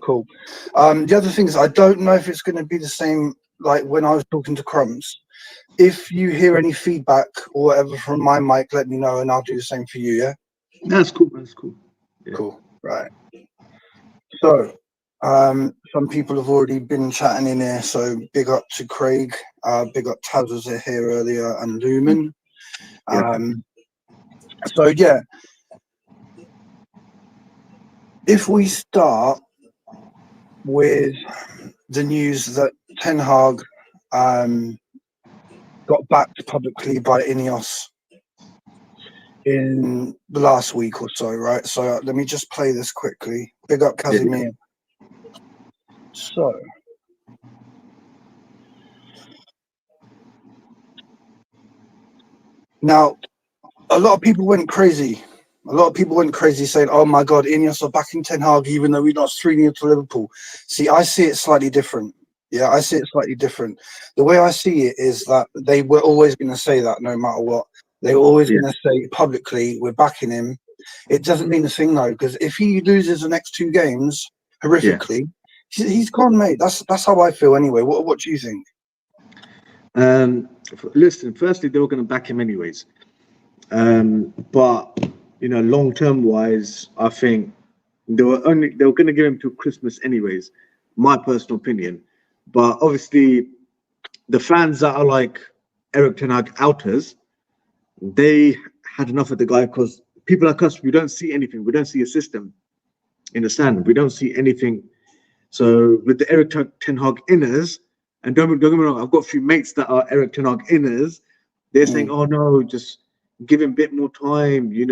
Cool. The other thing is, I don't know if it's going to be the same like when I was talking to Crumbs. If you hear any feedback or whatever from my mic, let me know and I'll do the same for you, yeah? That's cool. Yeah. Cool. Right. So, some people have already been chatting in here, so big up to Craig, big up Taz was here earlier, and Lumen. So, yeah. If we start with the news that Ten Hag got backed publicly by Ineos in the last week or so, right? So let me just play this quickly. Big up Casemiro. So now a lot of people went crazy. Saying, oh my God, Ineos are backing Ten Hag even though we lost 3-0 to Liverpool. See, I see it slightly different. Yeah, I see it slightly different. The way I see it is that they were always going to say that no matter what. They were always going to say publicly, we're backing him. It doesn't mean a thing though, because if he loses the next 2 games horrifically, he's gone, mate. That's how I feel anyway. What do you think? Listen, firstly, they were going to back him anyways. But long-term wise, I think they were going to give him till Christmas anyways, my personal opinion. But obviously, the fans that are like Eric Ten Hag outers, they had enough of the guy because people like us, we don't see anything. We don't see a system in the stand. We don't see anything. So with the Eric Ten Hag inners, and don't get me wrong, I've got a few mates that are Eric Ten Hag inners. They're saying, "Oh no, just give him a bit more time." He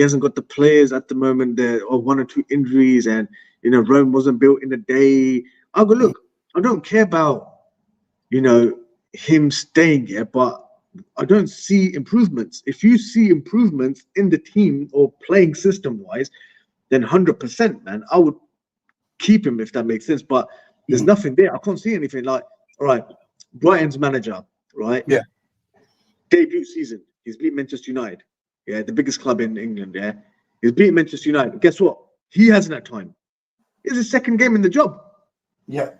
hasn't got the players at the moment. There are 1 or 2 injuries, and Rome wasn't built in a day. I go, look, I don't care about him staying here, but I don't see improvements. If you see improvements in the team or playing system wise, then 100%, man, I would keep him if that makes sense. But there's nothing there. I can't see anything. Like, all right, Brighton's manager, right? Yeah. Debut season, he's beat Manchester United. Yeah, the biggest club in England. Yeah, he's beat Manchester United. But guess what? He hasn't had time. It's his 2nd game in the job. Yeah.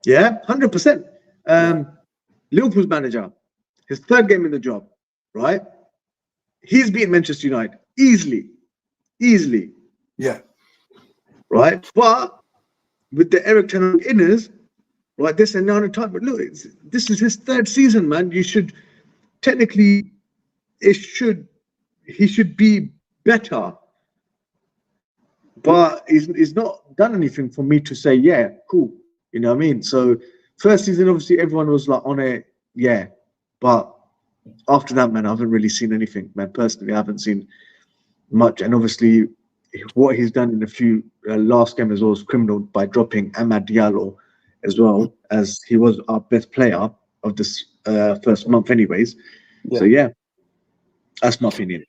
Yeah, 100%. Liverpool's manager, his 3rd game in the job, right? He's beaten Manchester United easily. Yeah. Right? But with the Eric Ten Hag inners, right, this and now time. But look, this is his 3rd season, man. You should technically, he should be better. But he's not done anything for me to say, yeah, cool. You know what I mean? So 1st season, obviously, everyone was like on it, yeah. But after that, man, I haven't really seen anything, man. Personally, I haven't seen much. And obviously, what he's done in the few last game as well is criminal by dropping Amad Diallo as well, as he was our best player of this first month anyways. Yeah. So, yeah, that's my opinion.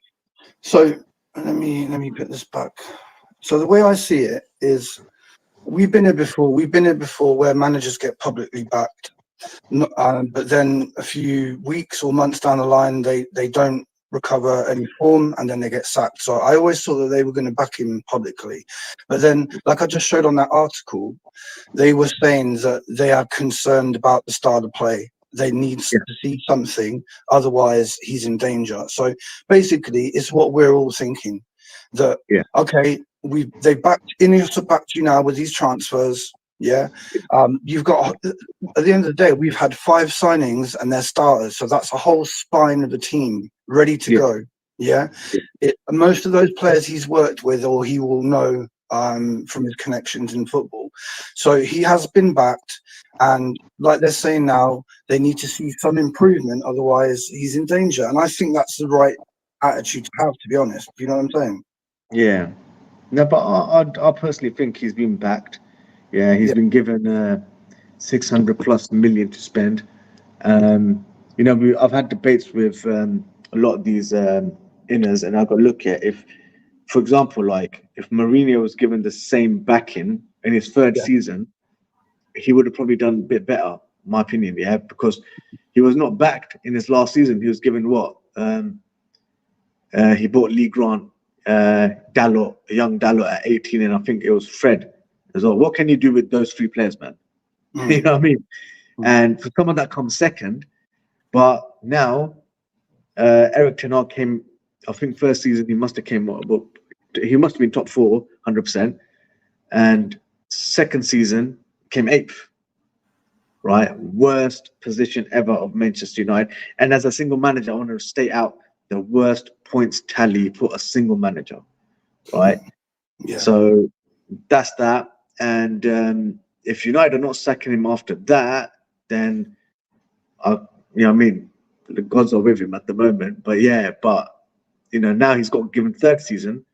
So let me put this back. So the way I see it is we've been here before where managers get publicly backed. But then a few weeks or months down the line, they don't recover any form and then they get sacked. So I always thought that they were going to back him publicly. But then, like I just showed on that article, they were saying that they are concerned about the style of play. They need to see something, otherwise he's in danger. So basically, it's what we're all thinking. That, okay, they backed Ineos have backed you now with these transfers. Yeah, you've got at the end of the day, we've had 5 signings and they're starters, so that's a whole spine of the team ready to go. Yeah, most of those players he's worked with or he will know from his connections in football. So he has been backed, and like they're saying now, they need to see some improvement, otherwise he's in danger. And I think that's the right attitude to have, to be honest. You know what I'm saying? Yeah, no, but I personally think he's been backed. Yeah, he's been given 600 plus million to spend. I've had debates with a lot of these inners, and I've got to look at if, for example, like if Mourinho was given the same backing in his 3rd season, he would have probably done a bit better, in my opinion. Yeah, because he was not backed in his last season. He was given what? He bought Lee Grant Dalot, a young Dalot at 18, and I think it was Fred as well. What can you do with those three players, man? You know what I mean? And for someone that comes second, but now Eric Ten Hag came, I think first season he must have he must have been top 4, 100%. And second season came 8th, right? Worst position ever of Manchester United. And as a single manager, I want to state out the worst points tally for a single manager, right? Yeah. So that's that. And if United are not sacking him after that, then you know what I mean, the gods are with him at the moment. But now he's got given third season,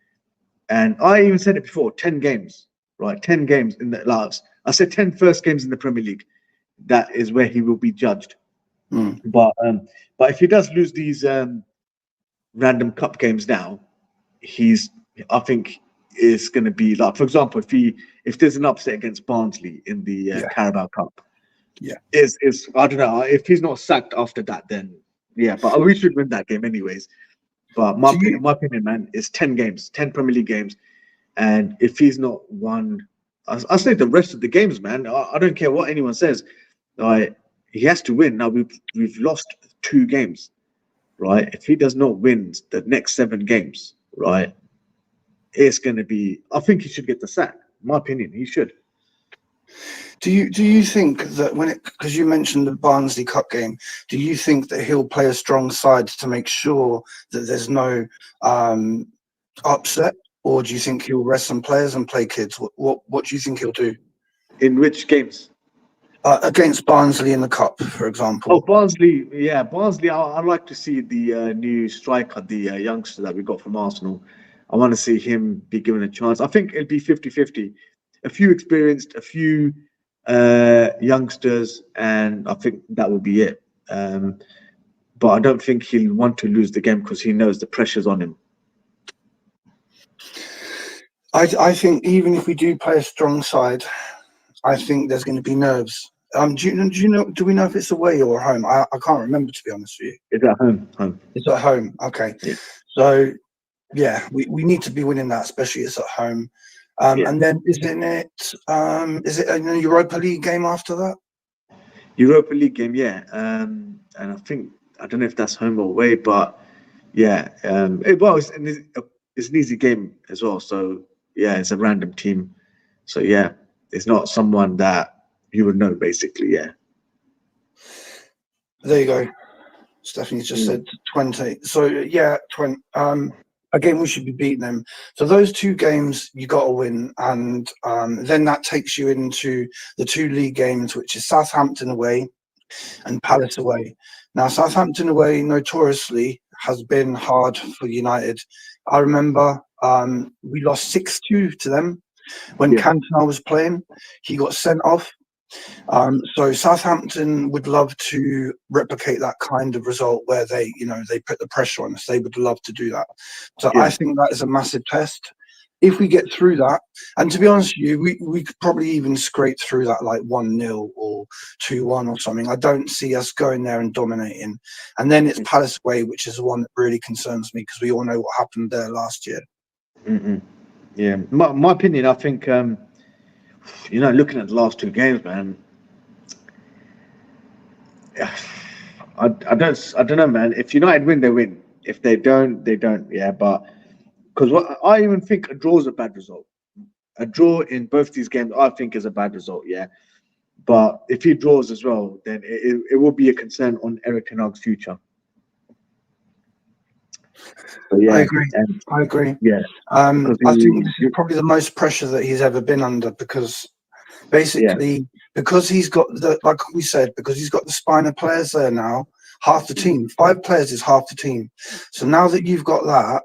and I even said it before, 10 games, right? 10 games in the last. I said 10 first games in the Premier League. That is where he will be judged. But if he does lose these random cup games now, I think is going to be like, for example, if there's an upset against Barnsley in the Carabao Cup, is I don't know, if he's not sacked after that, then but we should win that game anyways. But my opinion, man, is 10 games, 10 Premier League games, and if he's not won, I say the rest of the games, man. I don't care what anyone says. He has to win. Now we've lost 2 games, right? If he does not win the next 7 games, right, it's going to be. I think he should get the sack. My opinion, he should. Do you think that because you mentioned the Barnsley Cup game, do you think that he'll play a strong side to make sure that there's no upset, or do you think he'll rest some players and play kids? What do you think he'll do? In which games? Against Barnsley in the Cup, for example. Oh, Barnsley, yeah, Barnsley. I'd like to see the new striker, the youngster that we got from Arsenal. I want to see him be given a chance. I think it'll be 50-50. A few experienced, a few youngsters, and I think that will be it. But I don't think he'll want to lose the game because he knows the pressure's on him. I think even if we do play a strong side, I think there's going to be nerves. Do we know if it's away or home? I can't remember, to be honest with you. It's at home. It's at home. Okay. Yeah. So we need to be winning that, especially it's at home. And then is it a Europa League game after that? Europa League game, yeah. And I think, I don't know if that's home or away, but it's an easy game as well. So it's a random team. So it's not someone that you would know, basically. Yeah. There you go. Stephanie's just said 20. So 20. Again, we should be beating them. So those 2 games you got to win, and then that takes you into the 2 league games, which is Southampton away and Palace away. Now, Southampton away notoriously has been hard for United. I remember we lost 6-2 to them when Cantona was playing. He got sent off. So Southampton would love to replicate that kind of result where they put the pressure on us. They would love to do that. So I think that is a massive test. If we get through that, and to be honest with you, we could probably even scrape through that like 1-0 or 2-1 or something. I don't see us going there and dominating. And then it's Palace away, which is the one that really concerns me because we all know what happened there last year. Yeah, my opinion, I think, looking at the last 2 games, man, I don't know, man. If United win, they win. If they don't, they don't. Yeah, but because I even think a draw is a bad result. A draw in both these games, I think, is a bad result. Yeah, but if he draws as well, then it will be a concern on Eric Ten Hag's future. So, I agree. Yeah, I think this is probably the most pressure that he's ever been under because basically, because he's got like we said, because he's got the spine of players there now, half the team. 5 players is half the team. So now that you've got that,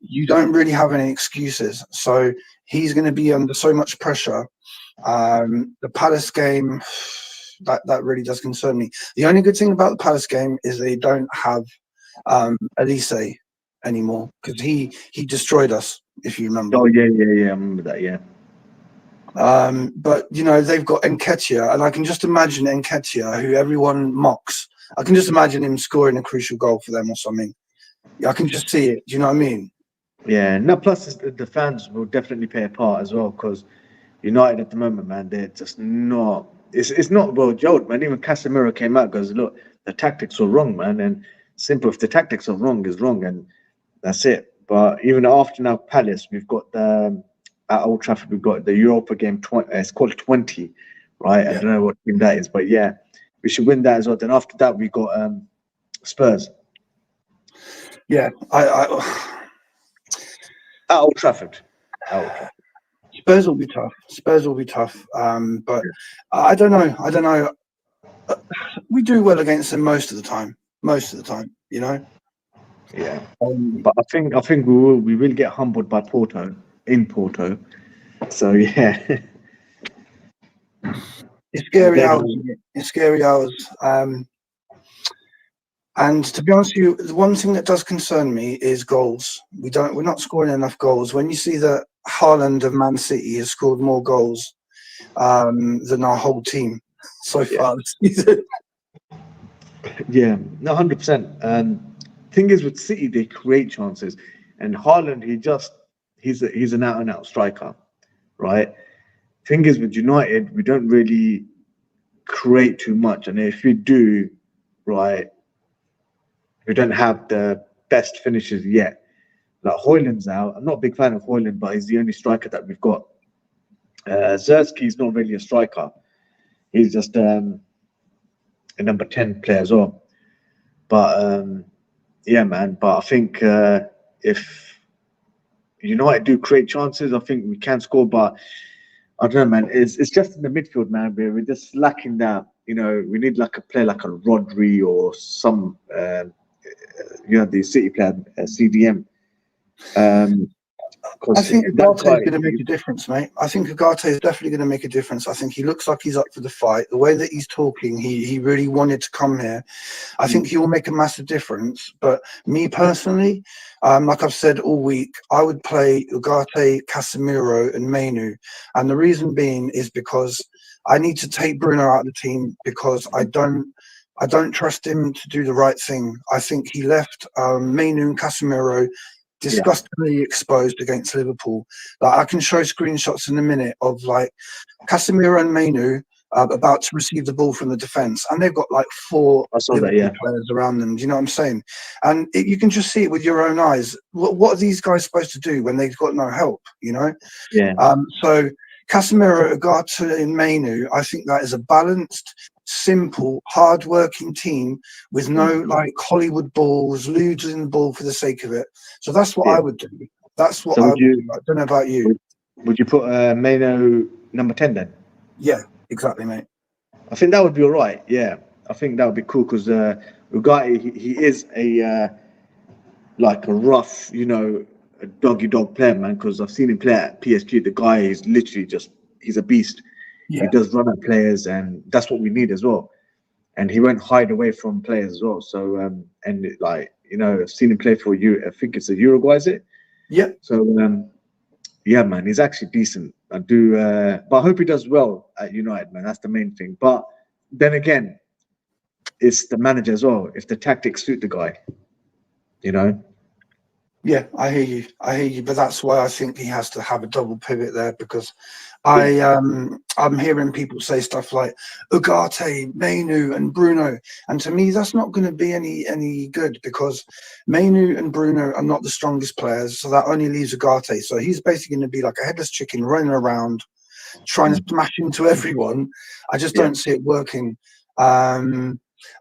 you don't really have any excuses. So he's going to be under so much pressure. The Palace game, that really does concern me. The only good thing about the Palace game is they don't have Elise anymore because he destroyed us, if you remember. Oh yeah, I remember that. Yeah. But they've got Nketiah, and I can just imagine Nketiah, who everyone mocks. I can just imagine him scoring a crucial goal for them or something. I can just see it. Do you know what I mean? Yeah, no. Plus, the fans will definitely play a part as well because United at the moment, man, they're just not. It's not well gelled, man. Even Casemiro came out goes, look, the tactics were wrong, man. And simple, if the tactics are wrong, is wrong, and that's it. But even after now, Palace, we've got the at Old Trafford, we've got the Europa game. It's called 20, right? I Yeah, don't know what team that is, but yeah, we should win that as well. Then after that, we got Spurs yeah. at Old Trafford. At Old Trafford. Spurs will be tough. Spurs will be tough. But I don't know. I don't know. We do well against them most of the time. Most of the time, you know. Yeah, Um, but I think we will get humbled by Porto in Porto. So yeah, it's and scary then hours. It's scary hours. And to be honest with you, the one thing that does concern me is goals. We're not scoring enough goals. When you see that Haaland of Man City has scored more goals than our whole team so yeah, far this season. yeah, no, 100%. Thing is with City, they create chances, and Haaland, he's an out and out striker, right? Thing is with United, we don't really create too much, and if we do, right, we don't have the best finishes yet. Like Hoyland's out. I'm not a big fan of Hoyland, but he's the only striker that we've got. Zerski's not really a striker. He's just a number 10 player as well. But yeah, man. But I think if United do create chances, I think we can score. But I don't know, man. It's just in the midfield, man. We're just lacking that. You know, we need like a player like a Rodri or some, the City player, CDM. I Because think that Ugarte is guy, going to make a difference, mate. I think Ugarte is definitely going to make a difference. I think he looks like he's up for the fight. The way that he's talking, he really wanted to come here. I think he will make a massive difference. But me personally, like I've said all week, I would play Ugarte, Casemiro, and Mainu. And the reason being is because I need to take Bruno out of the team because I don't trust him to do the right thing. I think he left Mainu and Casemiro yeah, disgustingly exposed against Liverpool. Like I can show screenshots in a minute of like Casemiro and Mainu about to receive the ball from the defence, and they've got like four I saw that. Liverpool Yeah, players around them. Do you know what I'm saying? And you can just see it with your own eyes. What are these guys supposed to do when they've got no help? You know. yeah, So Casemiro, Ugarte, and Mainu, I think that is a balanced, simple, hard-working team with no like Hollywood balls, losing the ball for the sake of it. So that's what yeah. I would do. That's what So I would would do. you I don't know about you. would you put Mano number 10 then? Yeah, exactly, mate. I think that would be all right. Yeah, I think that would be cool because Ugarte, he is a like a rough, a doggy dog player, man. Because I've seen him play at PSG. The guy is literally he's a beast. He Yeah, does run at players, and that's what we need as well. And he won't hide away from players as well. So I've seen him play for you. I think it's a Uruguay, is it? yeah. So yeah, man, he's actually decent. I do, but I hope he does well at United, man. That's the main thing. But then again, it's the manager as well. If the tactics suit the guy, you know. Yeah, I hear you. I hear you. But that's why I think he has to have a double pivot there because Yeah, I'm hearing people say stuff like Ugarte, Mainu, and Bruno, and to me that's not going to be any good because Mainu and Bruno are not the strongest players, so that only leaves Ugarte. So he's basically going to be like a headless chicken running around trying to smash into everyone. I just yeah, don't see it working.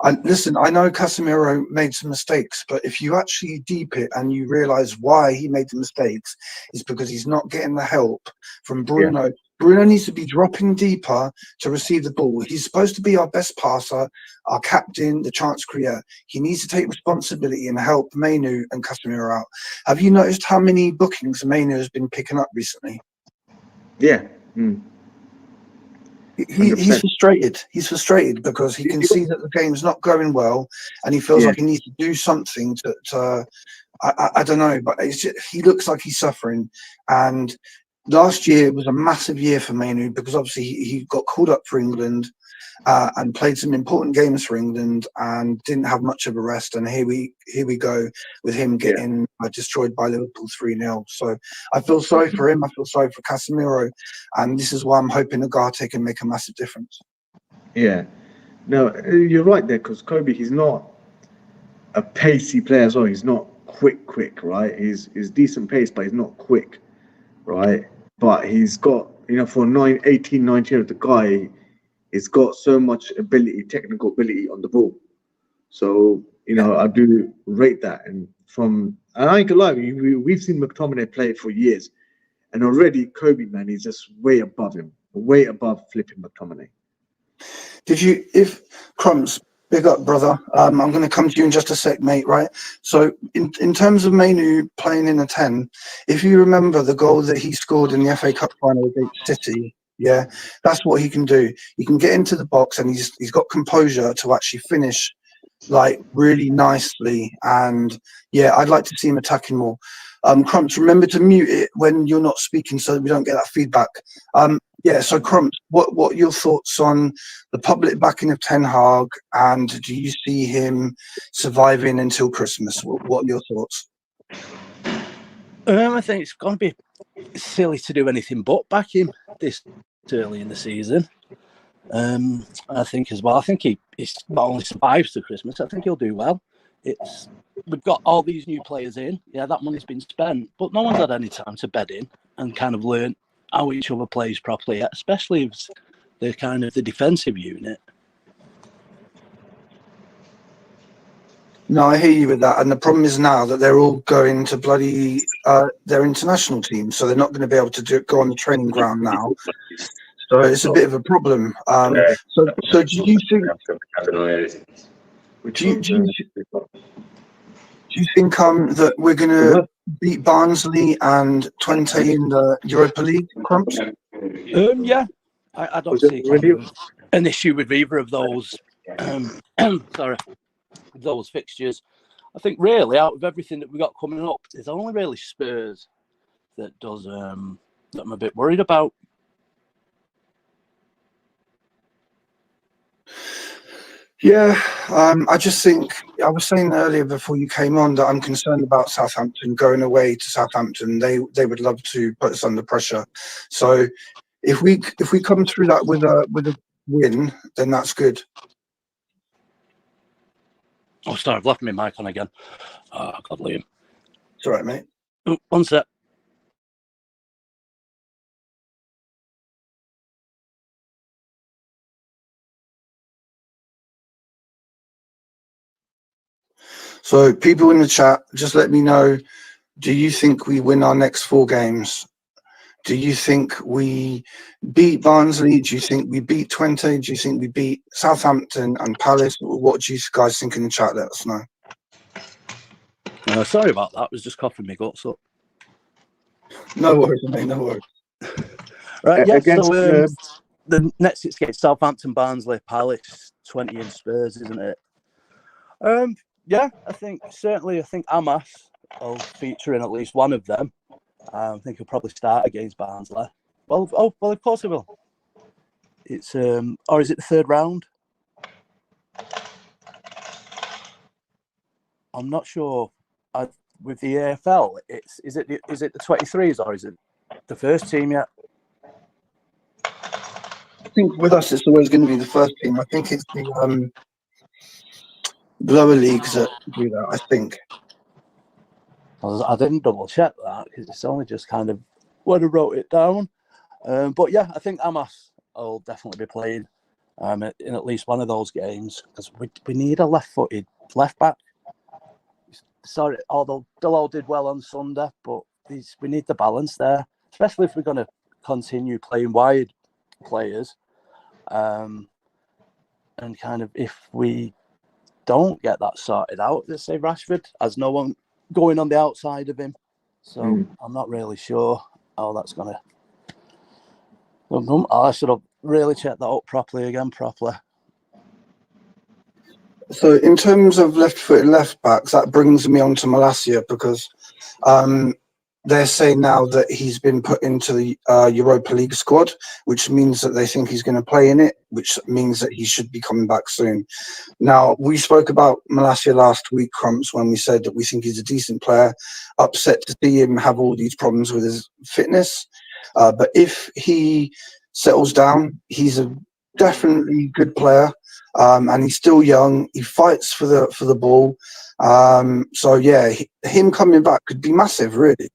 And listen, I know Casemiro made some mistakes, but if you actually deep it and you realize why he made the mistakes, is because he's not getting the help from yeah, Bruno. Bruno needs to be dropping deeper to receive the ball. He's supposed to be our best passer, our captain, the chance creator. He needs to take responsibility and help Mainu and Casemiro out. Have you noticed how many bookings Mainu has been picking up recently? yeah. He's 100%. frustrated. He's frustrated because he can see that the game's not going well, and he feels Yeah, like he needs to do something to I don't know, but he looks like he's suffering, and last year was a massive year for Mainu because obviously he got called up for England and played some important games for England and didn't have much of a rest. And here we go with him getting destroyed by Liverpool 3-0. So I feel sorry for him. I feel sorry for Casemiro, and this is why I'm hoping Ugarte can make a massive difference. Yeah, no, you're right there because Kobe, he's not a pacey player as well. He's not quick, right? He's decent pace, but he's not quick, right? But he's got, for 18, 19 the guy, he's got so much ability, technical ability on the ball. So, I do rate that. And I ain't gonna lie, we've seen McTominay play for years. And already Kobe, man, he's just way above him, way above flipping McTominay. If Crumbs, big up, brother. I'm going to come to you in just a sec, mate, right? So in terms of Mainu playing in a 10, if you remember the goal that he scored in the FA Cup final against City, yeah, that's what he can do. He can get into the box and he's got composure to actually finish like really nicely. And yeah, I'd like to see him attacking more. Crumps, remember to mute it when you're not speaking so we don't get that feedback. Yeah, so Crumps, what are your thoughts on the public backing of Ten Hag, and do you see him surviving until Christmas? What are your thoughts? I think it's going to be silly to do anything but back him this early in the season. I think as well. I think he's not only survives to Christmas. I think he'll do well. We've got all these new players in. Yeah, that money's been spent, but no one's had any time to bed in and kind of learn how each other plays properly yet, especially if they're kind of the defensive unit. No, I hear you with that. And the problem is now that they're all going to bloody their international team, so they're not going to be able to go on the training ground now. So it's a bit of a problem. So do you think? Do you think that we're going to beat Barnsley and Twente in the Europa League, Crumps? Yeah, I don't see an issue with either of those. Those fixtures. I think really out of everything that we've got coming up, there's only really Spurs that I'm a bit worried about. Yeah, I just think I was saying earlier before you came on that I'm concerned about Southampton going away to Southampton. They would love to put us under pressure. So if we come through that with a win, then that's good. Oh, sorry, I've left my mic on again. Oh, God, Liam. It's all right, mate. Oh, one sec. So people in the chat, just let me know, do you think we win our next 4 games? Do you think we beat Barnsley? Do you think we beat Twente? Do you think we beat Southampton and Palace? What do you guys think in the chat? Let us know. Sorry about that. I was just coughing my guts up. No worries, mate. No worries. Right, yeah. So the next 6 games: Southampton, Barnsley, Palace, 20 and Spurs, isn't it? Yeah, I think Amas will feature in at least one of them. I think he'll probably start against Barnsley. Well, of course he will. It's or is it the 3rd round? I'm not sure. With the AFL, is it the 23s or is it the first team yet? I think with us, it's always going to be the first team. I think it's the lower leagues that do that. I think. I didn't double check that because it's only just kind of when I wrote it down. But yeah, I think Amas will definitely be playing in at least one of those games because we need a left-footed left back. Sorry, although Delo did well on Sunday, but we need the balance there, especially if we're going to continue playing wide players. And kind of if we don't get that sorted out, let's say Rashford has no one going on the outside of him. So I'm not really sure how that's going to... I should have really checked that up properly. So in terms of left-footed left-backs, that brings me on to Malacia because they're saying now that he's been put into the Europa League squad, which means that they think he's going to play in it, which means that he should be coming back soon. Now, we spoke about Malacia last week, Crumps, when we said that we think he's a decent player. Upset to see him have all these problems with his fitness. But if he settles down, he's a definitely good player. And he's still young. He fights for the ball. So, yeah, him coming back could be massive, really.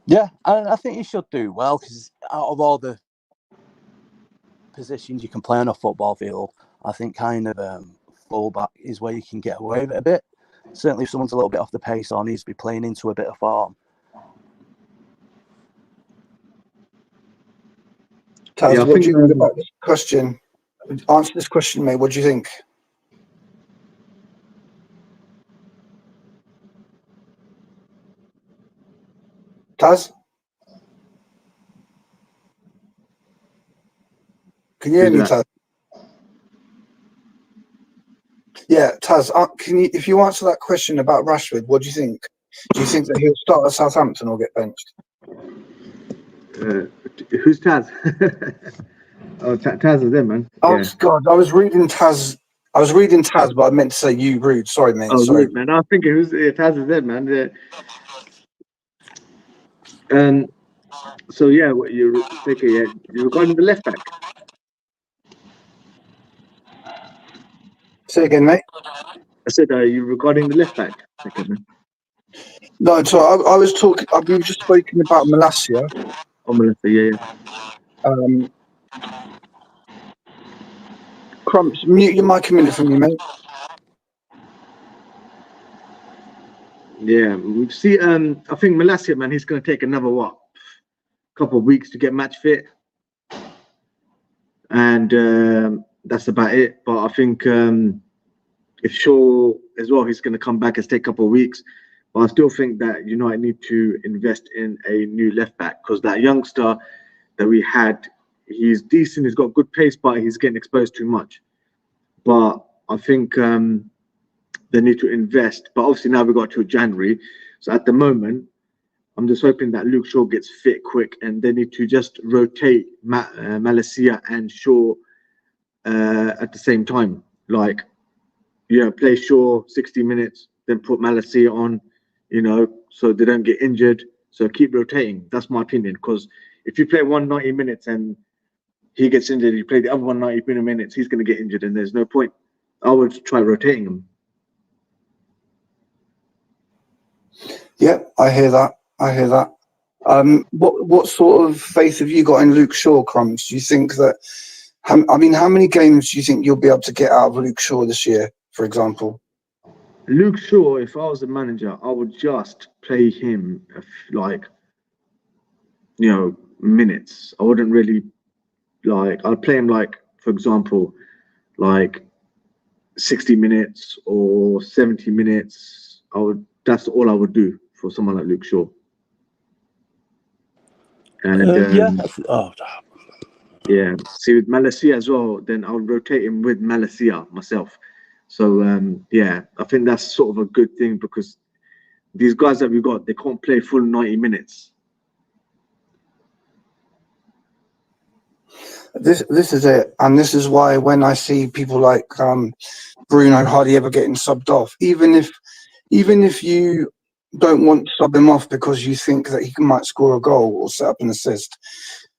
Yeah, and I think he should do well because out of all the positions you can play on a football field, I think kind of fullback is where you can get away with it a bit. Certainly, if someone's a little bit off the pace or needs to be playing into a bit of form. Taz, Yeah, I what think do you think about this question? Answer this question, mate. What do you think? Taz? Can you hear me, Taz? Yeah, Taz, if you answer that question about Rashford, what do you think? Do you think that he'll start at Southampton or get benched? Who's Taz? Oh, Taz is there, man. Oh, Yeah. God, I was reading Taz, but I meant to say you, rude. Sorry, mate. Oh, Sorry. Rude, man. I was thinking, Taz is there, man. So yeah, what you thinking? Yeah, regarding the left back. Say again, mate. I said, you regarding the left back? Okay, man. No, so I was talking. We were just speaking about Malacia. Oh, Melissa, yeah. Crumps, mute your mic a minute for me, mate. Yeah, we see. I think Malacia, man, he's going to take another couple of weeks to get match fit, and that's about it. But I think if Shaw as well, he's going to come back and take a couple of weeks. But I still think that United need to invest in a new left back because that youngster that we had, he's decent, he's got good pace, but he's getting exposed too much. But I think they need to invest. But obviously now we got to January, so at the moment, I'm just hoping that Luke Shaw gets fit quick, and they need to just rotate Malacia and Shaw at the same time. Like, play Shaw 60 minutes, then put Malacia on, so they don't get injured. So keep rotating. That's my opinion. Because if you play 190 minutes and he gets injured, you play the other 190 minutes, he's going to get injured, and there's no point. I would try rotating him. Yeah, I hear that. What sort of faith have you got in Luke Shaw, Crumbs? Do you think that? How many games do you think you'll be able to get out of Luke Shaw this year, for example? Luke Shaw, if I was the manager, I would just play him minutes. I wouldn't really I'd play him for example, 60 minutes or 70 minutes. That's all I would do for someone like Luke Shaw. And yeah. See, with Malacia as well, then I'll rotate him with Malacia myself. So I think that's sort of a good thing because these guys that we got, they can't play full 90 minutes. This is it, and this is why when I see people like Bruno hardly ever getting subbed off, even if you don't want to sub him off because you think that he might score a goal or set up an assist,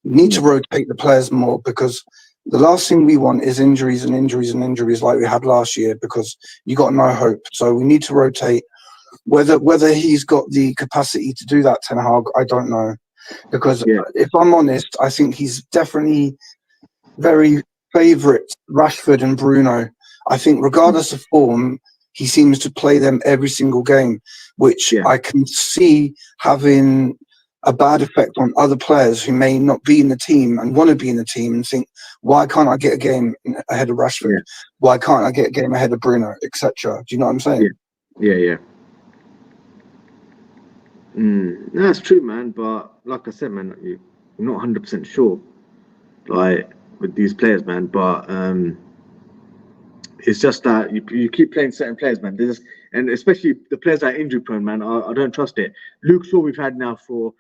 you need to rotate the players more because the last thing we want is injuries like we had last year because you got no hope. So we need to rotate. Whether he's got the capacity to do that, Ten Hag, I don't know. Because if I'm honest, I think he's definitely very favourite Rashford and Bruno. I think regardless of form, he seems to play them every single game, which I can see having a bad effect on other players who may not be in the team and want to be in the team and think, why can't I get a game ahead of Rashford? Yeah. Why can't I get a game ahead of Bruno, etc.? Do you know what I'm saying? Yeah. That's true, man. But like I said, man, you're not 100% sure, with these players, man. But It's just that you keep playing certain players, man. And especially the players that are injury prone, man. I don't trust it. Luke Shaw, we've had now for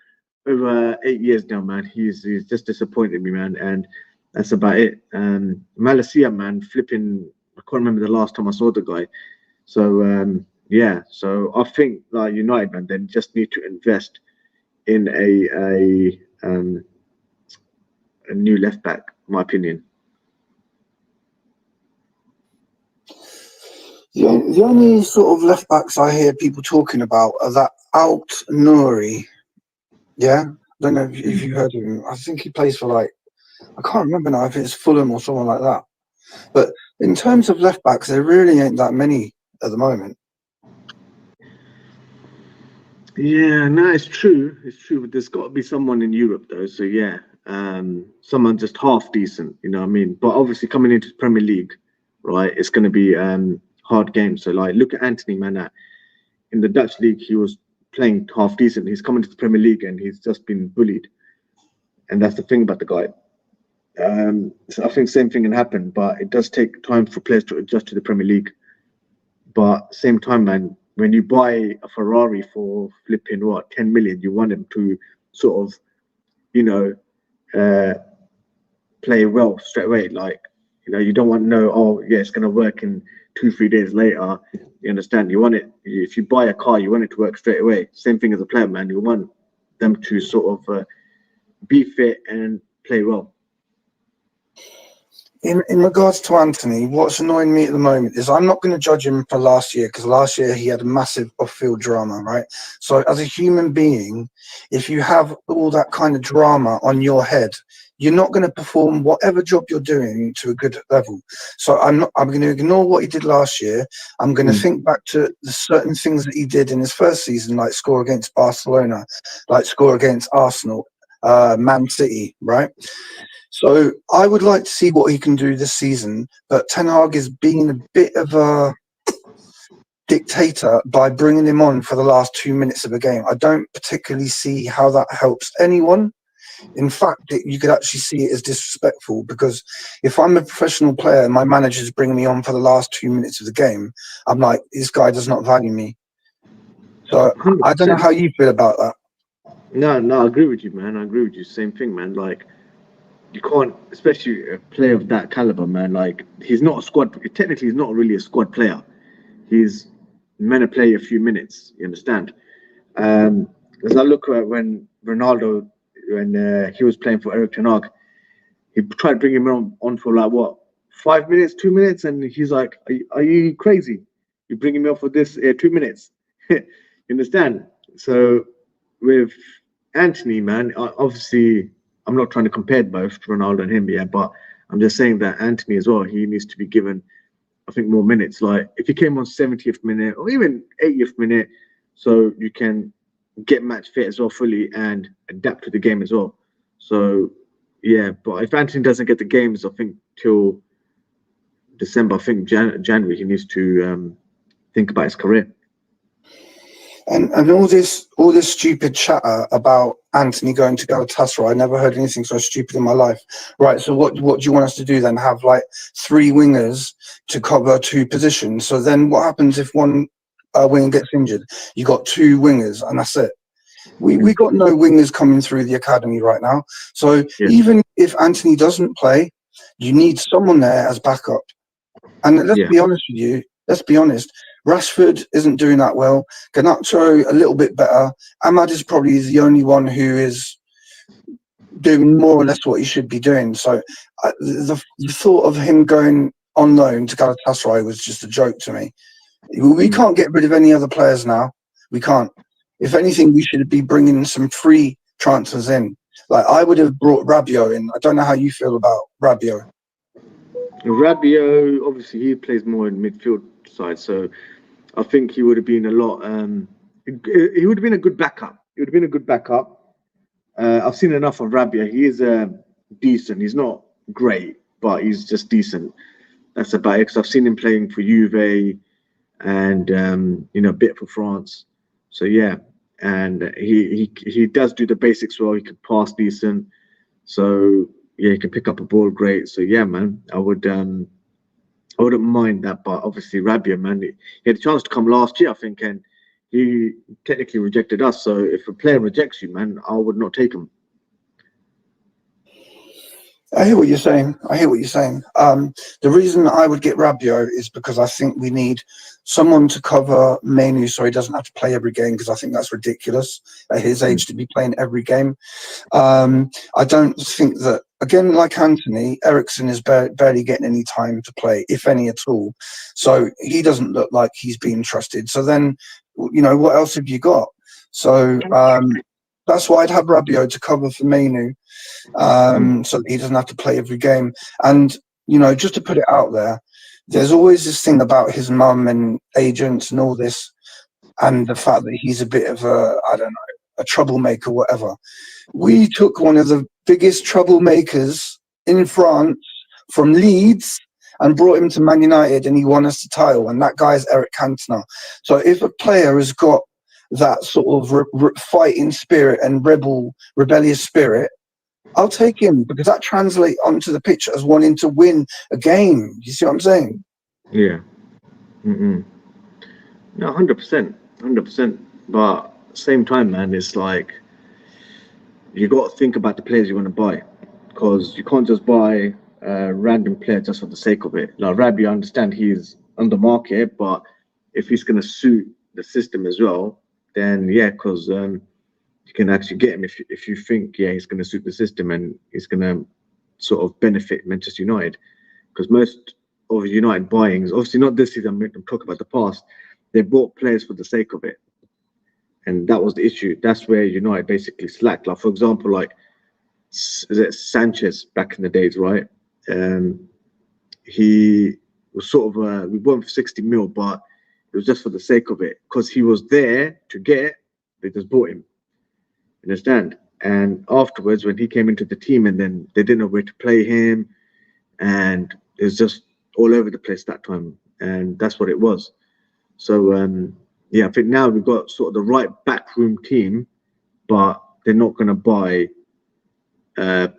over 8 years now, man. He's just disappointed me, man. And that's about it. Malacia, man, flipping. I can't remember the last time I saw the guy. So yeah. So I think like United, man, they just need to invest in a new left back. In my opinion. The only sort of left backs I hear people talking about are that Alt Nouri. Yeah, don't know if you heard of him. I think he plays for like, I can't remember now if it's Fulham or someone like that. But in terms of left backs, there really ain't that many at the moment. Yeah, no, it's true. It's true, but there's got to be someone in Europe though. So yeah, someone just half decent. You know what I mean? But obviously coming into the Premier League, right? It's going to be hard game. So like, look at Anthony, man. In the Dutch league, he was playing half decent. He's coming to the Premier League and he's just been bullied. And that's the thing about the guy. So I think same thing can happen, but it does take time for players to adjust to the Premier League. But same time, man, when you buy a Ferrari for flipping 10 million, you want them to sort of, you know, play well straight away. Like, you know, you don't want to know, oh yeah, it's gonna work in 2-3 days later. You understand? You want it. If you buy a car, you want it to work straight away. Same thing as a player, man. You want them to sort of be fit and play well. In regards to Anthony, what's annoying me at the moment is I'm not going to judge him for last year because last year he had a massive off-field drama, right? So as a human being, if you have all that kind of drama on your head, you're not going to perform whatever job you're doing to a good level. So I'm going to ignore what he did last year. I'm going to think back to the certain things that he did in his first season, like score against Barcelona, like score against Arsenal, Man City, right? So I would like to see what he can do this season, but Ten Hag is being a bit of a dictator by bringing him on for the last 2 minutes of a game. I don't particularly see how that helps anyone. In fact, you could actually see it as disrespectful because if I'm a professional player and my manager's bringing me on for the last 2 minutes of the game, I'm like, this guy does not value me. So 100%. I don't know how you feel about that. No, I agree with you, man. I agree with you. Same thing, man. Like, you can't, especially a player of that caliber, man. Like, he's not a squad. Technically, he's not really a squad player. He's meant to play a few minutes. You understand? As I look at when Ronaldo, when he was playing for Eric Ten Hag, he tried to bring him on for like 5 minutes, 2 minutes, and he's like, "Are you crazy? You're bringing me on for this 2 minutes?" You understand? So with Anthony, man, obviously. I'm not trying to compare both Ronaldo and him, yeah, but I'm just saying that Anthony as well, he needs to be given, I think, more minutes. Like if he came on 70th minute or even 80th minute, so you can get match fit as well fully and adapt to the game as well. So yeah, but if Anthony doesn't get the games, I think till December, I think January, he needs to think about his career. And all this stupid chatter about Anthony going to Galatasaray, I never heard anything so stupid in my life. Right, so what do you want us to do then? Have like 3 wingers to cover 2 positions? So then what happens if one winger gets injured? You got 2 wingers and that's it. We got no wingers coming through the academy right now. So even if Anthony doesn't play, you need someone there as backup. And let's be honest with you. Let's be honest. Rashford isn't doing that well. Garnacho a little bit better. Ahmad is probably the only one who is doing more or less what he should be doing. So the thought of him going on loan to Galatasaray was just a joke to me. We can't get rid of any other players now. We can't. If anything, we should be bringing some free transfers in. Like I would have brought Rabiot in. I don't know how you feel about Rabiot. Rabiot, obviously, he plays more in midfield side, so I think he would have been a lot. He would have been a good backup. He would have been a good backup. I've seen enough of Rabiot. He is decent. He's not great, but he's just decent. That's about it. Because I've seen him playing for Juve and a bit for France. So yeah, and he does do the basics well. He can pass decent. So yeah, he can pick up a ball great. So yeah, man, I would I wouldn't mind that, but obviously Rabiot, man, he had a chance to come last year, I think, and he technically rejected us. So if a player rejects you, man, I would not take him. I hear what you're saying. The reason I would get Rabiot is because I think we need someone to cover Manu so he doesn't have to play every game, because I think that's ridiculous at his age to be playing every game. I don't think that, again, like Anthony, Ericsson is barely getting any time to play, if any at all. So he doesn't look like he's being trusted. So then, what else have you got? So that's why I'd have Rabiot to cover for Manu. So that he doesn't have to play every game. And, just to put it out there, there's always this thing about his mum and agents and all this, and the fact that he's a bit of a troublemaker, whatever. We took one of the biggest troublemakers in France from Leeds and brought him to Man United, and he won us the title, and that guy's Eric Cantona. So if a player has got that sort of fighting spirit and rebellious spirit, I'll take him, because that translates onto the pitch as wanting to win a game. You see what I'm saying? Yeah. No, 100%. But same time, man, it's like you got to think about the players you want to buy, because you can't just buy a random player just for the sake of it. Like Rabiot, I understand he's on the market, but if he's going to suit the system as well, then yeah, because you can actually get him if you think, yeah, he's going to suit the system and he's going to sort of benefit Manchester United. Because most of United buyings, obviously not this season, I'm talking about the past, they bought players for the sake of it. And that was the issue. That's where United basically slacked. Like, for example, like, is it Sanchez back in the days, right? He was sort of, we bought him for 60 mil, but it was just for the sake of it. Because he was there to get, they just bought him. Understand? And afterwards, when he came into the team, and then they didn't know where to play him, and it was just all over the place that time, and that's what it was. So yeah, I think now we've got sort of the right backroom team, but they're not going to buy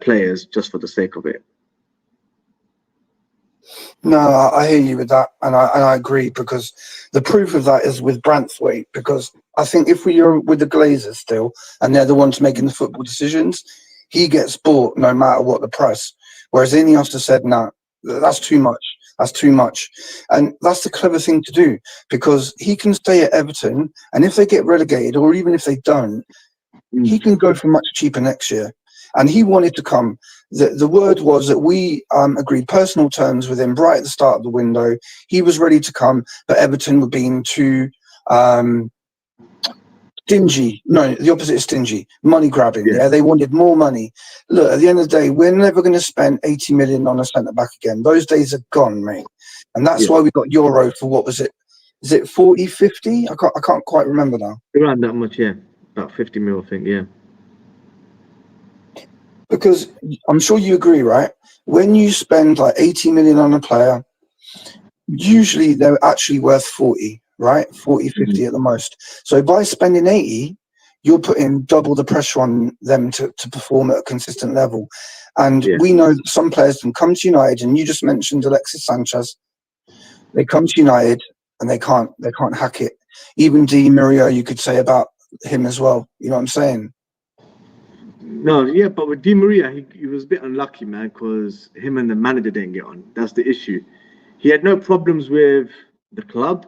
players just for the sake of it. No, I hear you with that, and I agree, because the proof of that is with Branthwaite, because I think if we are with the Glazers still, and they're the ones making the football decisions, he gets bought no matter what the price. Whereas Ineos has said, no, that's too much. That's too much. And that's the clever thing to do, because he can stay at Everton, and if they get relegated, or even if they don't, he can go for much cheaper next year. And he wanted to come. The word was that we agreed personal terms with him right at the start of the window. He was ready to come, but Everton were being too stingy. No, the opposite is stingy. Money grabbing. Yeah, they wanted more money. Look, at the end of the day, we're never going to spend 80 million on a centre back again. Those days are gone, mate. And that's why we got Euro for, what was it? Is it 40, 50? I can't quite remember now. Around that much, yeah. About 50 mil, I think, yeah. Because I'm sure you agree, right? When you spend like 80 million on a player, usually they're actually worth 40, right? 40, 50 at the most. So by spending 80, you're putting double the pressure on them to perform at a consistent level. And we know that some players can come to United, and you just mentioned Alexis Sanchez. They come to United and they can't hack it. Even Di Maria, you could say about him as well. You know what I'm saying? No, yeah, but with Di Maria, he was a bit unlucky, man, because him and the manager didn't get on. That's the issue. He had no problems with the club.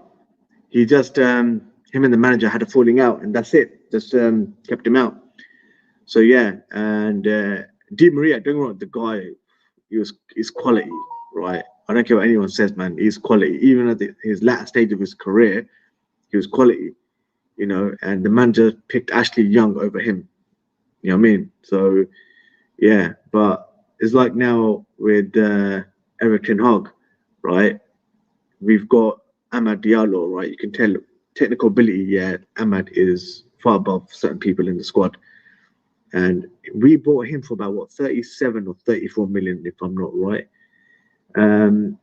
He just, him and the manager had a falling out, and that's it. Just kept him out. So, yeah, and Di Maria, don't get me wrong, the guy, he's quality, right? I don't care what anyone says, man. He's quality. Even at his latter stage of his career, he was quality, you know, and the manager picked Ashley Young over him. You know what I mean? So, yeah, but it's like now with Eric Ten Hag, right? We've got Amad Diallo, right? You can tell technical ability, yeah, Amad is far above certain people in the squad. And we bought him for about, what, 37 or 34 million, if I'm not right. And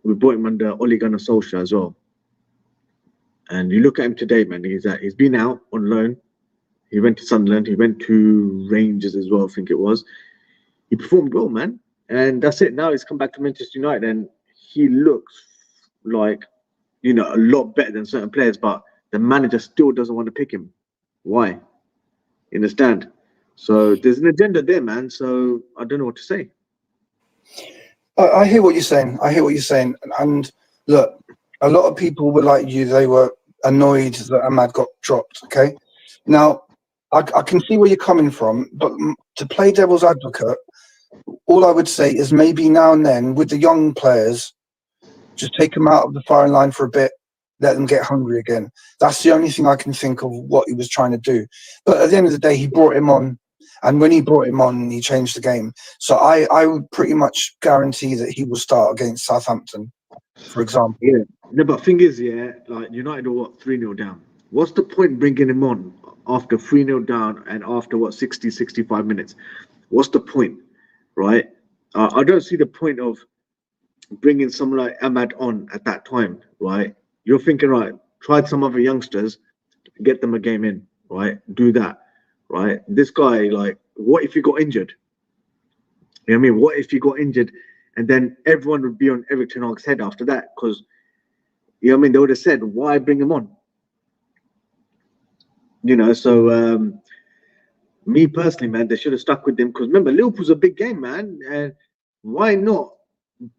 we bought him under Ole Gunnar Solskjaer as well. And you look at him today, man, he's been out on loan. He went to Sunderland. He went to Rangers as well, I think it was. He performed well, man. and that's it. Now he's come back to Manchester United, and he looks like, you know, a lot better than certain players. But the manager still doesn't want to pick him. Why? You understand? So there's an agenda there, man. So I don't know what to say. I hear what you're saying. I hear what you're saying. And look, a lot of people were like you. They were annoyed that Ahmad got dropped. Okay. Now, I can see where you're coming from, but to play devil's advocate, all I would say is maybe now and then with the young players, just take them out of the firing line for a bit, let them get hungry again. That's the only thing I can think of what he was trying to do. But at the end of the day, he brought him on. And when he brought him on, he changed the game. So I would pretty much guarantee that he will start against Southampton, for example. Yeah. No, but thing is, yeah, like United are what, 3-0 down. What's the point bringing him on after 3-0 down and after what, 60, 65 minutes? What's the point, right? I don't see the point of bringing someone like Ahmad on at that time, right? You're thinking, right, try some other youngsters, get them a game in, right? Do that, right? This guy, like, what if he got injured? You know what I mean? What if he got injured and then everyone would be on Eric Ten Hag's head after that? Because, you know what I mean? They would have said, why bring him on? You know, so me personally, man, they should have stuck with him. Because remember, Liverpool's a big game, man. And why not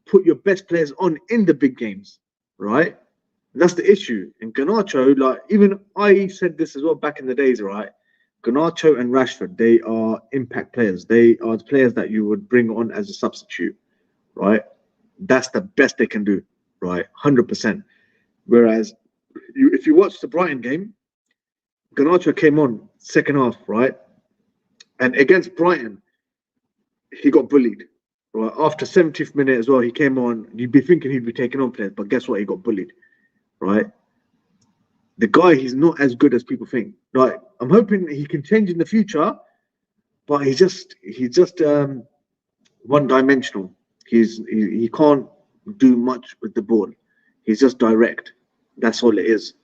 put your best players on in the big games, right? That's the issue. And Garnacho, like, even I said this as well back in the days, right? Garnacho and Rashford, they are impact players. They are the players that you would bring on as a substitute, right? That's the best they can do, right? 100%. Whereas, if you watch the Brighton game, Garnacho came on second half, right? And against Brighton, he got bullied. Right, after 70th minute as well, he came on. You'd be thinking he'd be taking on players, but guess what? He got bullied. Right, the guy, he's not as good as people think. Like, I'm hoping he can change in the future, but he's just one-dimensional. He can't do much with the ball. He's just direct. That's all it is.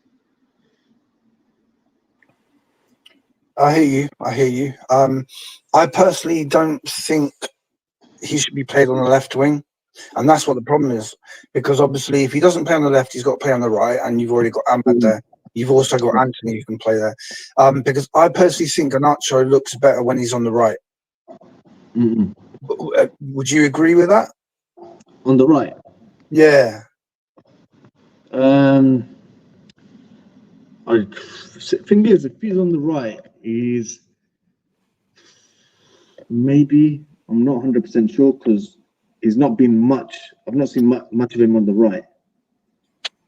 I hear you. I personally don't think he should be played on the left wing, and that's what the problem is. Because obviously, if he doesn't play on the left, he's got to play on the right, and you've already got Ahmad there. You've also got Anthony who can play there. Because I personally think Garnacho looks better when he's on the right. Would you agree with that? On the right? Yeah. Thing is, if he's on the right, he's maybe, I'm not 100% sure because he's not been much. I've not seen much of him on the right.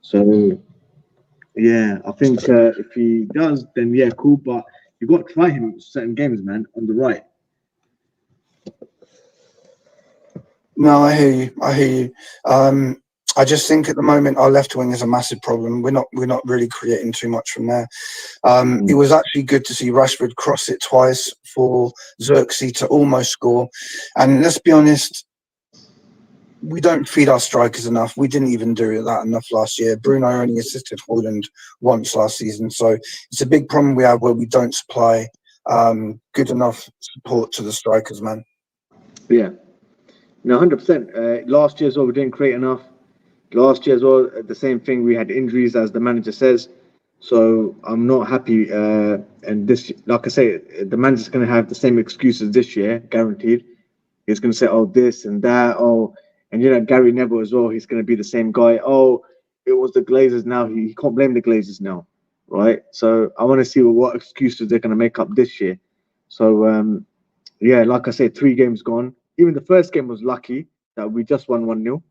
So, yeah, I think if he does, then yeah, cool. But you've got to try him in certain games, man, on the right. No, I hear you. I just think at the moment our left wing is a massive problem. We're not really creating too much from there. It was actually good to see Rashford cross it twice for Xerxes to almost score. And let's be honest, we don't feed our strikers enough. We didn't even do that enough last year. Bruno only assisted Holland once last season. So it's a big problem we have where we don't supply good enough support to the strikers, man. Yeah. No, 100%. Last year as well, we didn't create enough. Last year as well, the same thing. We had injuries, as the manager says. So I'm not happy. And this, like I say, the manager's going to have the same excuses this year, guaranteed. He's going to say, oh, this and that. Oh, and you know, Gary Neville as well. He's going to be the same guy. Oh, it was the Glazers now. He can't blame the Glazers now, right? So I want to see what excuses they're going to make up this year. So, yeah, like I said, 3 games gone. Even the first game was lucky that we just won 1-0.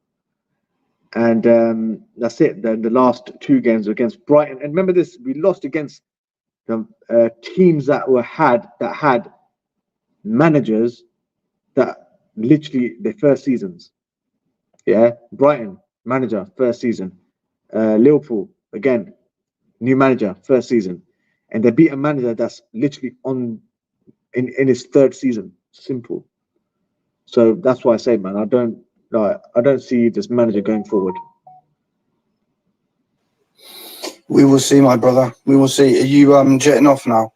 And that's it. Then the last 2 games were against Brighton. And remember this, we lost against the teams that had managers that literally their first seasons. Yeah, Brighton, manager, first season. Liverpool, again, new manager, first season. And they beat a manager that's literally in his 3rd season. Simple. So that's why I say, man, I don't see this manager going forward. We will see, my brother. We will see. Are you jetting off now?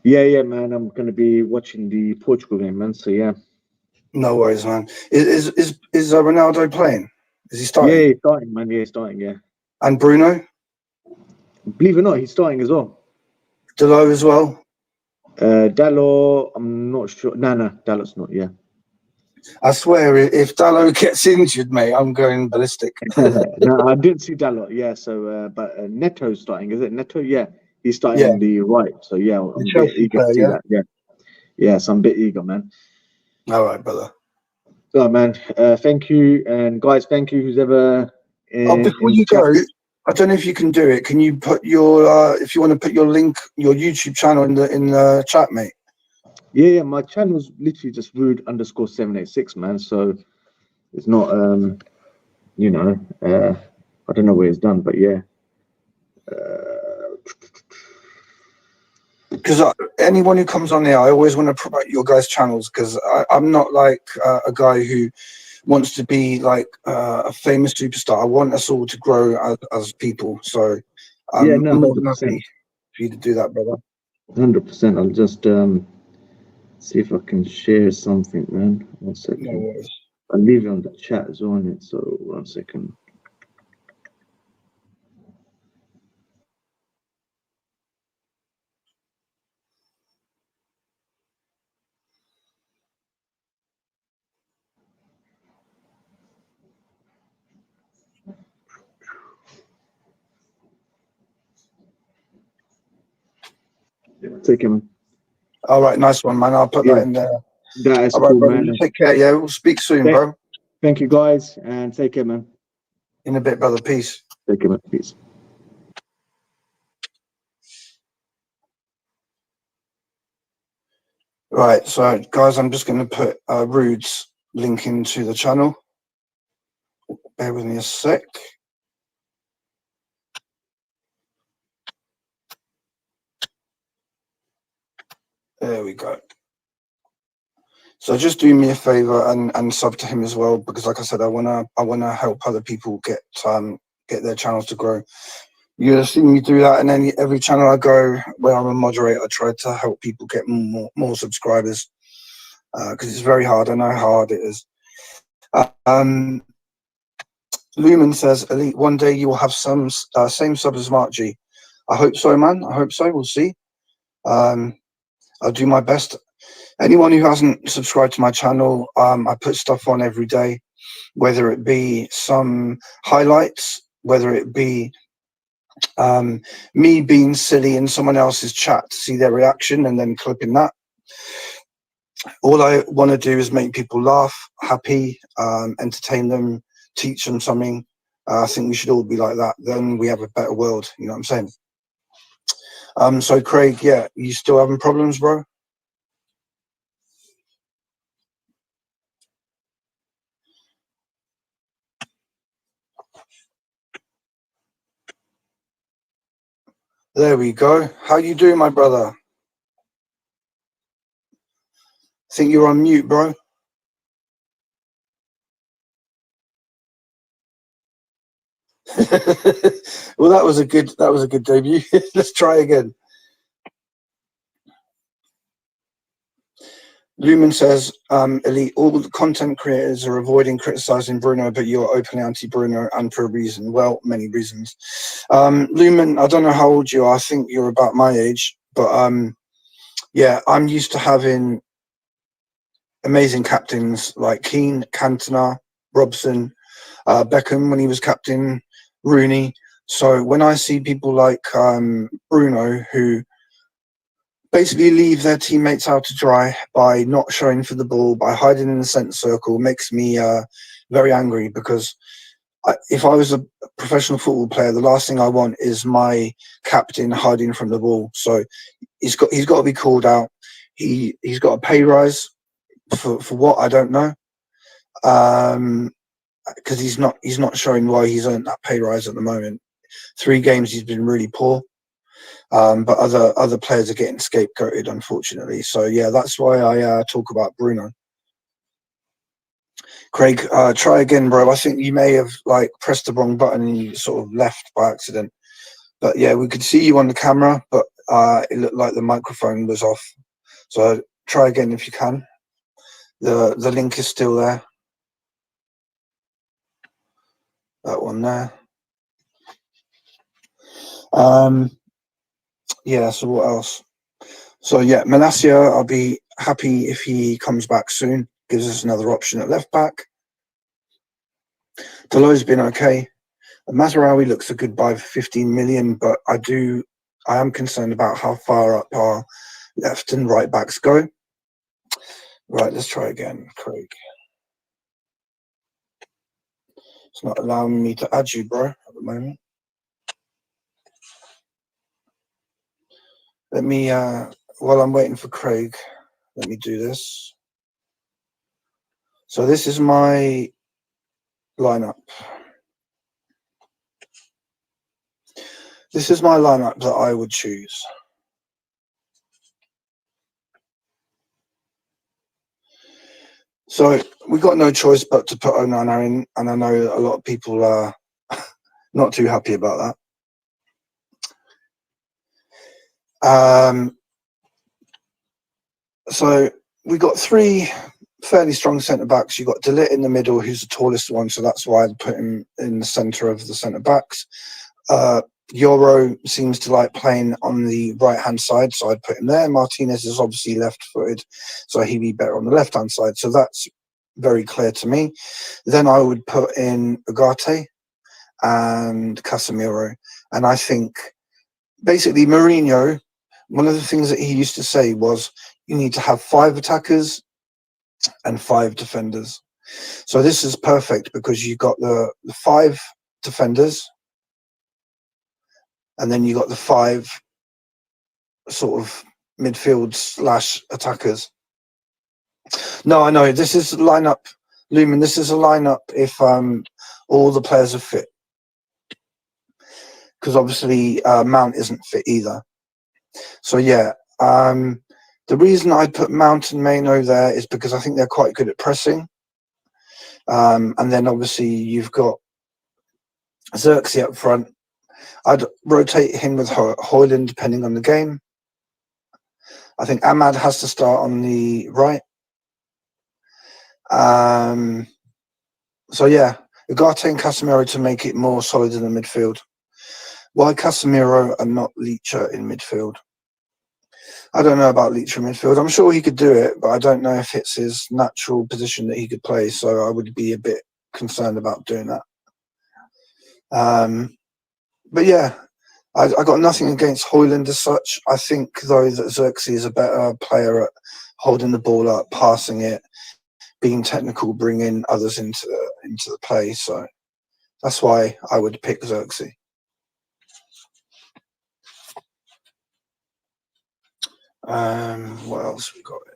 Yeah, man. I'm going to be watching the Portugal game, man. So, yeah. No worries, man. Is Ronaldo playing? Is he starting? Yeah, he's starting, man. Yeah, he's starting. Yeah, And Bruno, believe it or not, he's starting as well. Delo as well. Dalot, I'm not sure. No, Dalot's not. Yeah. I swear, if Dallo gets injured, mate, I'm going ballistic. No, I didn't see Dalot. Yeah, so but Neto's starting. Is it Neto? Yeah, he's starting Yeah, on the right. So yeah, I'm the a bit Chelsea eager to player. see Yeah. that. Yeah, yeah, so I'm a bit eager, man. All right, brother. So man, thank you, and guys, thank you. Who's ever Oh, in before the you chat? go, I don't know if you can do it. Can you put your if you want to put your link, your YouTube channel in the chat, mate? Yeah, my channel's literally just rude_786, man. So it's not you know, I don't know where it's done, but yeah. Because anyone who comes on there, I always want to promote your guys' channels because I'm not like a guy who wants to be like a famous superstar. I want us all to grow as people. So Yeah, I'm no, more than 100%. happy for you to do that, brother. 100%. I'll just see if I can share something, man. 1 No second. worries. I'll leave it on the chat as well, innit? So 1 second. Take him. All right, nice one, man. I'll put that Yeah, in there. that is All right, cool, brother. You man. take care. Yeah, we'll speak soon, bro. Thank you, guys, and take care, man. In a bit, brother. Peace. Take care, man. Peace. Right, so guys, I'm just going to put Rude's link into the channel. Bear with me a sec. There we go. So just do me a favor and sub to him as well, because like I said, I wanna help other people get their channels to grow. You'll see me do that, and then every channel I go where I'm a moderator, I try to help people get more subscribers, because it's very hard. I know how hard it is. Lumen says, Elite, one day you will have some same sub as Mark G. I hope so, man. I hope so. We'll see. I'll do my best. Anyone who hasn't subscribed to my channel, I put stuff on every day, whether it be some highlights, whether it be me being silly in someone else's chat to see their reaction and then clipping that. All I want to do is make people laugh, happy, entertain them, teach them something. I think we should all be like that. Then we have a better world. You know what I'm saying? So Craig, yeah, you still having problems, bro? There we go. How you doing, my brother? Think you're on mute, bro. Well, that was a good debut. Let's try again. Lumen says, Elite, all the content creators are avoiding criticizing Bruno, but you're openly anti-Bruno, and for a reason. Well, many reasons. Lumen, I don't know how old you are. I think you're about my age, but yeah, I'm used to having amazing captains like Keane, Cantona, Robson, Beckham when he was captain, Rooney. So when I see people like Bruno, who basically leave their teammates out to dry by not showing for the ball, by hiding in the centre circle, makes me very angry, because if I was a professional football player, the last thing I want is my captain hiding from the ball. So he's got to be called out. He's got a pay rise for what, I don't know, because he's not showing why he's earned that pay rise at the moment. 3 games he's been really poor. But other players are getting scapegoated, unfortunately. So yeah, that's why I talk about Bruno. Craig, try again, bro. I think you may have like pressed the wrong button and you sort of left by accident. But yeah, we could see you on the camera, but it looked like the microphone was off. So try again if you can. The link is still there. That one there. Yeah, so what else? So yeah, Malacia, I'll be happy if he comes back soon. Gives us another option at left back. Delo's been okay. Mazraoui looks a good buy for 15 million, but I am concerned about how far up our left and right backs go. Right, let's try again, Craig. It's not allowing me to add you, bro, at the moment. Let me, while I'm waiting for Craig, let me do this. So this is my lineup. This is my lineup that I would choose. So we got no choice but to put Onana in, and I know a lot of people are not too happy about that. So we got three fairly strong centre backs. You got De Ligt in the middle, who's the tallest one, so that's why I'd put him in the centre of the centre backs. Euro seems to like playing on the right hand side, so I'd put him there. Martinez is obviously left footed, so he'd be better on the left hand side. So that's very clear to me. Then I would put in Ugarte and Casemiro, and I think basically Mourinho, one of the things that he used to say was you need to have 5 attackers and 5 defenders. So this is perfect because you got the 5 defenders, and then you got the 5 sort of midfield / attackers. No, I know this is a lineup, Lumen. This is a lineup if all the players are fit, because obviously Mount isn't fit either. So yeah, the reason I put Mount and Maino there is because I think they're quite good at pressing. And then obviously you've got Xerxes up front. I'd rotate him with Højlund depending on the game. I think Ahmad has to start on the right. So yeah, Ugarte and Casemiro to make it more solid in the midfield. Why Casemiro and not Leacher in midfield? I don't know about Leacher in midfield. I'm sure he could do it, but I don't know if it's his natural position that he could play. So I would be a bit concerned about doing that. But yeah, I got nothing against Højlund as such. I think though that Xerxes is a better player at holding the ball up, passing it, being technical, bringing others into the play. So that's why I would pick Xerxes. What else we got here?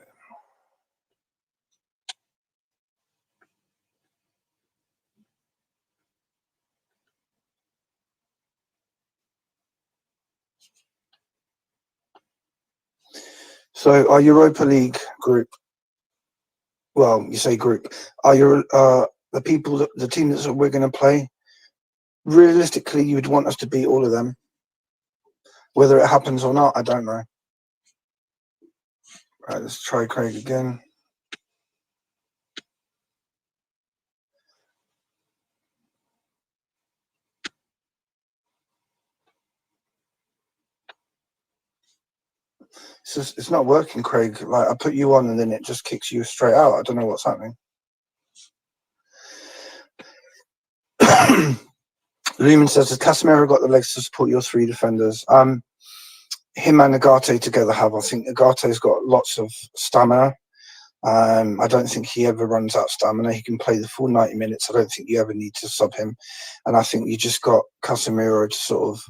So our Europa League group. Well, you say group. Are your the people the team that we're going to play? Realistically, you'd want us to beat all of them. Whether it happens or not, I don't know. Right, let's try Craig again. It's not working, Craig. Like I put you on and then it just kicks you straight out. I don't know what's happening. Lumen says, has Casemiro got the legs to support your 3 defenders? Him and Ugarte together have. I think Ugarte's got lots of stamina. I don't think he ever runs out of stamina. He can play the full 90 minutes. I don't think you ever need to sub him. And I think you just got Casemiro to sort of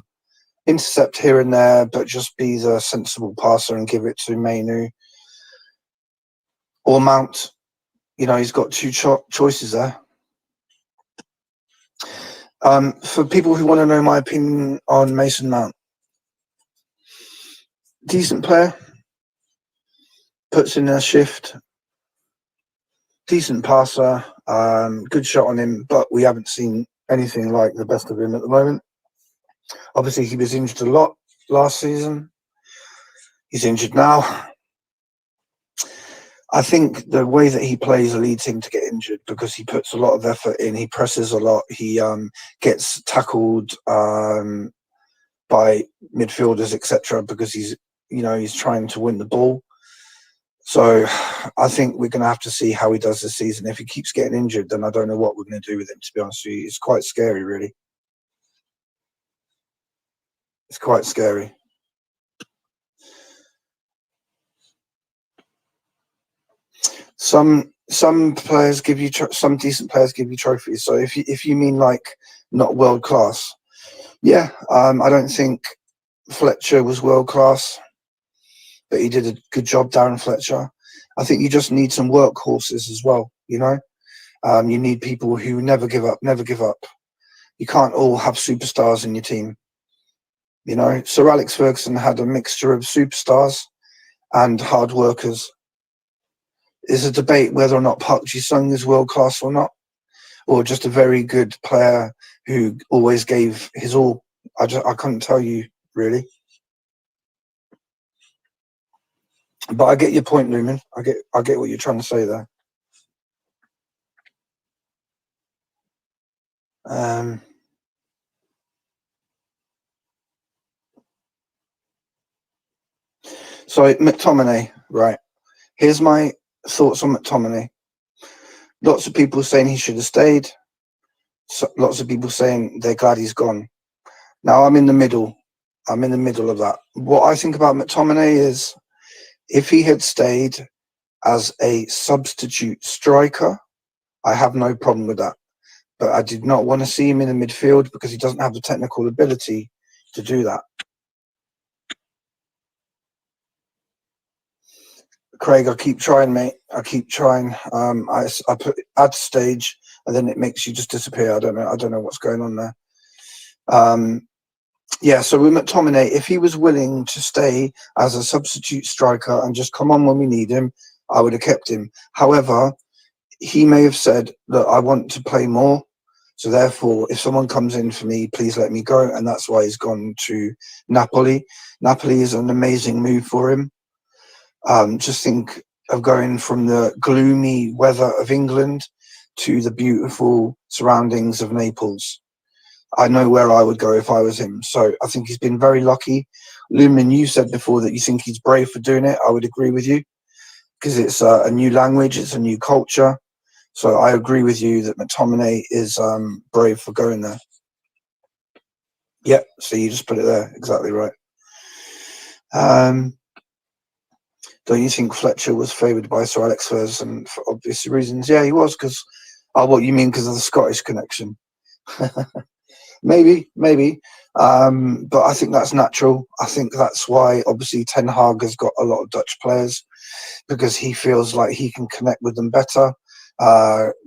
intercept here and there, but just be the sensible passer and give it to Mainu or Mount. You know, he's got 2 choices there. For people who want to know my opinion on Mason Mount, decent player, puts in a shift, decent passer, good shot on him, but we haven't seen anything like the best of him at the moment. Obviously, he was injured a lot last season. He's injured now. I think the way that he plays leads him to get injured because he puts a lot of effort in. He presses a lot. He gets tackled by midfielders, etc. Because he's trying to win the ball. So I think we're going to have to see how he does this season. If he keeps getting injured, then I don't know what we're going to do with him, to be honest with you. It's quite scary, really. It's quite scary. Some players give you some decent players give you trophies. So if you mean like not world class, yeah, I don't think Fletcher was world class, but he did a good job, Darren Fletcher. I think you just need some workhorses as well. You need people who never give up, never give up. You can't all have superstars in your team. Sir Alex Ferguson had a mixture of superstars and hard workers. There's a debate whether or not Park Ji-sung is world class or not, or just a very good player who always gave his all. I couldn't tell you really, but I get your point, Lumen. I get what you're trying to say there. So McTominay, right? Here's my thoughts on McTominay. Lots of people saying he should have stayed. Lots of people saying they're glad he's gone. Now I'm in the middle. I'm in the middle of that. What I think about McTominay is if he had stayed as a substitute striker, I have no problem with that. But I did not want to see him in the midfield because he doesn't have the technical ability to do that. Craig, I keep trying, mate. I keep trying. I put add stage, and then it makes you just disappear. I don't know what's going on there. Yeah. So with McTominay, if he was willing to stay as a substitute striker and just come on when we need him, I would have kept him. However, he may have said, "Look, I want to play more. So therefore, if someone comes in for me, please let me go." And that's why he's gone to Napoli. Napoli is an amazing move for him. Just think of going from the gloomy weather of England to the beautiful surroundings of Naples. I know where I would go if I was him. So I think he's been very lucky. Lumen, you said before that you think he's brave for doing it. I would agree with you because it's a new language, it's a new culture. So I agree with you that McTominay is brave for going there. Yep, so you just put it there. Exactly right. Don't you think Fletcher was favoured by Sir Alex Ferguson for obvious reasons? Yeah, he was because, what you mean because of the Scottish connection? maybe. But I think that's natural. I think that's why obviously Ten Hag has got a lot of Dutch players because he feels like he can connect with them better.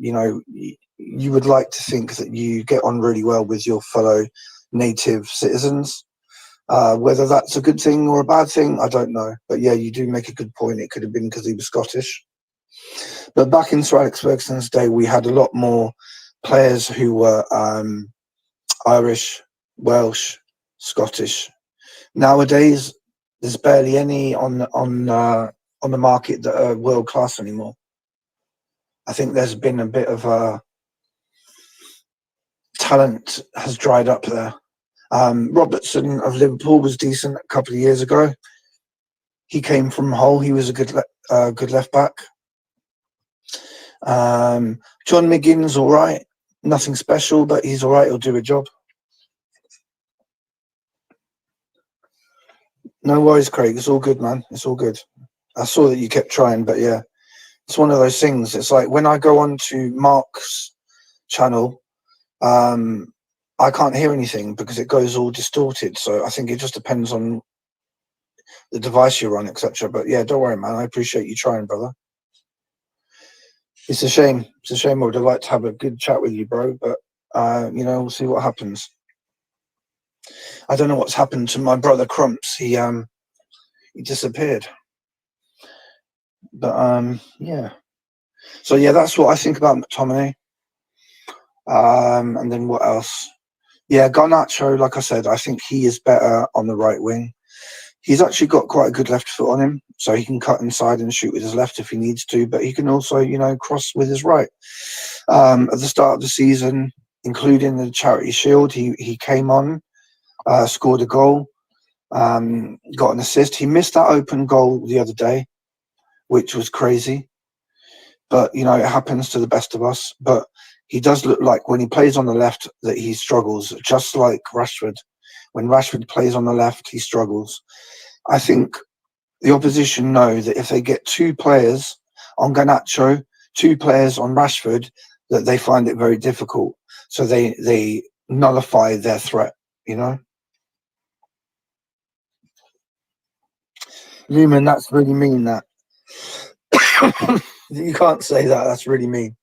You would like to think that you get on really well with your fellow native citizens. Whether that's a good thing or a bad thing, I don't know. But yeah, you do make a good point. It could have been because he was Scottish. But back in Sir Alex Ferguson's day, we had a lot more players who were Irish, Welsh, Scottish. Nowadays, there's barely any on the market that are world class anymore. I think there's been a bit of talent has dried up there. Robertson of Liverpool was decent a couple of years ago. He came from Hull. He was a good left back. John McGinn's all right. Nothing special, but he's all right. He'll do a job. No worries, Craig. It's all good, man. It's all good. I saw that you kept trying, but yeah, it's one of those things. It's like when I go on to Mark's channel, I can't hear anything because it goes all distorted. So I think it just depends on the device you're on, etc. But yeah, don't worry, man. I appreciate you trying, brother. It's a shame. It's a shame. I would have liked to have a good chat with you, bro. But we'll see what happens. I don't know what's happened to my brother Crumps. He disappeared. But yeah. So yeah, that's what I think about McTominay. And then what else? Yeah, Garnacho, like I said, I think he is better on the right wing. He's actually got quite a good left foot on him, so he can cut inside and shoot with his left if he needs to, but he can also, you know, cross with his right. At the start of the season, including the Charity Shield, he came on, scored a goal, got an assist. He missed that open goal the other day, which was crazy. But, you know, it happens to the best of us. But he does look like when he plays on the left that he struggles, just like Rashford. When Rashford plays on the left, he struggles. I think the opposition know that if they get 2 players on Garnacho, 2 players on Rashford, that they find it very difficult. So they nullify their threat, you know? Newman, that's really mean, that. You can't say that. That's really mean.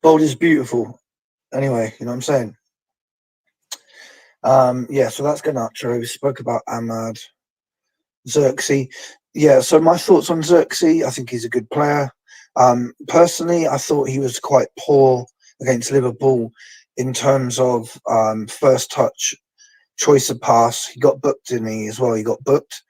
Bold is beautiful. Anyway, you know what I'm saying? Yeah, so that's Garnacho. We spoke about Ahmad. Xerxes. Yeah, so my thoughts on Xerxes, I think he's a good player. Personally, I thought he was quite poor against Liverpool in terms of first touch, choice of pass. He got booked, didn't he, as well? He got booked.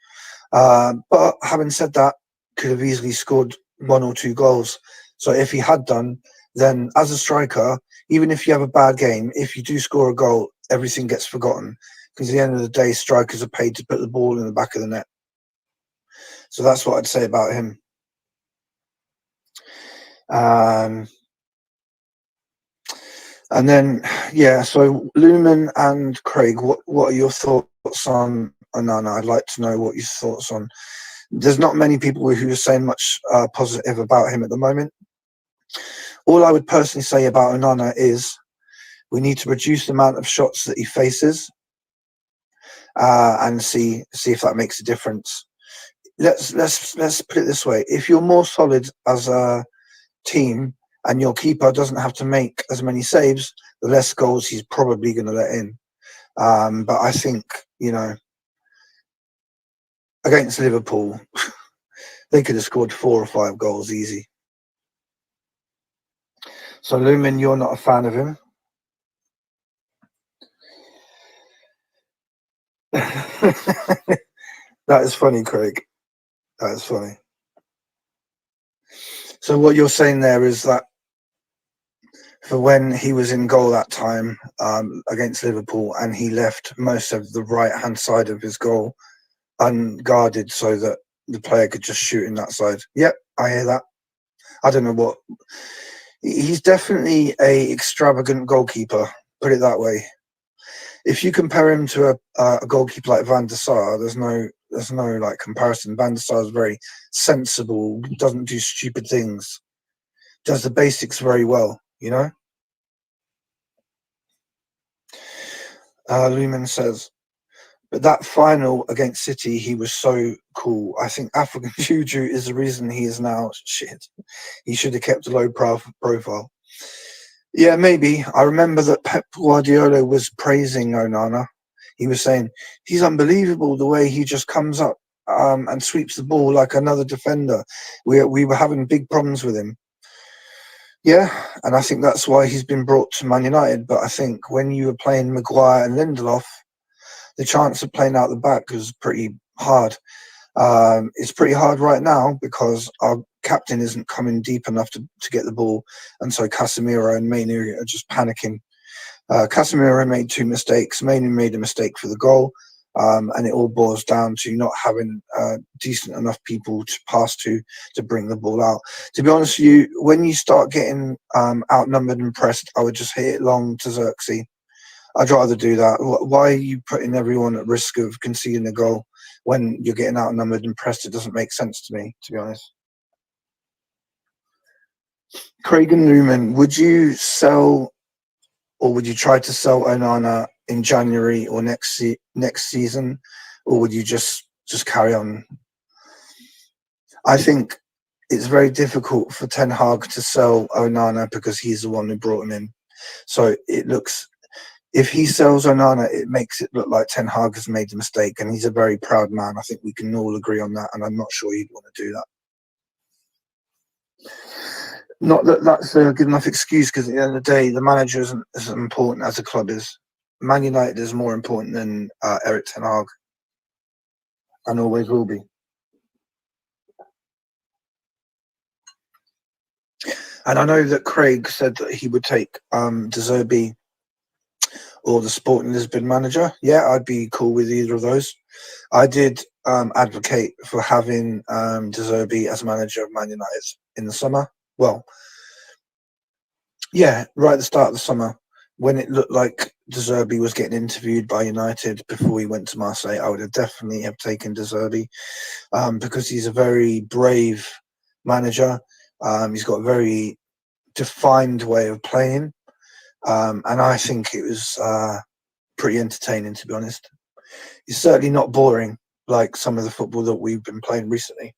But having said that, could have easily scored 1 or 2 goals. So if he had done, then as a striker, even if you have a bad game, if you do score a goal, everything gets forgotten. Because at the end of the day, strikers are paid to put the ball in the back of the net. So that's what I'd say about him. And then, yeah, so Lumen and Craig, what are your thoughts on Onana? I'd like to know what your thoughts on. There's not many people who are saying much positive about him at the moment. All I would personally say about Onana is we need to reduce the amount of shots that he faces and see if that makes a difference. Let's put it this way: if you're more solid as a team and your keeper doesn't have to make as many saves, the less goals he's probably going to let in. But I think, you know, against Liverpool, they could have scored 4 or 5 goals easy. So Lumen, you're not a fan of him. That is funny, Craig. That is funny. So what you're saying there is that for when he was in goal that time against Liverpool, and he left most of the right-hand side of his goal unguarded so that the player could just shoot in that side. Yep, I hear that. I don't know what. He's definitely a extravagant goalkeeper, put it that way. If you compare him to a goalkeeper like Van der Sar, there's no like comparison. Van der Sar is very sensible, doesn't do stupid things, does the basics very well, you know? Lumen says, but that final against City, he was so cool. I think African Juju is the reason he is now shit. He should have kept a low profile. Yeah, maybe. I remember that Pep Guardiola was praising Onana. He was saying, he's unbelievable the way he just comes up and sweeps the ball like another defender. We were having big problems with him. Yeah, and I think that's why he's been brought to Man United. But I think when you were playing Maguire and Lindelof, the chance of playing out the back was pretty hard. It's pretty hard right now because our captain isn't coming deep enough to get the ball, and so Casemiro and Mainu are just panicking. Casemiro made 2 mistakes. Mainu made a mistake for the goal, and it all boils down to not having decent enough people to pass to bring the ball out. To be honest with you, when you start getting outnumbered and pressed, I would just hit it long to Xerxes. I'd rather do that. Why are you putting everyone at risk of conceding a goal when you're getting outnumbered and pressed? It doesn't make sense to me, to be honest. Craig and Newman, would you sell or would you try to sell Onana in January or next season, or would you just carry on? I think it's very difficult for Ten Hag to sell Onana because he's the one who brought him in. So it looks, if he sells Onana, it makes it look like Ten Hag has made a mistake, and he's a very proud man. I think we can all agree on that, and I'm not sure he'd want to do that. Not that that's a good enough excuse, because at the end of the day, the manager isn't as important as the club is. Man United is more important than Eric Ten Hag. and always will be. And I know that Craig said that he would take De Zerbi or the Sporting Lisbon manager. Yeah, I'd be cool with either of those. I did advocate for having De Zerbi as manager of Man United in the summer. Well, yeah, right at the start of the summer, when it looked like De Zerbi was getting interviewed by United before he went to Marseille, I would have definitely have taken De Zerbi because he's a very brave manager. He's got a very defined way of playing, and I think it was pretty entertaining, to be honest. It's certainly not boring like some of the football that we've been playing recently.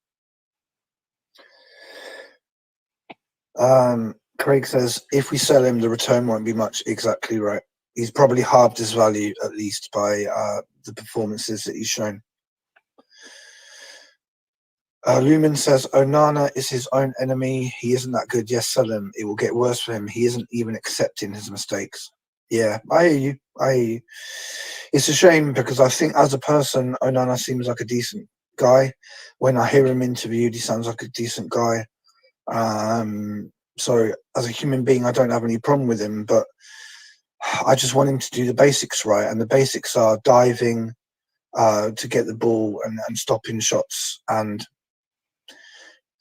Craig says, if we sell him, the return won't be much. Exactly right. He's probably halved his value, at least, by the performances that he's shown. Lumen says, Onana is his own enemy. He isn't that good. Yes, sell him. It will get worse for him. He isn't even accepting his mistakes. Yeah, I hear you. I hear you. It's a shame because I think as a person, Onana seems like a decent guy. When I hear him interviewed, he sounds like a decent guy. So as a human being, I don't have any problem with him, but I just want him to do the basics right. And the basics are diving to get the ball and stopping shots. And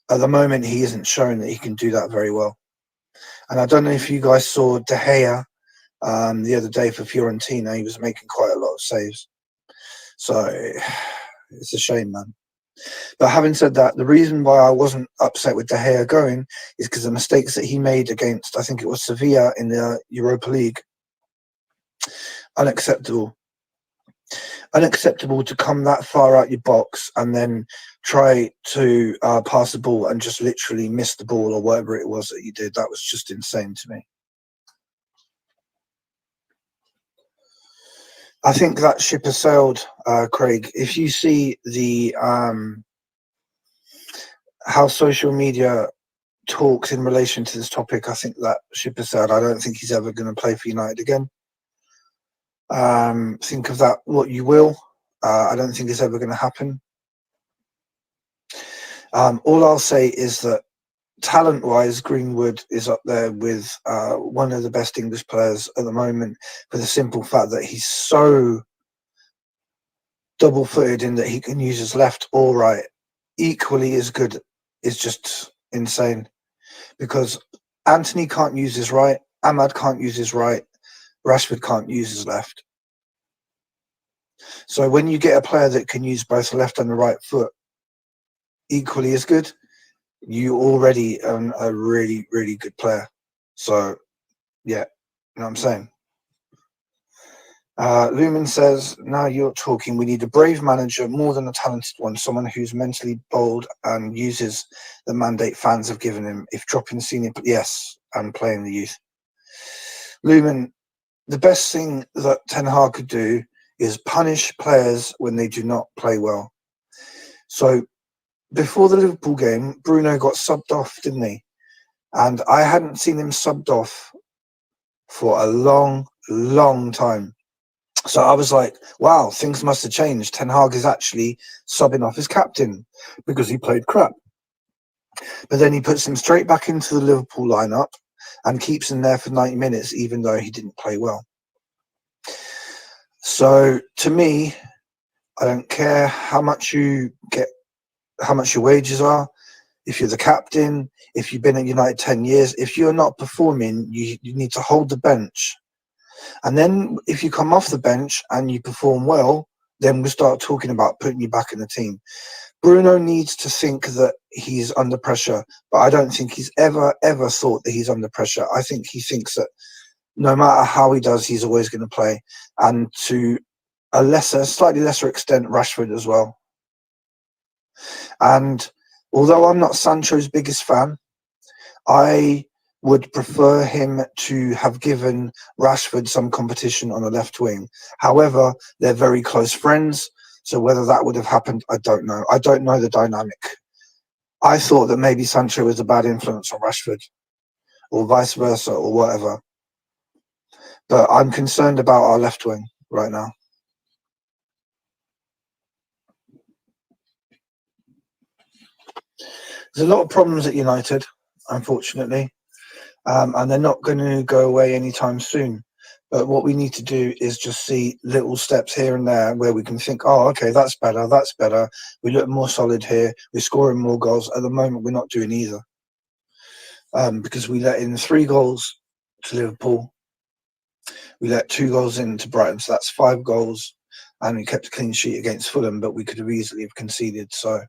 at the moment, he isn't showing that he can do that very well. And I don't know if you guys saw De Gea the other day for Fiorentina. He was making quite a lot of saves. So it's a shame, man. But having said that, the reason why I wasn't upset with De Gea going is because the mistakes that he made against, I think it was Sevilla in the Europa League, unacceptable. Unacceptable to come that far out your box and then try to pass the ball and just literally miss the ball or whatever it was that you did. That was just insane to me. I think that ship has sailed, Craig. If you see the how social media talks in relation to this topic, I think that ship has sailed. I don't think he's ever going to play for United again. Think of that what you will. I don't think it's ever going to happen. All I'll say is that talent-wise, Greenwood is up there with one of the best English players at the moment for the simple fact that he's so double-footed in that he can use his left or right equally as good. Is just insane because Anthony can't use his right, Ahmad can't use his right, Rashford can't use his left. So when you get a player that can use both the left and the right foot equally as good, you already own a really, really good player. So, yeah, you know what I'm saying? Lumen says, now you're talking. We need a brave manager more than a talented one, someone who's mentally bold and uses the mandate fans have given him. If dropping senior, yes, and playing the youth. Lumen, the best thing that Ten Hag could do is punish players when they do not play well. So before the Liverpool game, Bruno got subbed off, didn't he? And I hadn't seen him subbed off for a long, long time. So I was like, wow, things must have changed. Ten Hag is actually subbing off his captain because he played crap. But then he puts him straight back into the Liverpool lineup and keeps him there for 90 minutes, even though he didn't play well. So to me, I don't care how much you get, how much your wages are. If you're the captain, if you've been at United 10 years, if you're not performing, you need to hold the bench. And then if you come off the bench and you perform well, then we'll start talking about putting you back in the team. Bruno needs to think that he's under pressure, but I don't think he's ever thought that he's under pressure. I think he thinks that no matter how he does, he's always going to play. And to a slightly lesser extent, Rashford as well. And although I'm not Sancho's biggest fan, I would prefer him to have given Rashford some competition on the left wing. However, they're very close friends, so whether that would have happened, I don't know. I don't know the dynamic. I thought that maybe Sancho was a bad influence on Rashford, or vice versa, or whatever. But I'm concerned about our left wing right now. There's a lot of problems at United, unfortunately, and they're not going to go away anytime soon. But what we need to do is just see little steps here and there where we can think, oh, okay, that's better, that's better. We look more solid here. We're scoring more goals. At the moment, we're not doing either, because we let in 3 goals to Liverpool. We let 2 goals into Brighton, so that's 5 goals. And we kept a clean sheet against Fulham, but we could have easily have conceded. So,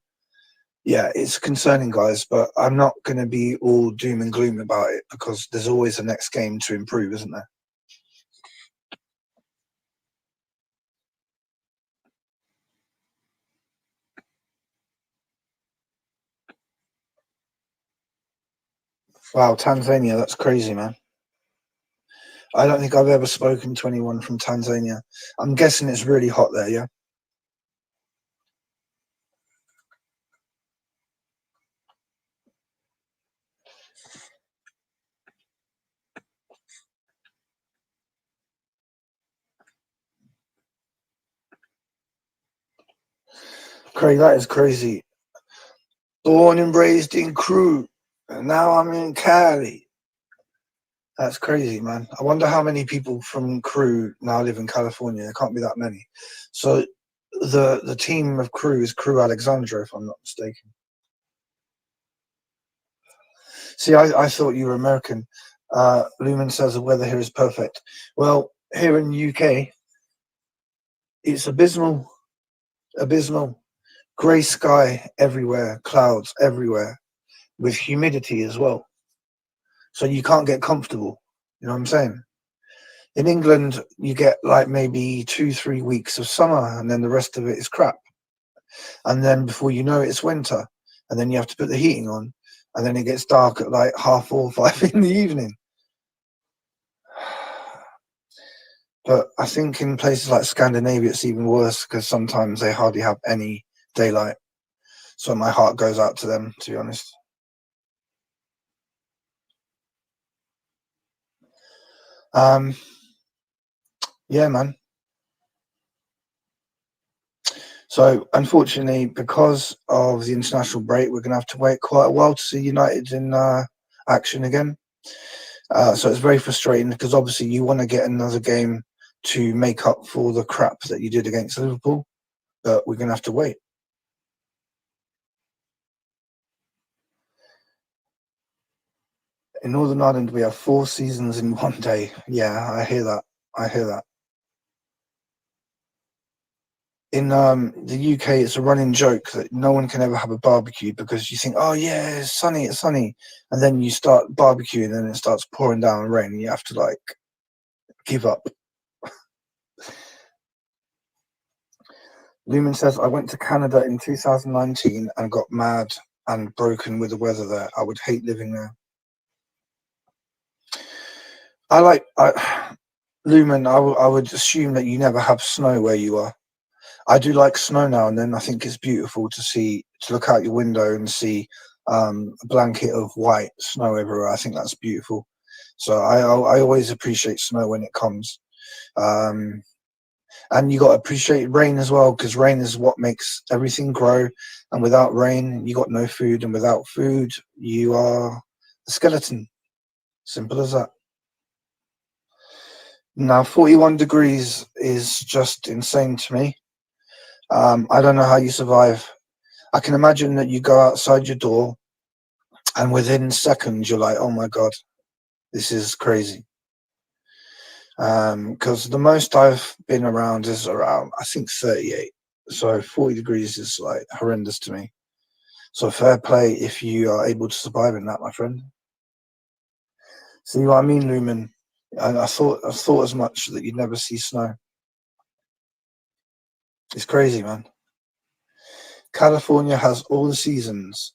yeah, it's concerning, guys, but I'm not going to be all doom and gloom about it because there's always a next game to improve, isn't there? Wow, Tanzania, that's crazy, man. I don't think I've ever spoken to anyone from Tanzania. I'm guessing it's really hot there, yeah? Crazy, that is crazy. Born and raised in Crewe, and now I'm in Cali. That's crazy, man. I wonder how many people from Crewe now live in California. There can't be that many. So the team of Crewe is Crewe Alexandra, if I'm not mistaken. See, I thought you were American. Lumen says the weather here is perfect. Well, here in the UK, it's abysmal. Abysmal. Grey sky everywhere, clouds everywhere, with humidity as well. So you can't get comfortable. You know what I'm saying? In England, you get like maybe 2-3 weeks of summer, and then the rest of it is crap. And then before you know it, it's winter, and then you have to put the heating on, and then it gets dark at like 4:30, 5 in the evening. But I think in places like Scandinavia, it's even worse because sometimes they hardly have any daylight. So my heart goes out to them, to be honest. Yeah, man. So unfortunately, because of the international break, we're going to have to wait quite a while to see United in action again. So it's very frustrating because obviously you want to get another game to make up for the crap that you did against Liverpool, but we're going to have to wait. In Northern Ireland, we have 4 seasons in one day. Yeah, I hear that. I hear that. In the UK, it's a running joke that no one can ever have a barbecue because you think, oh yeah, it's sunny, and then you start barbecuing and it starts pouring down rain, and you have to like give up. Lumen says, I went to Canada in 2019 and got mad and broken with the weather there. I would hate living there. Lumen, I would assume that you never have snow where you are. I do like snow now and then. I think it's beautiful to look out your window and see a blanket of white snow everywhere. I think that's beautiful. So I always appreciate snow when it comes. And you got to appreciate rain as well, because rain is what makes everything grow. And without rain, you got no food. And without food, you are a skeleton. Simple as that. Now, 41 degrees is just insane to me. I don't know how you survive. I can imagine that you go outside your door and within seconds you're like, oh my God, this is crazy. Because the most I've been around is around, I think, 38. So 40 degrees is like horrendous to me. So fair play if you are able to survive in that, my friend. See what I mean, Lumen? And I thought as much that you'd never see snow. It's crazy, man. California has all the seasons.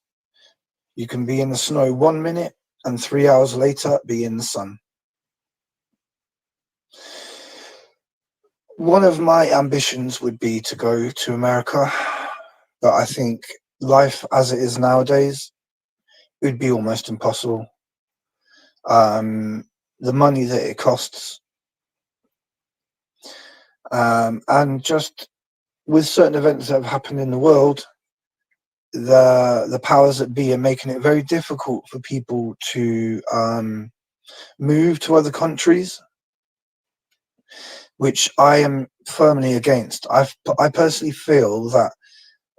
You can be in the snow 1 minute and 3 hours later be in the sun. One of my ambitions would be to go to America, but I think life as it is nowadays, it would be almost impossible. The money that it costs, and just with certain events that have happened in the world, the powers that be are making it very difficult for people to move to other countries, which I am firmly against. I personally feel that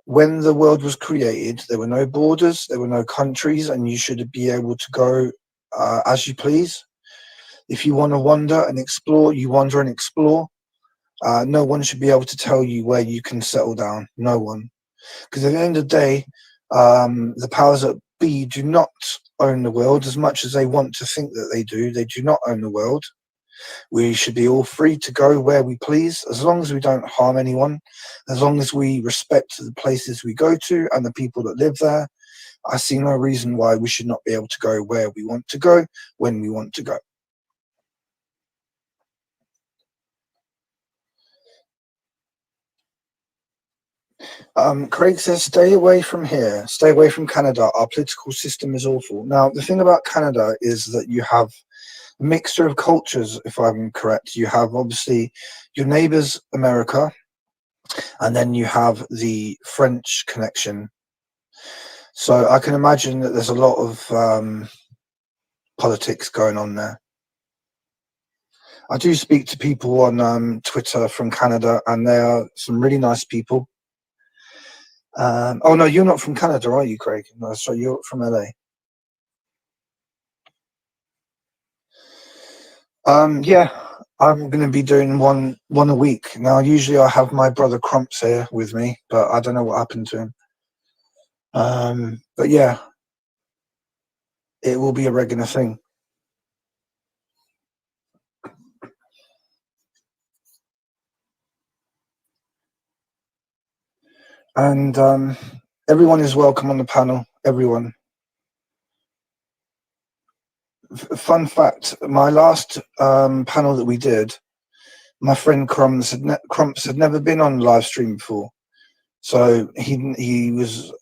when the world was created, there were no borders, there were no countries, and you should be able to go as you please. If you want to wander and explore, you wander and explore. No one should be able to tell you where you can settle down. No one. Because at the end of the day, the powers that be do not own the world as much as they want to think that they do. They do not own the world. We should be all free to go where we please, as long as we don't harm anyone, as long as we respect the places we go to and the people that live there. I see no reason why we should not be able to go where we want to go, when we want to go. Craig says, stay away from here. Stay away from Canada. Our political system is awful. Now, the thing about Canada is that you have a mixture of cultures, if I'm correct. You have, obviously, your neighbours, America, and then you have the French connection. So I can imagine that there's a lot of politics going on there. I do speak to people on Twitter from Canada, and they are some really nice people. Oh no, you're not from Canada, are you, Craig? No, sorry, you're from LA. Yeah, I'm going to be doing one a week now. Usually, I have my brother Crumps here with me, but I don't know what happened to him. But yeah, it will be a regular thing. And everyone is welcome on the panel. Everyone. Fun fact: my last panel that we did, my friend Crumps had never been on live stream before, so he was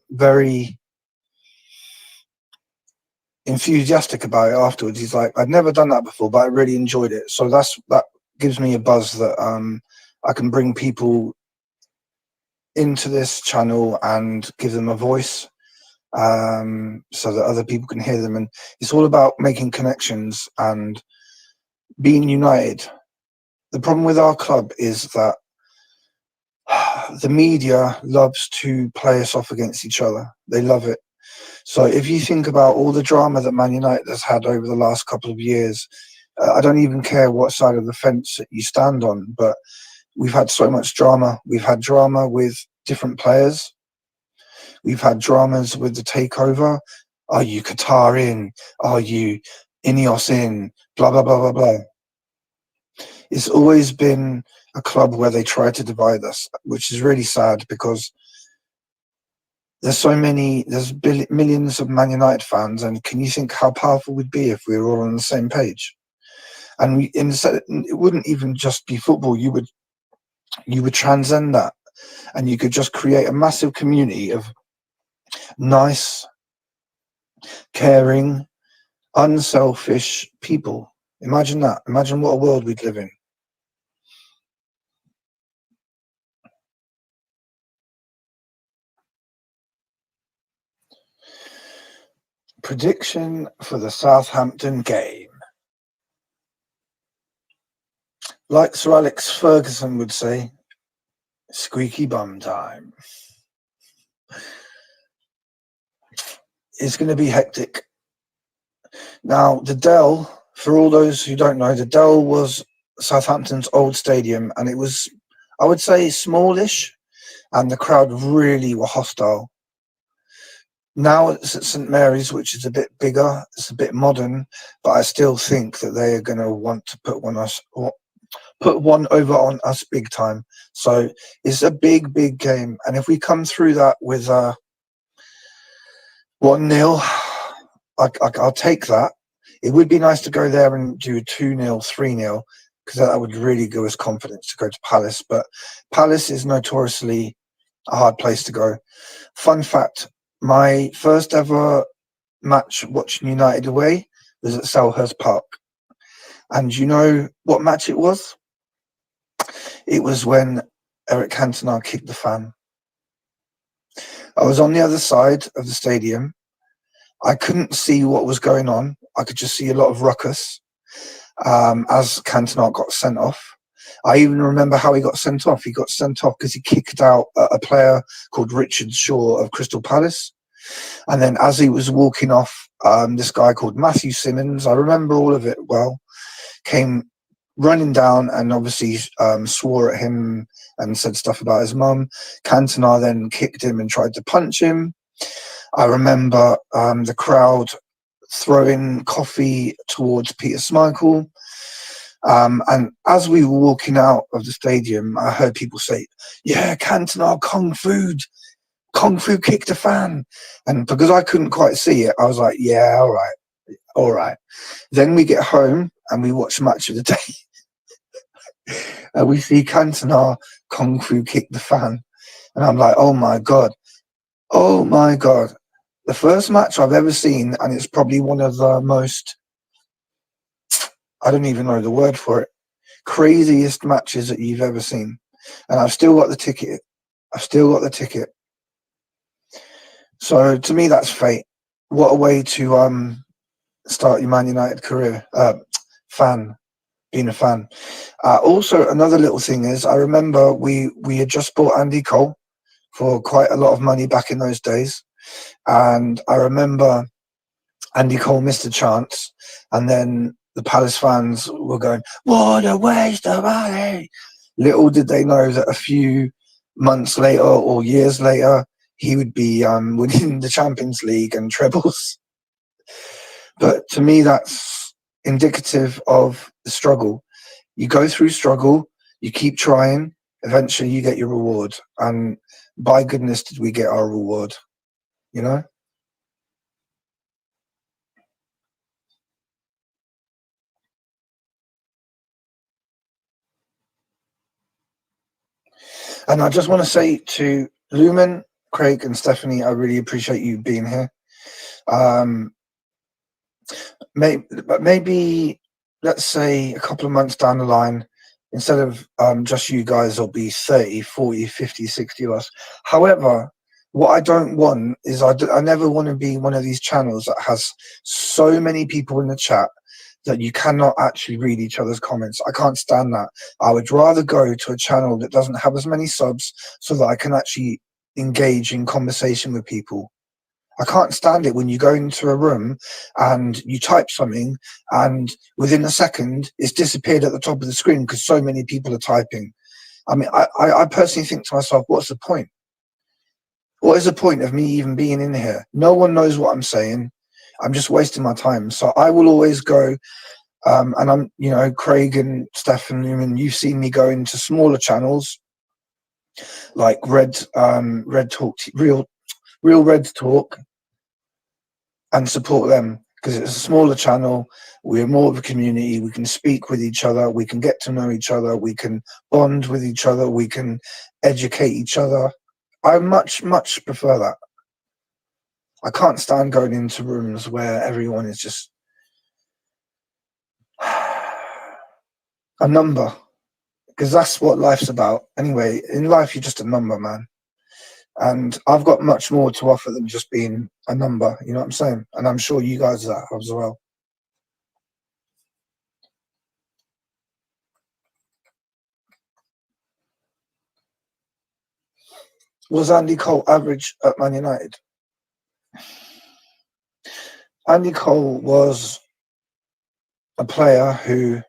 very enthusiastic about it afterwards. He's like, I'd never done that before, but I really enjoyed it. So that gives me a buzz that I can bring people into this channel and give them a voice, so that other people can hear them. And it's all about making connections and being united. The problem with our club is that the media loves to play us off against each other. They love it. So if you think about all the drama that Man United has had over the last couple of years, I don't even care what side of the fence that you stand on, but we've had so much drama. We've had drama with different players. We've had dramas with the takeover. Are you Qatar in? Are you Ineos in? Blah, blah, blah, blah, blah. It's always been a club where they try to divide us, which is really sad because there's millions of Man United fans, and can you think how powerful we'd be if we were all on the same page? And it wouldn't even just be football. You would transcend that, and you could just create a massive community of nice, caring, unselfish people. Imagine that. Imagine what a world we'd live in. Prediction for the Southampton game. Like Sir Alex Ferguson would say, squeaky bum time. It's going to be hectic. Now, the Dell, for all those who don't know, the Dell was Southampton's old stadium, and it was, I would say, smallish, and the crowd really were hostile. Now it's at St Mary's, which is a bit bigger, it's a bit modern, but I still think that they are going to want to put one over on us big time. So it's a big, big game, and if we come through that with 1-0, I'll take that. It would be nice to go there and do 2-0, 3-0, because that would really give us confidence to go to Palace. But Palace is notoriously a hard place to go. Fun fact, my first ever match watching United away was at Selhurst Park. And you know what match it was? It was when Eric Cantona kicked the fan. I was on the other side of the stadium. I couldn't see what was going on. I could just see a lot of ruckus as Cantona got sent off. I even remember how he got sent off. He got sent off because he kicked out a player called Richard Shaw of Crystal Palace. And then as he was walking off, this guy called Matthew Simmons, I remember all of it well, came running down and obviously swore at him and said stuff about his mum. Cantona then kicked him and tried to punch him. I remember the crowd throwing coffee towards Peter Schmeichel. And as we were walking out of the stadium, I heard people say, yeah, Cantona, Kung Fu kicked a fan. And because I couldn't quite see it, I was like, yeah, all right. Then we get home and we watch Match of the Day. And we see Cantona Kung Fu kick the fan. And I'm like, oh my God. The first match I've ever seen, and it's probably one of the most, I don't even know the word for it, craziest matches that you've ever seen. And I've still got the ticket. So to me, that's fate. What a way to start your Man United career. Being a fan. Also, another little thing is, I remember we had just bought Andy Cole for quite a lot of money back in those days. And I remember Andy Cole missed a chance, and then the Palace fans were going, what a waste of money. Little did they know that a few months later or years later, he would be winning the Champions League and trebles. But to me, that's indicative of the struggle. You go through struggle, you keep trying, eventually you get your reward. And by goodness, did we get our reward, you know? And I just want to say to Lumen, Craig, and Stephanie, I really appreciate you being here. Maybe, let's say, a couple of months down the line, instead of just you guys, there'll be 30, 40, 50, 60 of us. However, what I don't want is I never want to be one of these channels that has so many people in the chat that you cannot actually read each other's comments. I can't stand that. I would rather go to a channel that doesn't have as many subs so that I can actually engage in conversation with people. I can't stand it when you go into a room and you type something and within a second it's disappeared at the top of the screen because so many people are typing. I mean, I personally think to myself, what's the point? What is the point of me even being in here? No one knows what I'm saying. I'm just wasting my time. So I will always go, and I'm, you know, Craig and Stefan Newman, you've seen me go into smaller channels like Red Talk, Real Red Talk, and support them because it's a smaller channel. We're more of a community. We can speak with each other. We can get to know each other. We can bond with each other. We can educate each other. I much prefer that. I can't stand going into rooms where everyone is just a number, because that's what life's about. Anyway, in life, you're just a number, man. And I've got much more to offer than just being a number, you know what I'm saying? And I'm sure you guys are as well. Was Andy Cole average at Man United? Andy Cole was a player who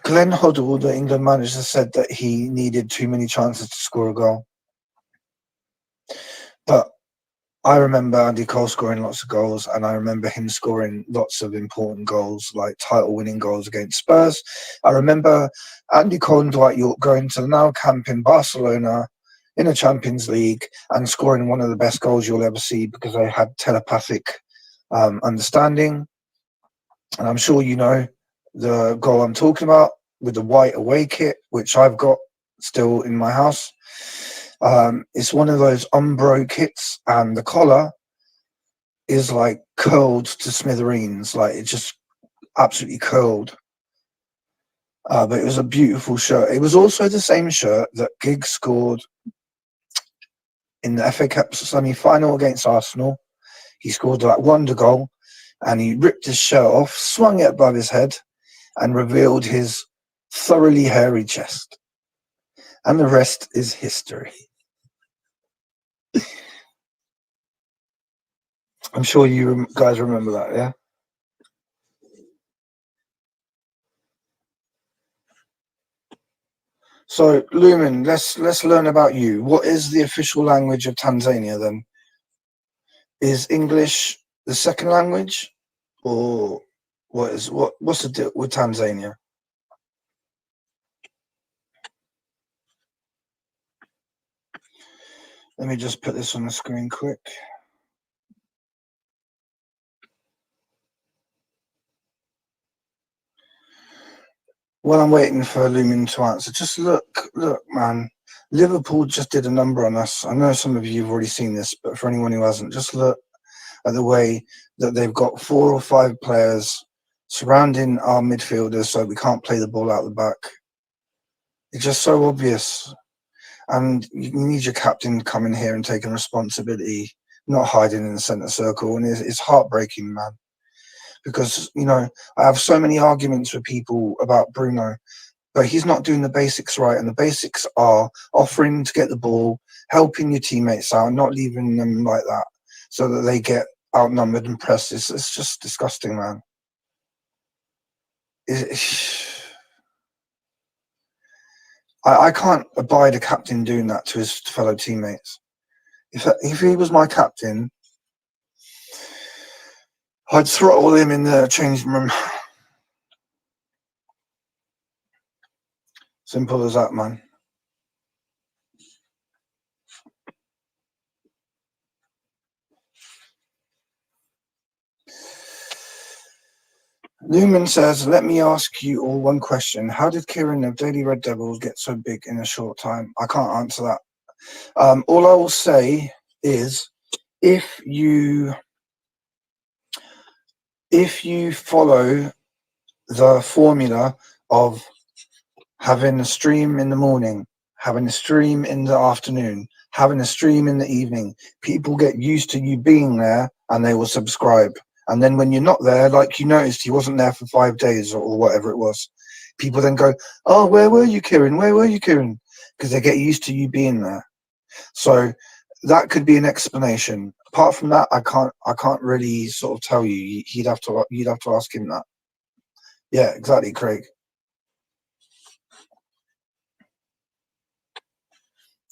Glenn Hoddle, the England manager, said that he needed too many chances to score a goal. But I remember Andy Cole scoring lots of goals, and I remember him scoring lots of important goals, like title-winning goals against Spurs. I remember Andy Cole and Dwight York going to the Nou Camp in Barcelona in the Champions League and scoring one of the best goals you'll ever see because they had telepathic understanding. And I'm sure you know the goal I'm talking about with the white away kit, which I've got still in my house. It's one of those Umbro kits, and the collar is like curled to smithereens, like it's just absolutely curled. But it was a beautiful shirt. It was also the same shirt that Giggs scored in the FA Cup semi-final against Arsenal. He scored that wonder goal, and he ripped his shirt off, swung it above his head, and revealed his thoroughly hairy chest. And the rest is history. I'm sure you guys remember that, yeah? So, Lumen, let's learn about you. What is the official language of Tanzania then? Is English the second language, or what's the deal with Tanzania? Let me just put this on the screen quick. While I'm waiting for Lumen to answer, just look, man. Liverpool just did a number on us. I know some of you have already seen this, but for anyone who hasn't, just look at the way that they've got 4 or 5 players surrounding our midfielders so we can't play the ball out the back. It's just so obvious. And you need your captain coming here and taking responsibility, not hiding in the centre circle. And it's heartbreaking, man. Because, you know, I have so many arguments with people about Bruno, but he's not doing the basics right. And the basics are offering to get the ball, helping your teammates out, not leaving them like that so that they get outnumbered and pressed. It's just disgusting, man. I can't abide a captain doing that to his fellow teammates. If he was my captain, I'd throttle him in the changing room. Simple as that, man. Lumen says, let me ask you all one question. How did Kieran of Daily Red Devils get so big in a short time? I can't answer that. All I will say is if you follow the formula of having a stream in the morning, having a stream in the afternoon, having a stream in the evening, people get used to you being there and they will subscribe. And then when you're not there, like you noticed, he wasn't there for 5 days or whatever it was. People then go, oh, where were you, Kieran? Where were you, Kieran? Because they get used to you being there. So that could be an explanation. Apart from that, I can't really sort of tell you. You'd have to ask him that. Yeah, exactly, Craig.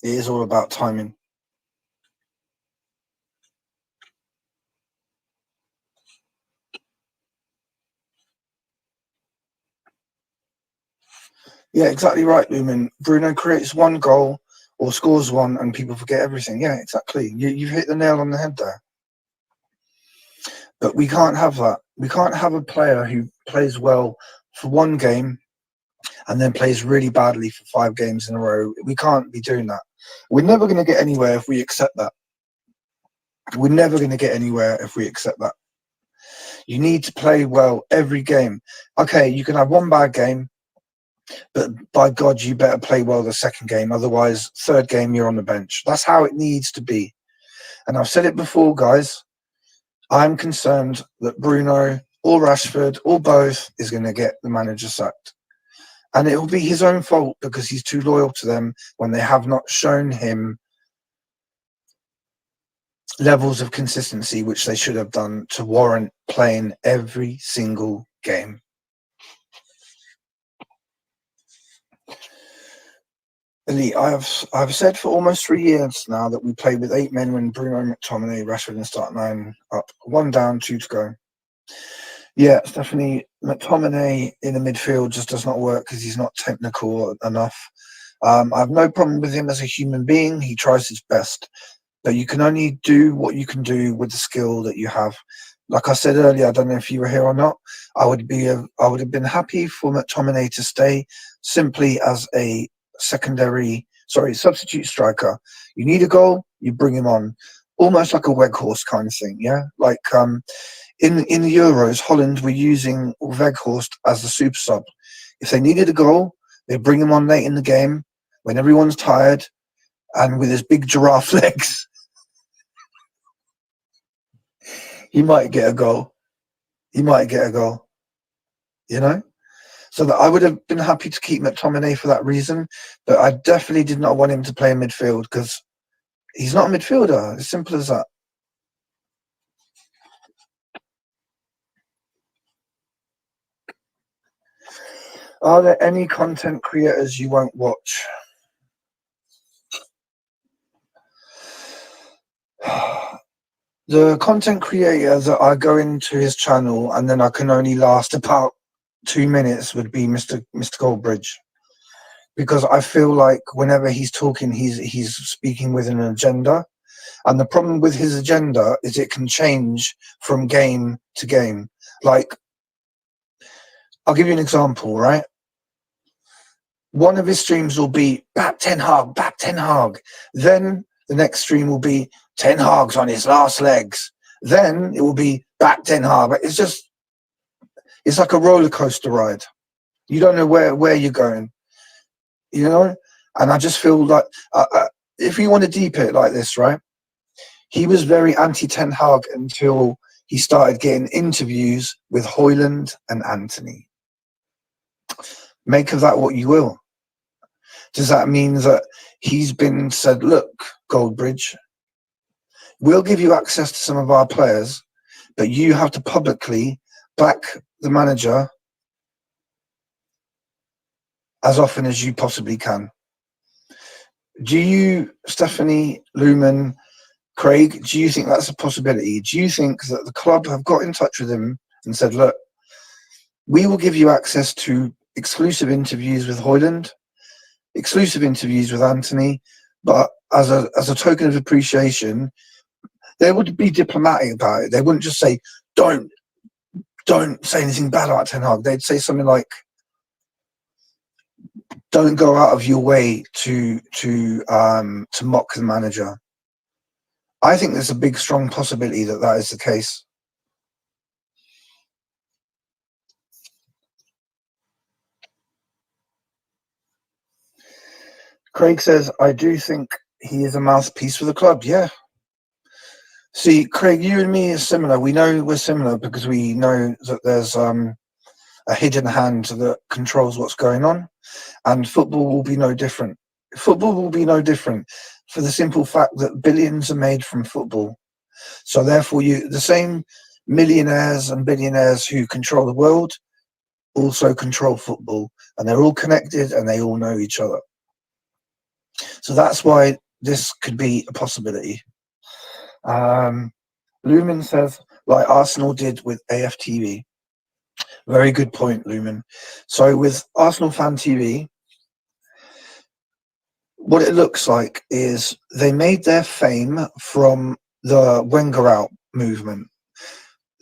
It is all about timing. Yeah, exactly right, Lumen. Bruno creates 1 goal or scores 1 and people forget everything. Yeah, exactly. You've hit the nail on the head there. But we can't have that. We can't have a player who plays well for 1 game and then plays really badly for 5 games in a row. We can't be doing that. We're never going to get anywhere if we accept that. We're never going to get anywhere if we accept that. You need to play well every game. Okay, you can have 1 bad game, but by God, you better play well the 2nd game. Otherwise, 3rd game, you're on the bench. That's how it needs to be. And I've said it before, guys. I'm concerned that Bruno or Rashford or both is going to get the manager sacked. And it will be his own fault because he's too loyal to them when they have not shown him levels of consistency which they should have done to warrant playing every single game. Elite, I've said for almost 3 years now that we played with 8 men when Bruno, McTominay, Rashford and start 9 up. 1 down, 2 to go. Yeah, Stephanie, McTominay in the midfield just does not work because he's not technical enough. I have no problem with him as a human being. He tries his best. But you can only do what you can do with the skill that you have. Like I said earlier, I don't know if you were here or not, I would have been happy for McTominay to stay simply as a substitute striker. You need a goal, you bring him on. Almost like a Weghorst kind of thing, yeah? Like in the Euros, Holland were using Weghorst as the super sub. If they needed a goal, they bring him on late in the game when everyone's tired and with his big giraffe legs, he might get a goal. He might get a goal. You know? So that I would have been happy to keep McTominay for that reason, but I definitely did not want him to play in midfield because he's not a midfielder. As simple as that. Are there any content creators you won't watch? The content creator that I go into his channel and then I can only last about 2 minutes would be Mr. Goldbridge, because I feel like whenever he's talking, he's speaking with an agenda, and the problem with his agenda is it can change from game to game. Like, I'll give you an example, right? One of his streams will be back Ten Hag. Then the next stream will be Ten Hag's on his last legs. Then it will be back Ten Hag. It's like a roller coaster ride. You don't know where you're going, you know? And I just feel like if you want to deep it like this, right? He was very anti-Ten Hag until he started getting interviews with Højlund and Anthony. Make of that what you will. Does that mean that he's been said, look, Goldbridge, we'll give you access to some of our players, but you have to publicly back the manager as often as you possibly can? Do you, Stephanie, Lumen, Craig, do you think that's a possibility? Do you think that the club have got in touch with him and said, look, we will give you access to exclusive interviews with Højlund, exclusive interviews with Anthony, but as a token of appreciation, they would be diplomatic about it. They wouldn't just say, don't say anything bad about Ten Hag. They'd say something like, don't go out of your way to mock the manager. I think there's a big, strong possibility that that is the case. Craig says, I do think he is a mouthpiece for the club. Yeah. See, Craig, you and me are similar. We know we're similar because we know that there's a hidden hand that controls what's going on, and football will be no different. Football will be no different for the simple fact that billions are made from football. So therefore, the same millionaires and billionaires who control the world also control football, and they're all connected and they all know each other. So that's why this could be a possibility. Lumen says, like Arsenal did with AFTV. Very good point, Lumen. So with Arsenal Fan TV, what it looks like is they made their fame from the Wenger out movement.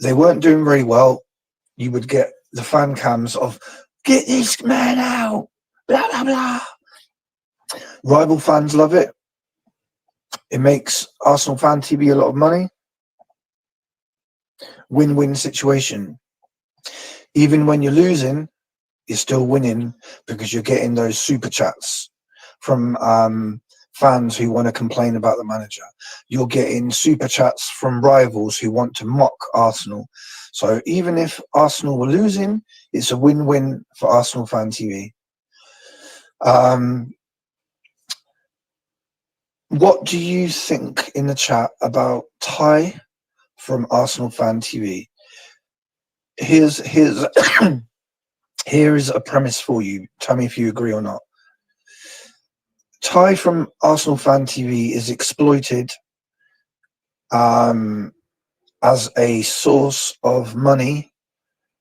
They weren't doing very well. You would get the fan cams of, get this man out, blah, blah, blah. Rival fans love it. It makes Arsenal Fan TV a lot of money. Win-win situation. Even when you're losing, you're still winning because you're getting those super chats from fans who want to complain about the manager. You're getting super chats from rivals who want to mock Arsenal. So even if Arsenal were losing, it's a win-win for Arsenal Fan TV. What do you think in the chat about Ty from Arsenal Fan TV? Here's here is a premise for you. Tell me if you agree or not. Ty from Arsenal Fan TV is exploited as a source of money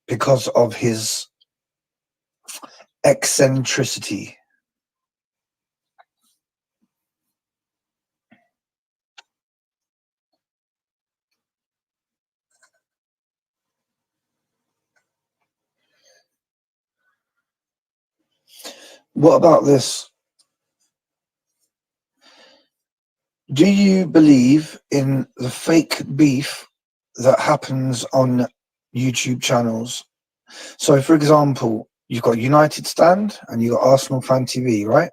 because of his eccentricity. What about this? Do you believe in the fake beef that happens on YouTube channels? So, for example, you've got United Stand and you've got Arsenal Fan TV, right?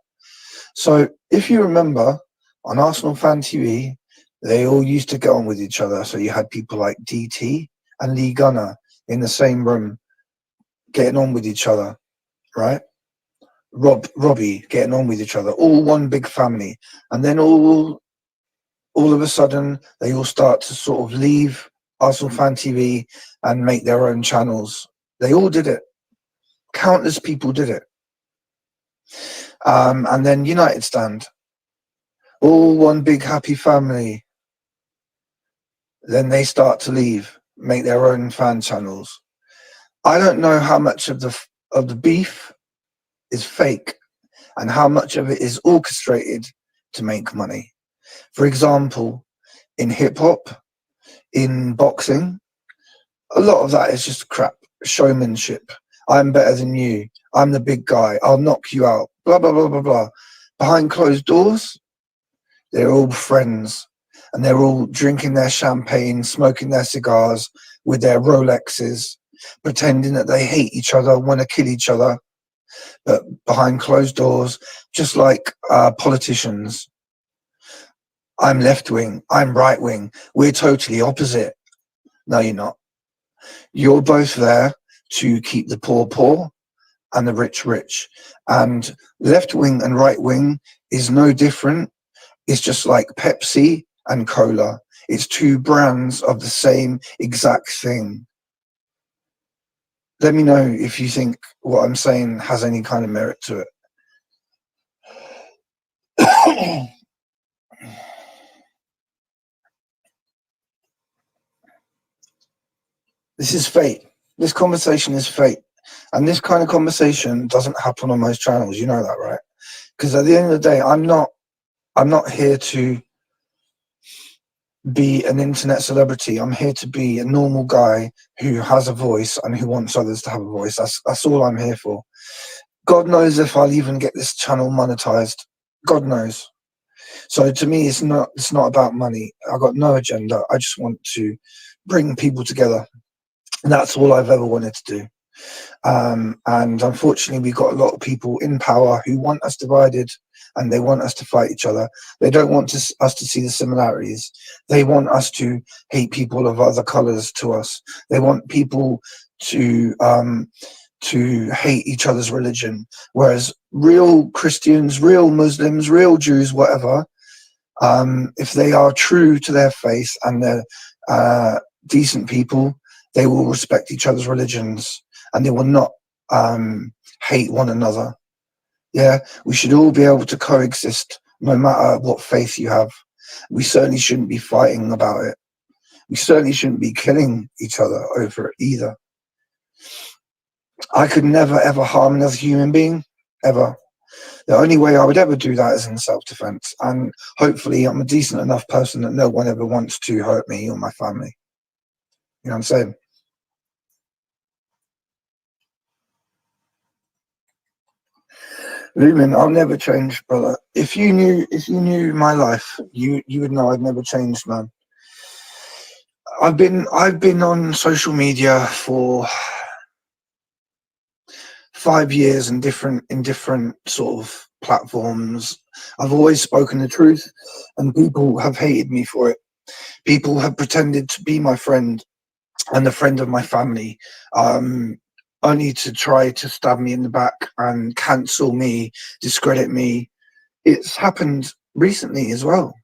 So, if you remember, On Arsenal Fan TV, they all used to get on with each other. So you had people like DT and Lee Gunner in the same room getting on with each other, right? Robbie getting on with each other, all one big family. And then all of a sudden, they all start to sort of leave Arsenal Fan TV and make their own channels. They all did it. Countless people did it. And then United Stand, all one big happy family. Then they start to leave, make their own fan channels. I don't know how much of the beef is fake and how much of it is orchestrated to make money. For example, in hip hop, in boxing, a lot of that is just crap showmanship. I'm better than you. I'm the big guy. I'll knock you out. Blah, blah, blah, blah, blah. Behind closed doors, they're all friends and they're all drinking their champagne, smoking their cigars with their Rolexes, pretending that they hate each other, want to kill each other. But behind closed doors, just like politicians, I'm left wing, I'm right wing. We're totally opposite. No, you're not. You're both there to keep the poor poor and the rich rich. And left wing and right wing is no different. It's just like Pepsi and Cola. It's two brands of the same exact thing. Let me know if you think what I'm saying has any kind of merit to it. This is fate. This conversation is fate. And this kind of conversation doesn't happen on most channels. You know that, right? Because at the end of the day, I'm not here to be an internet celebrity. I'm here to be a normal guy who has a voice and who wants others to have a voice. That's all I'm here for. God knows if I'll even get this channel monetized. God knows. So to me, it's not about money. I've got no agenda. I just want to bring people together. And that's all I've ever wanted to do. And unfortunately, we've got a lot of people in power who want us divided and they want us to fight each other. They don't want us to see the similarities. They want us to hate people of other colors to us. They want people to hate each other's religion. Whereas real Christians, real Muslims, real Jews, whatever, if they are true to their faith and they're decent people, they will respect each other's religions and they will not hate one another. Yeah, we should all be able to coexist no matter what faith you have. We certainly shouldn't be fighting about it. We certainly shouldn't be killing each other over it either. I could never ever harm another human being, ever. The only way I would ever do that is in self-defense. And hopefully I'm a decent enough person that no one ever wants to hurt me or my family. You know what I'm saying? Lumen, I'll never change, brother. If you knew my life, you would know I'd never changed, man. I've been on social media for 5 years in different sort of platforms. I've always spoken the truth, and people have hated me for it. People have pretended to be my friend and the friend of my family, only to try to stab me in the back and cancel me, discredit me. It's happened recently as well.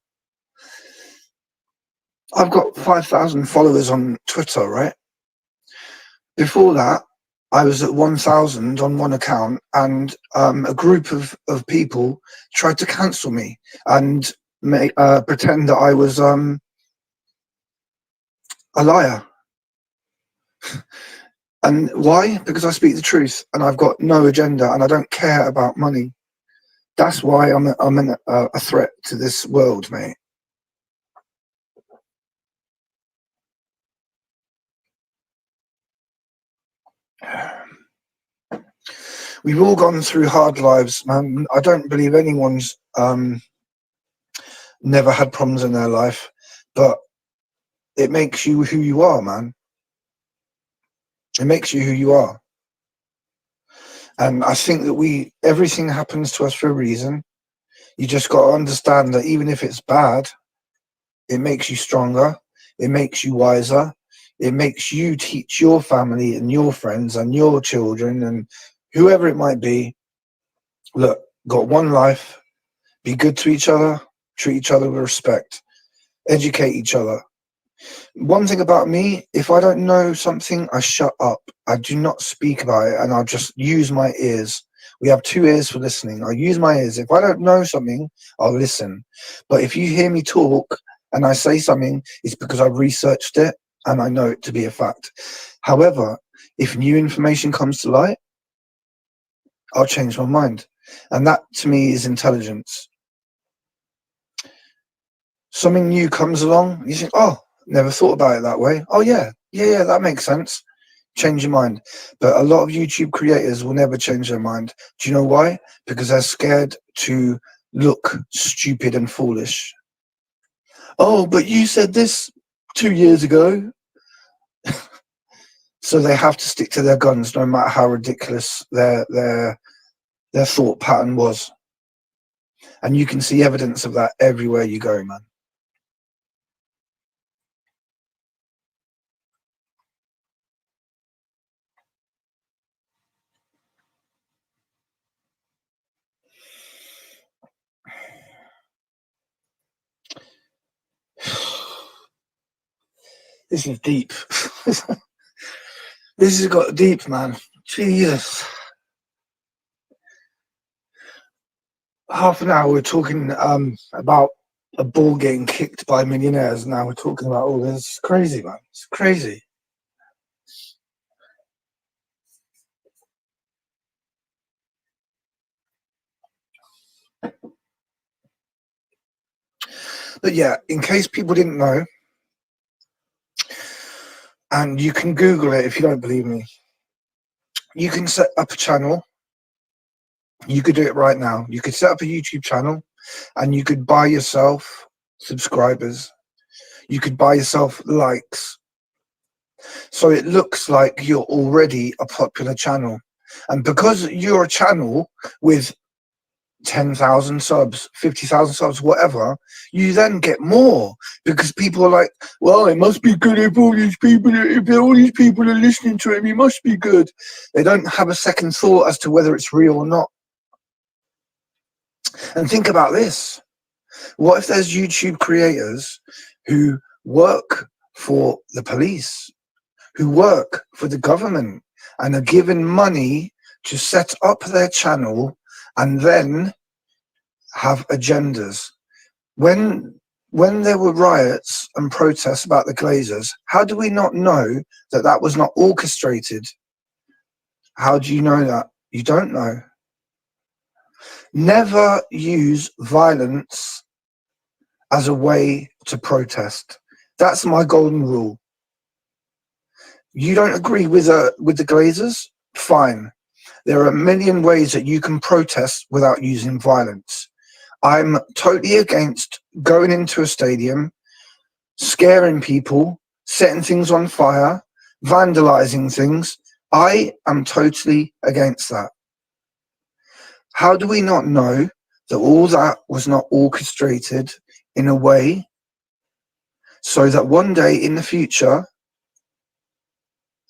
I've got 5,000 followers on Twitter, right? Before that, I was at 1,000 on one account, and a group of people tried to cancel me and pretend that I was a liar. And why? Because I speak the truth and I've got no agenda and I don't care about money. That's why I'm a threat to this world, mate. We've all gone through hard lives, man. I don't believe anyone's never had problems in their life, but it makes you who you are, man. It makes you who you are. And I think that everything happens to us for a reason. You just got to understand that even if it's bad, it makes you stronger. It makes you wiser. It makes you teach your family and your friends and your children and whoever it might be. Look, got one life. Be good to each other. Treat each other with respect. Educate each other. One thing about me, if I don't know something, I shut up. I do not speak about it, and I'll just use my ears. We have 2 ears for listening. I use my ears. If I don't know something, I'll listen. But if you hear me talk and I say something, it's because I've researched it and I know it to be a fact. However, if new information comes to light, I'll change my mind. And that, to me, is intelligence. Something new comes along, you think, oh, never thought about it that way. Oh, yeah, that makes sense. Change your mind. But a lot of YouTube creators will never change their mind. Do you know why? Because they're scared to look stupid and foolish. Oh, but you said this 2 years ago. So they have to stick to their guns no matter how ridiculous their thought pattern was. And you can see evidence of that everywhere you go, man. This is deep. This has got deep, man. Jesus. Half an hour we're talking about a ball getting kicked by millionaires. Now we're talking about all this. It's crazy, man. It's crazy. But yeah, in case people didn't know, and you can Google it if you don't believe me, you can set up a channel. You could do it right now. You could set up a YouTube channel and you could buy yourself subscribers. You could buy yourself likes. So it looks like you're already a popular channel. And because you're a channel with 10,000 subs, 50,000 subs, whatever, you then get more because people are like, well, it must be good if all these people are listening to him, he must be good. They don't have a second thought as to whether it's real or not. And think about this. What if there's YouTube creators who work for the police, who work for the government and are given money to set up their channel and then have agendas? When there were riots and protests about the Glazers, how do we not know that that was not orchestrated? How do you know that? You don't know. Never use violence as a way to protest. That's my golden rule. You don't agree with the Glazers? Fine. There are a million ways that you can protest without using violence. I'm totally against going into a stadium, scaring people, setting things on fire, vandalizing things. I am totally against that. How do we not know that all that was not orchestrated in a way so that one day in the future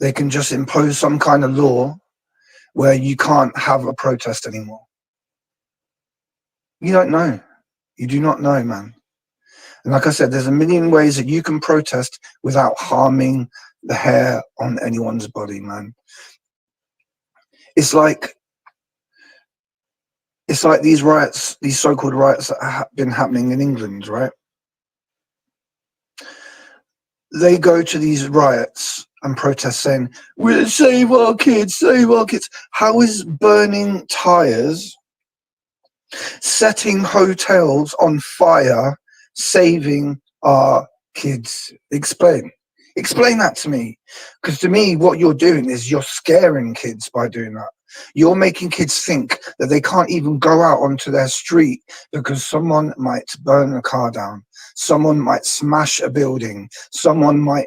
they can just impose some kind of law where you can't have a protest anymore? You don't know. You do not know, man. And like I said, there's a million ways that you can protest without harming the hair on anyone's body, man. It's like these riots, these so-called riots that have been happening in England, right? They go to these riots and protest saying, we'll save our kids, save our kids. How is burning tires, setting hotels on fire, saving our kids? Explain that to me. Because to me, what you're doing is you're scaring kids by doing that. You're making kids think that they can't even go out onto their street because someone might burn a car down, someone might smash a building, someone might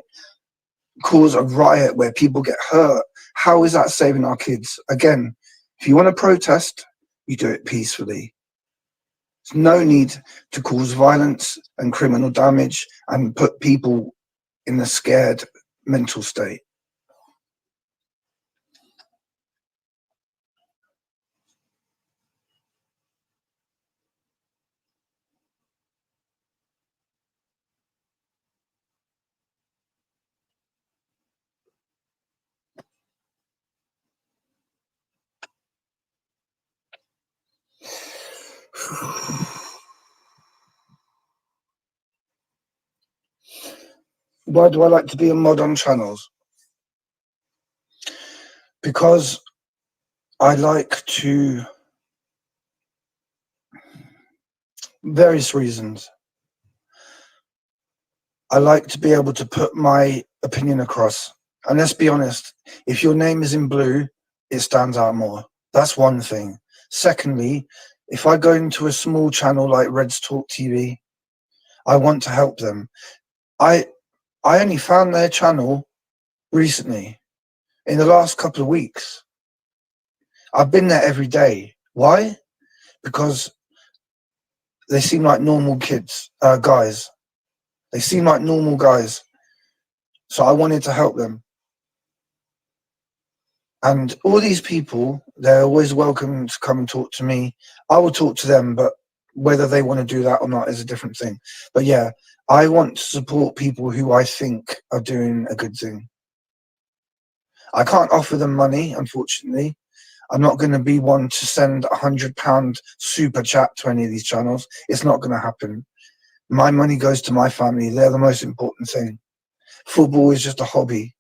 cause a riot where people get hurt. How is that saving our kids? Again, if you want to protest, you do it peacefully. There's no need to cause violence and criminal damage and put people in a scared mental state. Why do I like to be a mod on channels? Because I like to, various reasons. I like to be able to put my opinion across. And let's be honest, if your name is in blue, it stands out more. That's one thing. Secondly, if I go into a small channel like Red's Talk TV, I want to help them. I only found their channel recently, in the last couple of weeks. I've been there every day. Why? Because they seem like normal guys. They seem like normal guys. So I wanted to help them. And all these people, they're always welcome to come and talk to me. I will talk to them, but whether they want to do that or not is a different thing. But yeah, I want to support people who I think are doing a good thing. I can't offer them money, unfortunately. I'm not going to be one to send £100 super chat to any of these channels. It's not going to happen. My money goes to my family. They're the most important thing. Football is just a hobby.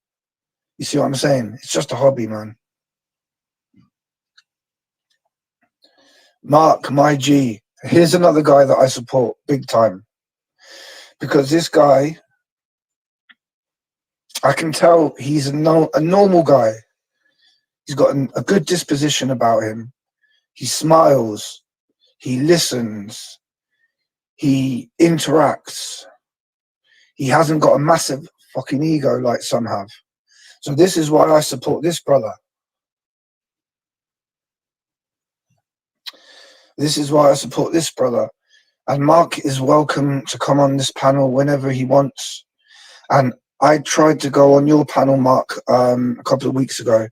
You see what I'm saying? It's just a hobby, man. Mark, my G. Here's another guy that I support big time. Because this guy, I can tell he's a normal guy. He's got a good disposition about him. He smiles. He listens. He interacts. He hasn't got a massive fucking ego like some have. So this is why I support this brother. This is why I support this brother. And Mark is welcome to come on this panel whenever he wants. And I tried to go on your panel, Mark, a couple of weeks ago.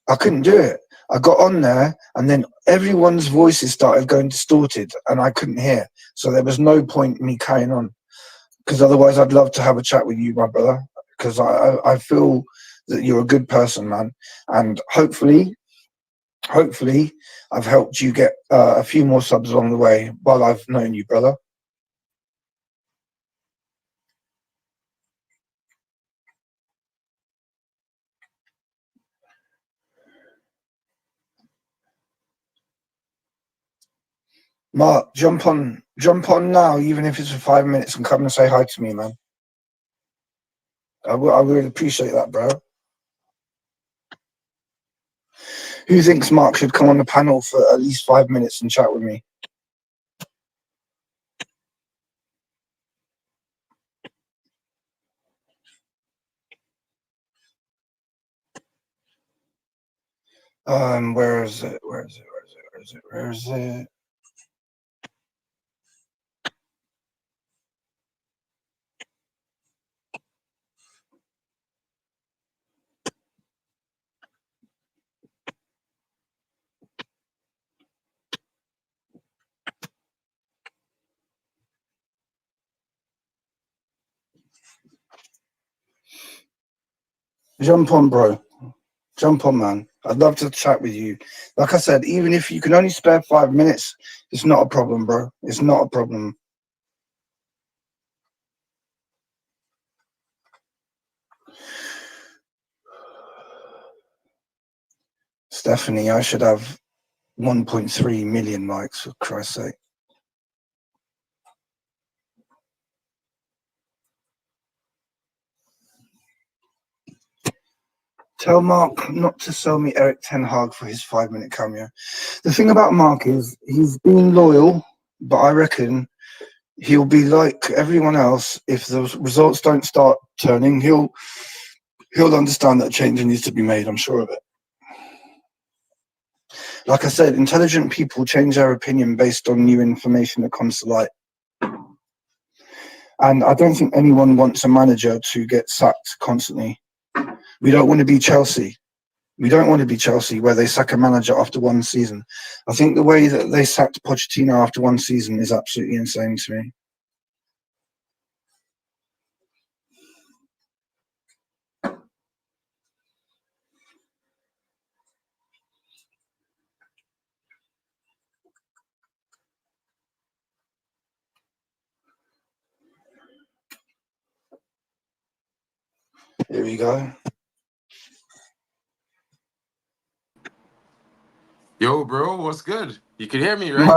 I couldn't do it. I got on there and then everyone's voices started going distorted and I couldn't hear. So there was no point in me carrying on. Because otherwise I'd love to have a chat with you, my brother. Because I feel that you're a good person, man. And hopefully I've helped you get a few more subs along the way while I've known you, brother. Mark, jump on now, even if it's for 5 minutes, and come and say hi to me, man. I really appreciate that, bro. Who thinks Mark should come on the panel for at least 5 minutes and chat with me? Where is it? Jump on, bro. Jump on, man. I'd love to chat with you. Like I said, even if you can only spare 5 minutes, it's not a problem, bro. It's not a problem. Stephanie, I should have 1.3 million likes, for Christ's sake. Tell Mark not to sell me Eric Ten Hag for his 5-minute cameo. The thing about Mark is he's been loyal, but I reckon he'll be like everyone else. If the results don't start turning, he'll understand that change needs to be made. I'm sure of it. like I said, intelligent people change their opinion based on new information that comes to light. And I don't think anyone wants a manager to get sacked constantly. We don't want to be Chelsea. We don't want to be Chelsea where they sack a manager after one season. I think the way that they sacked Pochettino after one season is absolutely insane to me. Here we go. Yo, bro, what's good? You can hear me, right?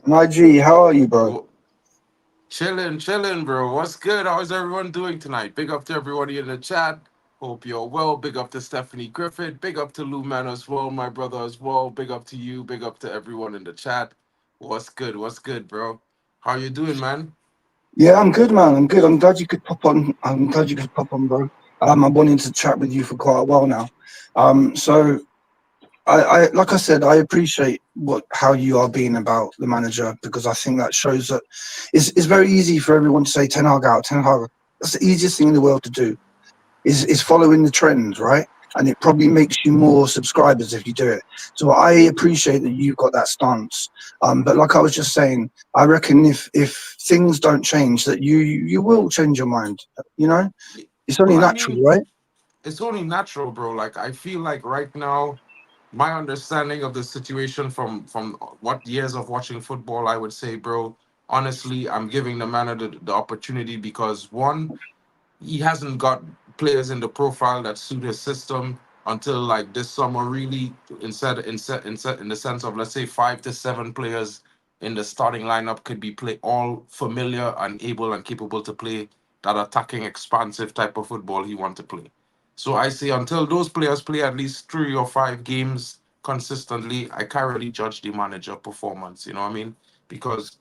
My G, how are you, bro? Wh- chilling, bro. What's good? How's everyone doing tonight? Big up to everybody in the chat. Hope you're well. Big up to Stephanie Griffith. Big up to Lou Man as well, my brother as well. Big up to you. Big up to everyone in the chat. What's good? What's good, bro? How you doing, man? Yeah, I'm good, man. I'm good. I'm glad you could pop on. I'm glad you could pop on, bro. I've wanted to chat with you for quite a while now. So I like I said, I appreciate how you are being about the manager, because I think that shows that it's very easy for everyone to say Ten Hag out, Ten Hag. That's the easiest thing in the world to do. Is following the trends, right? And it probably makes you more subscribers if you do it. So I appreciate that you've got that stance. But like I was just saying, I reckon if things don't change, that you will change your mind. You know, it's only Well, I natural, mean, right? it's only natural, bro. Like I feel like right now, my understanding of the situation from what years of watching football, I would say, bro. Honestly, I'm giving the man the opportunity because one, he hasn't got players in the profile that suit his system until like this summer. Really, in the sense of let's say 5 to 7 players in the starting lineup could be play all familiar and able and capable to play that attacking, expansive type of football he want to play. So I say until those players play at least 3 or 5 games consistently, I can't really judge the manager performance. You know what I mean? Because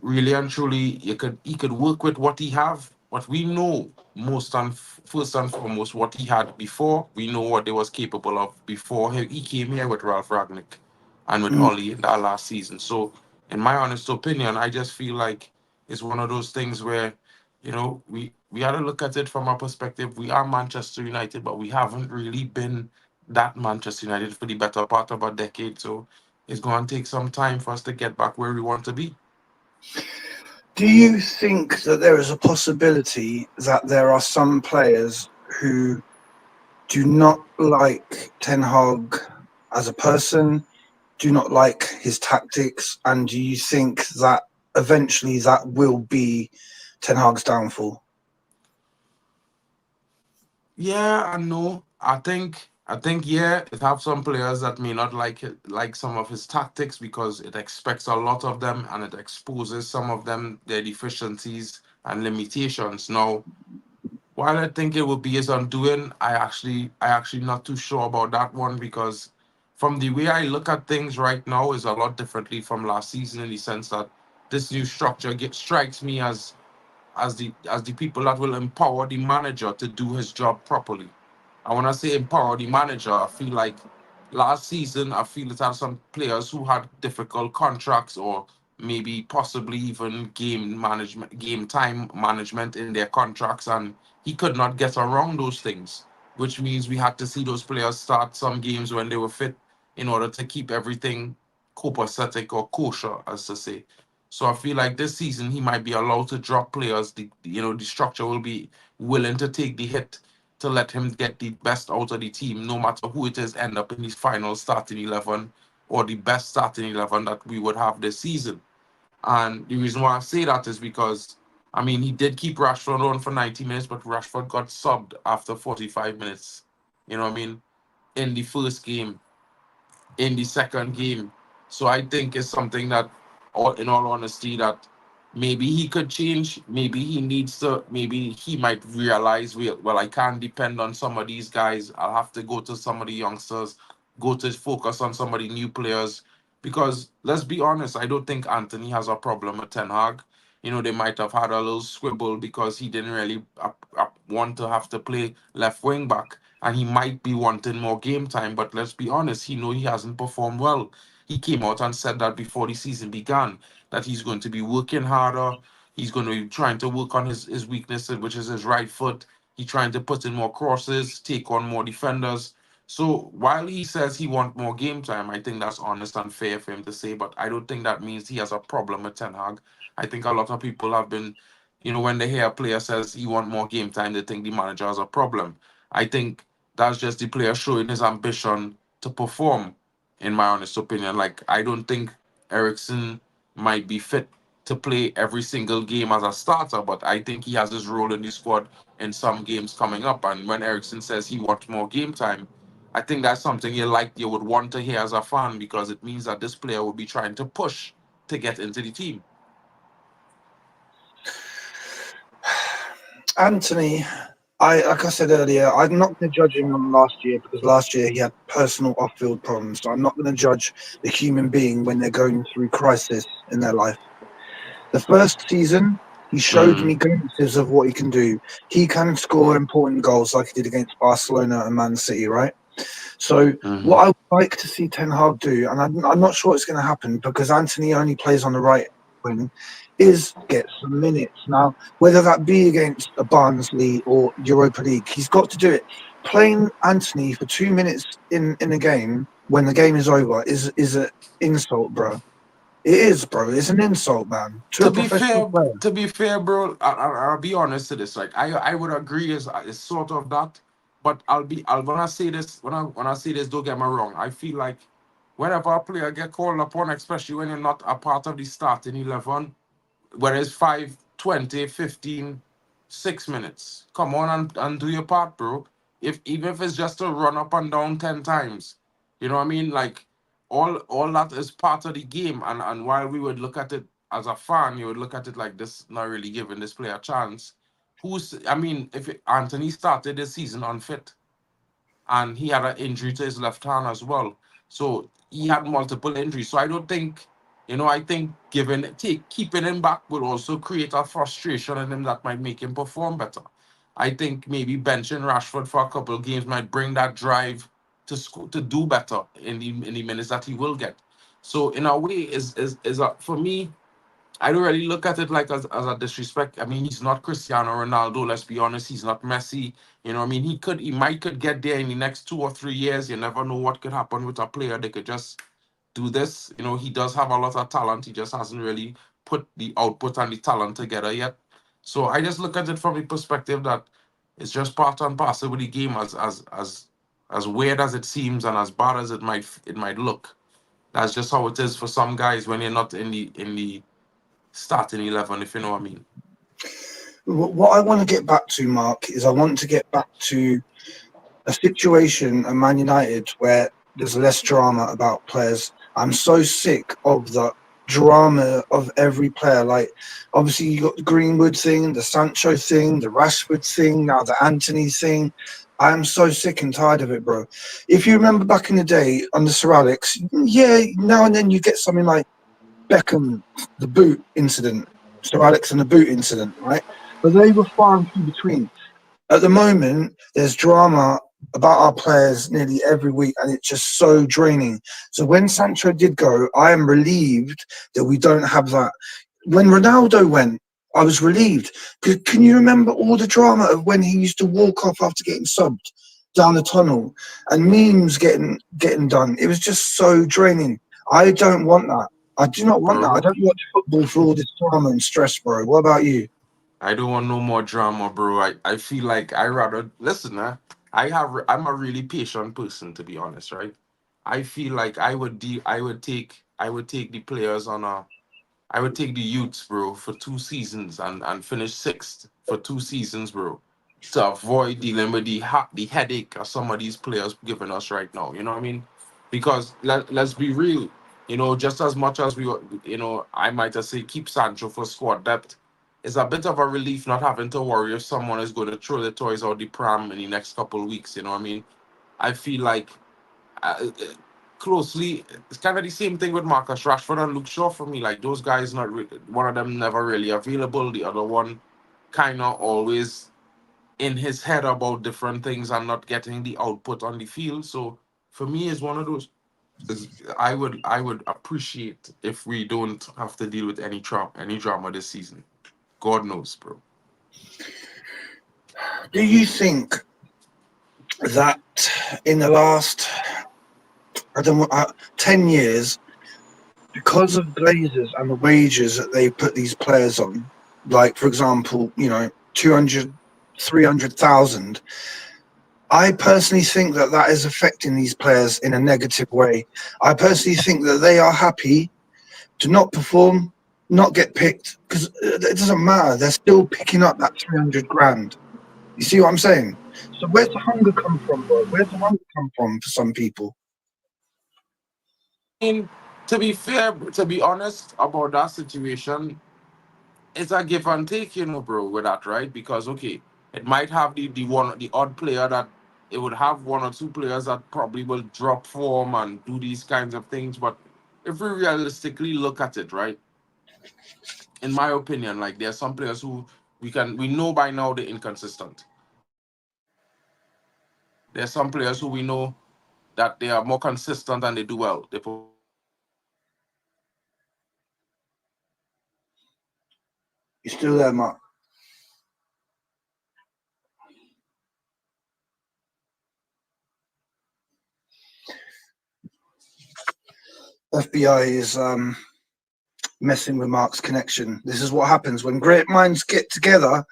really and truly, he could work with what he have. What we know first and foremost, what he had before. We know what they was capable of before he came here with Ralph Ragnick and with Mm. Ollie in that last season. So, in my honest opinion, I just feel like it's one of those things where, we had to look at it from our perspective. We are Manchester United, but we haven't really been that Manchester United for the better part of a decade. So, it's going to take some time for us to get back where we want to be. Do you think that there is a possibility that there are some players who do not like Ten Hag as a person, do not like his tactics, and do you think that eventually that will be Ten Hag's downfall? Yeah, I know. I think yeah, it have some players that may not like it, like some of his tactics because it expects a lot of them and it exposes some of them their deficiencies and limitations. Now, while I think it will be his undoing, I actually not too sure about that one because from the way I look at things right now is a lot differently from last season in the sense that this new structure strikes me as the people that will empower the manager to do his job properly. And when I say empower the manager, I feel like last season, I feel it had some players who had difficult contracts or maybe possibly even game time management in their contracts, and he could not get around those things, which means we had to see those players start some games when they were fit in order to keep everything copacetic or kosher, as to say. So I feel like this season he might be allowed to drop players. The structure will be willing to take the hit to let him get the best out of the team, no matter who it is, end up in his final starting 11 or the best starting 11 that we would have this season. And the reason why I say that is because, I mean, he did keep Rashford on for 90 minutes, but Rashford got subbed after 45 minutes, you know what I mean, in the first game, in the second game. So I think it's something that, in all honesty, that maybe he could change. Maybe he needs to. Maybe he might realize, well, I can't depend on some of these guys. I'll have to go to some of the youngsters, go to focus on some of the new players. Because let's be honest, I don't think Anthony has a problem with Ten Hag. They might have had a little squibble because he didn't really want to have to play left wing back. and he might be wanting more game time. But let's be honest, he hasn't performed well. He came out and said that before the season began, that he's going to be working harder. He's going to be trying to work on his weaknesses, which is his right foot. He's trying to put in more crosses, take on more defenders. So while he says he wants more game time, I think that's honest and fair for him to say. But I don't think that means he has a problem with Ten Hag. I think a lot of people have been, when they hear a player says he want more game time, they think the manager has a problem. I think that's just the player showing his ambition to perform, in my honest opinion. Like, I don't think Ericsson might be fit to play every single game as a starter, but I think he has his role in the squad in some games coming up. And when Ericsson says he wants more game time, I think that's something you would want to hear as a fan, because it means that this player will be trying to push to get into the team. Anthony, like I said earlier, I'm not going to judge him on last year because last year he had personal off-field problems. So I'm not going to judge the human being when they're going through crisis in their life. The first season, he showed me glimpses of what he can do. He can score important goals like he did against Barcelona and Man City, right? So what I would like to see Ten Hag do, and I'm not sure it's going to happen because Anthony only plays on the right wing, is get some minutes. Now, whether that be against a Barnsley or Europa League, he's got to do it. Playing Anthony for 2 minutes in a game when the game is over is an insult, bro. It is, bro. It's an insult, man. To a professional player. To be fair, bro, I'll be honest to this. Like, I would agree is sort of that, but when I say this, when I say this, don't get me wrong. I feel like whenever a player get called upon, especially when you're not a part of the starting 11, whether it's 5, 20, 15, 6 minutes, come on and do your part, bro. Even if it's just to run up and down 10 times, you know what I mean? Like, all that is part of the game. And while we would look at it as a fan, you would look at it like this, not really giving this player a chance. If Anthony started this season unfit, and he had an injury to his left hand as well. So he had multiple injuries. So I don't think, I think keeping him back will also create a frustration in him that might make him perform better. I think maybe benching Rashford for a couple of games might bring that drive to do better in the minutes that he will get. So in a way, for me, I don't really look at it like as a disrespect. I mean, he's not Cristiano Ronaldo. Let's be honest. He's not Messi. You know, what I mean, he might could get there in the next 2 or 3 years. You never know what could happen with a player. They could just do this. You know, he does have a lot of talent. He just hasn't really put the output and the talent together yet. So I just look at it from the perspective that it's just part and parcel with the game, as weird as it seems and as bad as it might look. That's just how it is for some guys when you're not in the starting 11, if you know what I mean. What I want to get back to, Mark, is I want to get back to a situation at Man United where there's less drama about players. I'm so sick of the drama of every player. Like, obviously, you got the Greenwood thing, the Sancho thing, the Rashford thing, now the Anthony thing. I'm so sick and tired of it, bro. If you remember back in the day under Sir Alex, yeah, now and then you get something like Beckham, the boot incident, Sir Alex and the boot incident, right? But they were far and few between. At the moment, there's drama about our players nearly every week, and it's just so draining. So when Sancho did go, I am relieved that we don't have that. When Ronaldo went, I was relieved. Can you remember all the drama of when he used to walk off after getting subbed down the tunnel and memes getting done? It was just so draining. I don't want that. I do not want that. I don't watch football for all this drama and stress, bro. What about you? I don't want no more drama, bro. I feel like I rather listen, I'm a really patient person, to be honest, right? I feel like I would take the players on a I would take the youths, bro, for 2 seasons and finish sixth for 2 seasons, bro, to avoid dealing with the headache of some of these players giving us right now. You know what I mean? Because let's be real, just as much as I might have say keep Sancho for squad depth, it's a bit of a relief not having to worry if someone is going to throw the toys out the pram in the next couple of weeks. You know what I mean? I feel like closely. It's kind of the same thing with Marcus Rashford and Luke Shaw for me. Like those guys, not one of them never really available. The other one, kind of always. in his head about different things and not getting the output on the field. So for me, it's one of those. I would appreciate if we don't have to deal with any drama this season. God knows, bro. Do you think that in the last, 10 years, because of Glazers and the wages that they put these players on, like, for example, 200, 300,000, I personally think that that is affecting these players in a negative way. I personally think that they are happy to not perform, not get picked, because it doesn't matter. They're still picking up that 300 grand. You see what I'm saying? So where's the hunger come from, bro? Where's the hunger come from for some people? I mean, to be fair, to be honest about that situation, it's a give and take, bro, with that, right? Because okay, it might have the odd player that it would have one or two players that probably will drop form and do these kinds of things. But if we realistically look at it, right, in my opinion, like there are some players who we know by now they're inconsistent. There are some players who we know that they are more consistent and they do well. You still there, Mark? FBI is messing with Mark's connection. This is what happens when great minds get together.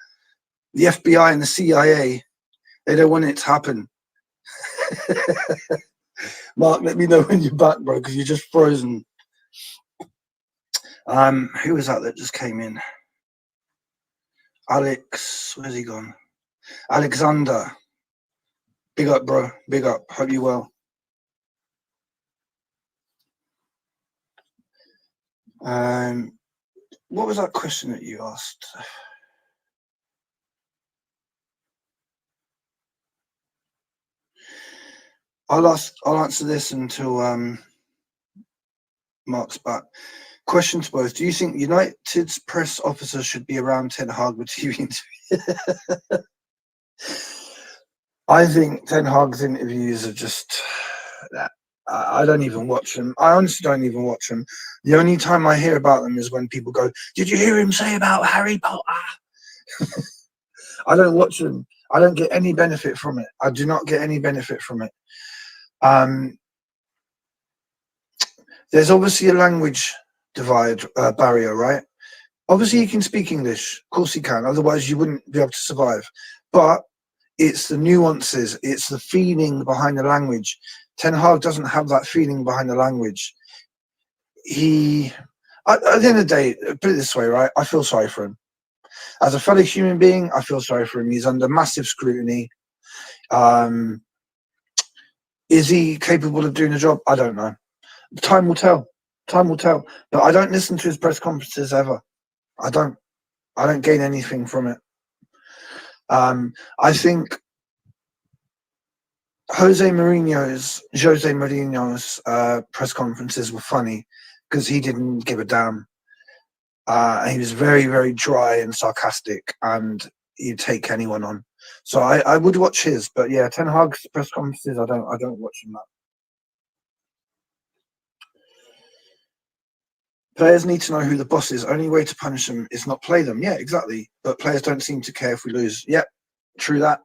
The FBI and the CIA, they don't want it to happen. Mark, let me know when you're back, bro, because you're just frozen. Who was that just came in? Alex, where's he gone? Alexander. Big up, bro. Big up. Hope you well. What was that question that you asked? I'll answer this until Mark's back. Question to both: do you think United's press officers should be around Ten Hag with TV interviews? I think Ten Hag's interviews are just. I don't even watch them. I honestly don't even watch them. The only time I hear about them is when people go, "Did you hear him say about Harry Potter?" I don't watch them. I don't get any benefit from it. I do not get any benefit from it. There's obviously a language barrier, right? Obviously, he can speak English. Of course he can. Otherwise, you wouldn't be able to survive. But it's the nuances. It's the feeling behind the language. Ten Hag doesn't have that feeling behind the language. At the end of the day, put it this way, right? I feel sorry for him. As a fellow human being, I feel sorry for him. He's under massive scrutiny. Is he capable of doing the job? I don't know. Time will tell. Time will tell. But I don't listen to his press conferences ever. I don't gain anything from it. I think Jose Mourinho's press conferences were funny because he didn't give a damn. He was very, very dry and sarcastic, and he'd take anyone on. So I would watch his, but yeah, Ten Hag's press conferences, I don't watch them that. Players need to know who the boss is. Only way to punish them is not play them. Yeah, exactly. But players don't seem to care if we lose. Yep, true that.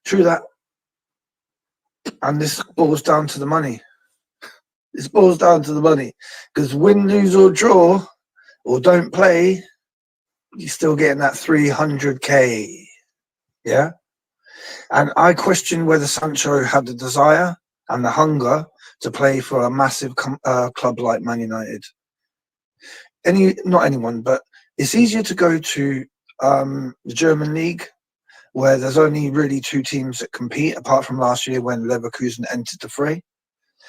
True that. And this boils down to the money. This boils down to the money. Because win, lose, or draw, or don't play, you're still getting that 300k. Yeah? And I question whether Sancho had the desire and the hunger to play for a massive club like Man United. Not anyone, but it's easier to go to the German league, where there's only really two teams that compete, apart from last year when Leverkusen entered the fray.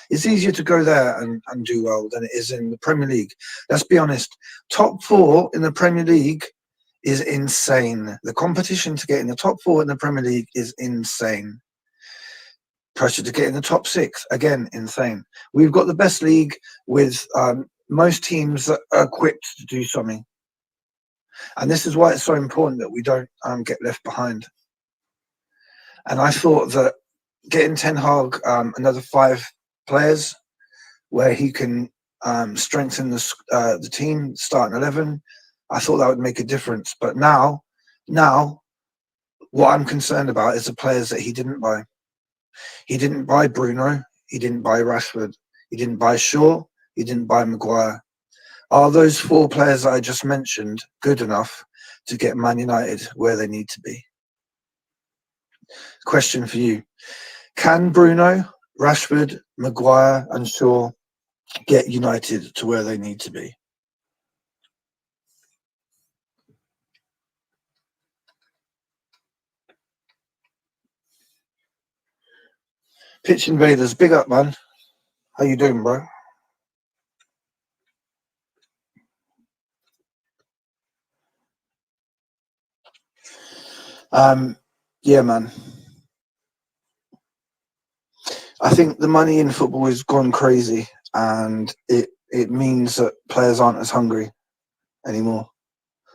It's easier to go there and do well than it is in the Premier League. Let's be honest. Top four in the Premier League is insane. The competition to get in the top four in the Premier League is insane. Pressure to get in the top six, again, insane. We've got the best league with most teams that are equipped to do something. And this is why it's so important that we don't get left behind. And I thought that getting Ten Hag another 5 players where he can strengthen the team, starting 11, I thought that would make a difference. But now, what I'm concerned about is the players that he didn't buy. He didn't buy Bruno. He didn't buy Rashford. He didn't buy Shaw. He didn't buy Maguire. Are those 4 players that I just mentioned good enough to get Man United where they need to be? Question for you. Can Bruno, Rashford, Maguire and Shaw get United to where they need to be? Pitch Invaders, big up, man. How you doing, bro? Yeah, man. I think the money in football has gone crazy, and it means that players aren't as hungry anymore.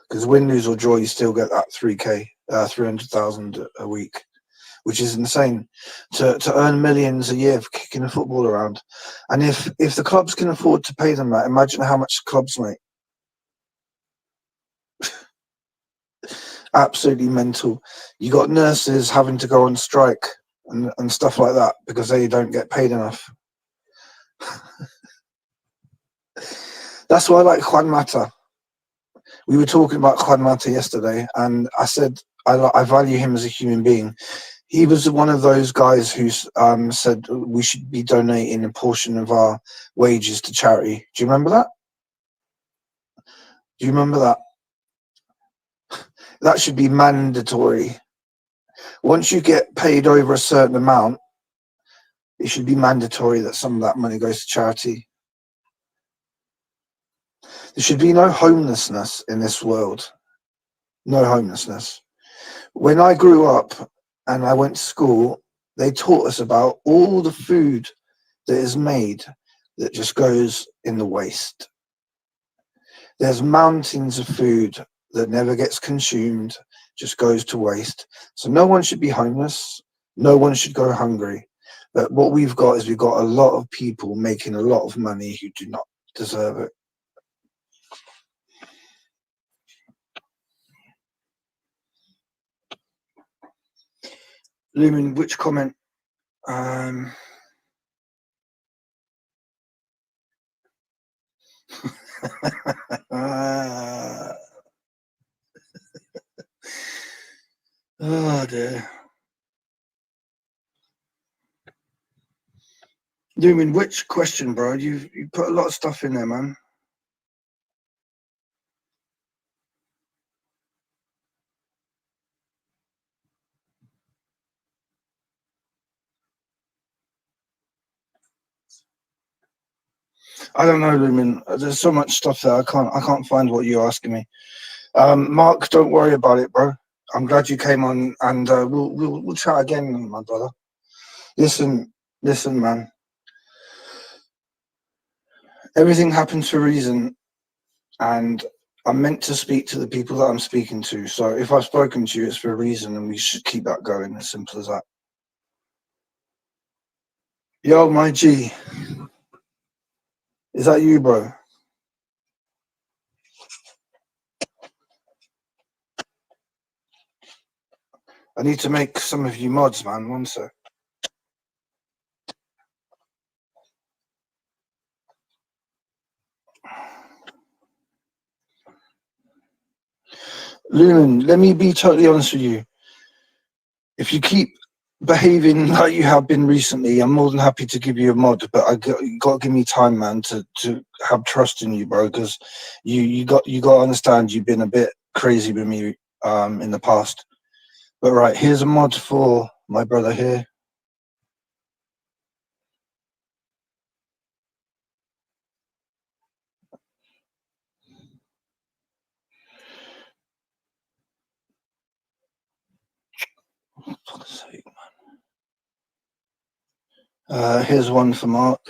Because win, lose or draw, you still get that 3K, 300,000 a week, which is insane. To earn millions a year for kicking a football around, and if the clubs can afford to pay them that, imagine how much clubs make. Absolutely mental. You got nurses having to go on strike and stuff like that because they don't get paid enough. That's why I like Juan Mata. We were talking about Juan Mata yesterday, and I said I value him as a human being. He was one of those guys who said we should be donating a portion of our wages to charity. Do you remember that? Do you remember that? That should be mandatory. Once you get paid over a certain amount, it should be mandatory that some of that money goes to charity. There should be no homelessness in this world. No homelessness. When I grew up and I went to school, they taught us about all the food that is made that just goes in the waste. There's mountains of food that never gets consumed, just goes to waste. So no one should be homeless. No one should go hungry. But what we've got is we've got a lot of people making a lot of money who do not deserve it. Lumen, which comment? Oh dear. Lumen, which question, bro? You put a lot of stuff in there, man. I don't know, Lumen. There's so much stuff there. I can't find what you're asking me. Mark, don't worry about it, bro. I'm glad you came on, and we'll chat again, my brother. Listen, man. Everything happens for a reason, and I'm meant to speak to the people that I'm speaking to. So if I've spoken to you, it's for a reason, and we should keep that going. As simple as that. Yo, my G. Is that you, bro? I need to make some of you mods, man. One sec. Lumen, let me be totally honest with you. If you keep behaving like you have been recently, I'm more than happy to give you a mod, but you got to give me time, man, to have trust in you, bro, because you got to understand you've been a bit crazy with me in the past. But right, here's a mod for my brother here. For fuck's sake, man. Here's one for Mark.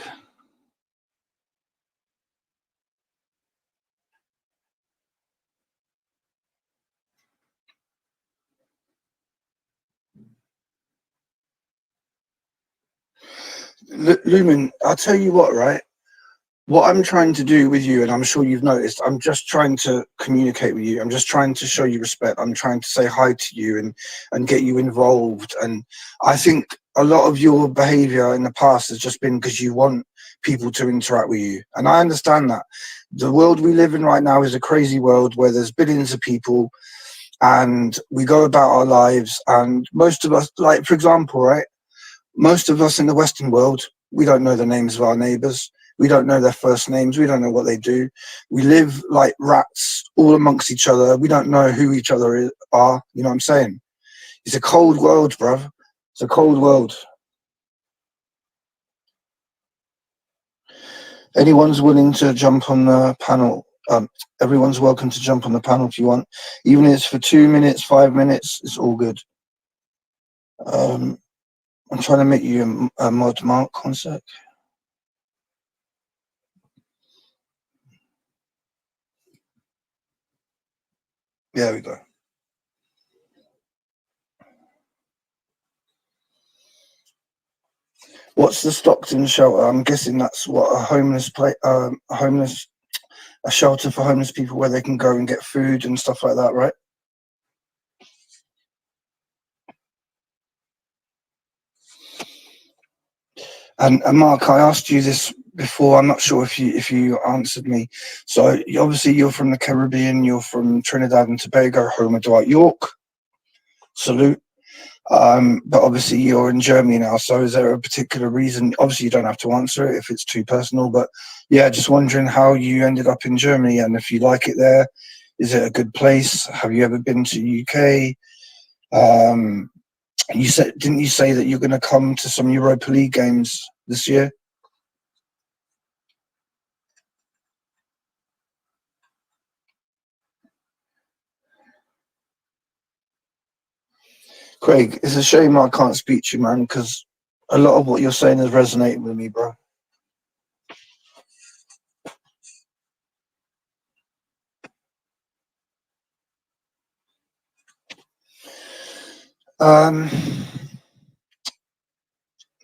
Lumen, I'll tell you what, right? What I'm trying to do with you, and I'm sure you've noticed, I'm just trying to communicate with you. I'm just trying to show you respect. I'm trying to say hi to you and get you involved. And I think a lot of your behavior in the past has just been because you want people to interact with you. And I understand that. The world we live in right now is a crazy world where there's billions of people and we go about our lives. And most of us, like, for example, right? Most of us in the Western world, we don't know the names of our neighbors. We don't know their first names. We don't know what they do. We live like rats all amongst each other. We don't know who each other are. You know what I'm saying? It's a cold world, bruv. It's a cold world. Anyone's willing to jump on the panel. Everyone's welcome to jump on the panel if you want. Even if it's for 2 minutes, 5 minutes, it's all good. I'm trying to make you a mod, Mark. 1 sec. There we go. What's the Stockton shelter? I'm guessing that's what a homeless a shelter for homeless people where they can go and get food and stuff like that, right? And Mark, I asked you this before. I'm not sure if you answered me. So obviously you're from the Caribbean. You're from Trinidad and Tobago, home of Dwight York. Salute. But obviously you're in Germany now. So is there a particular reason? Obviously you don't have to answer it if it's too personal. But yeah, just wondering how you ended up in Germany and if you like it there. Is it a good place? Have you ever been to UK? Didn't you say that you're going to come to some Europa League games this year? Craig, it's a shame I can't speak to you, man, because a lot of what you're saying is resonating with me, bro.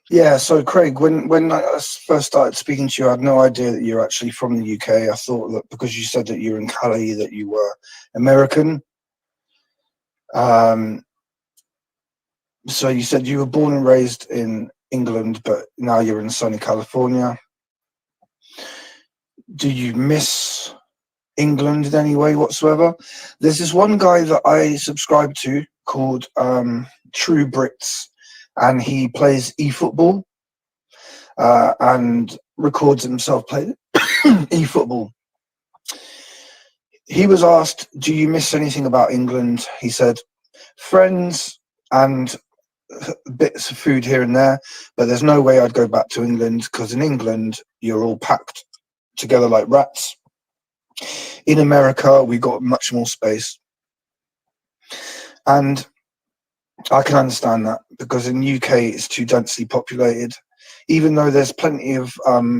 Yeah, so Craig, when I first started speaking to you, I had no idea that you're actually from the UK. I thought that because you said that you're in Cali, that you were American. So you said you were born and raised in England, but now you're in sunny California. Do you miss England in any way whatsoever? There's this one guy that I subscribe to called True Brits, and he plays eFootball and records himself playing eFootball. He was asked, do you miss anything about England? He said, friends and bits of food here and there, but there's no way I'd go back to England because in England, you're all packed together like rats. In America, we got much more space. And I can understand that because in UK, it's too densely populated. Even though there's plenty of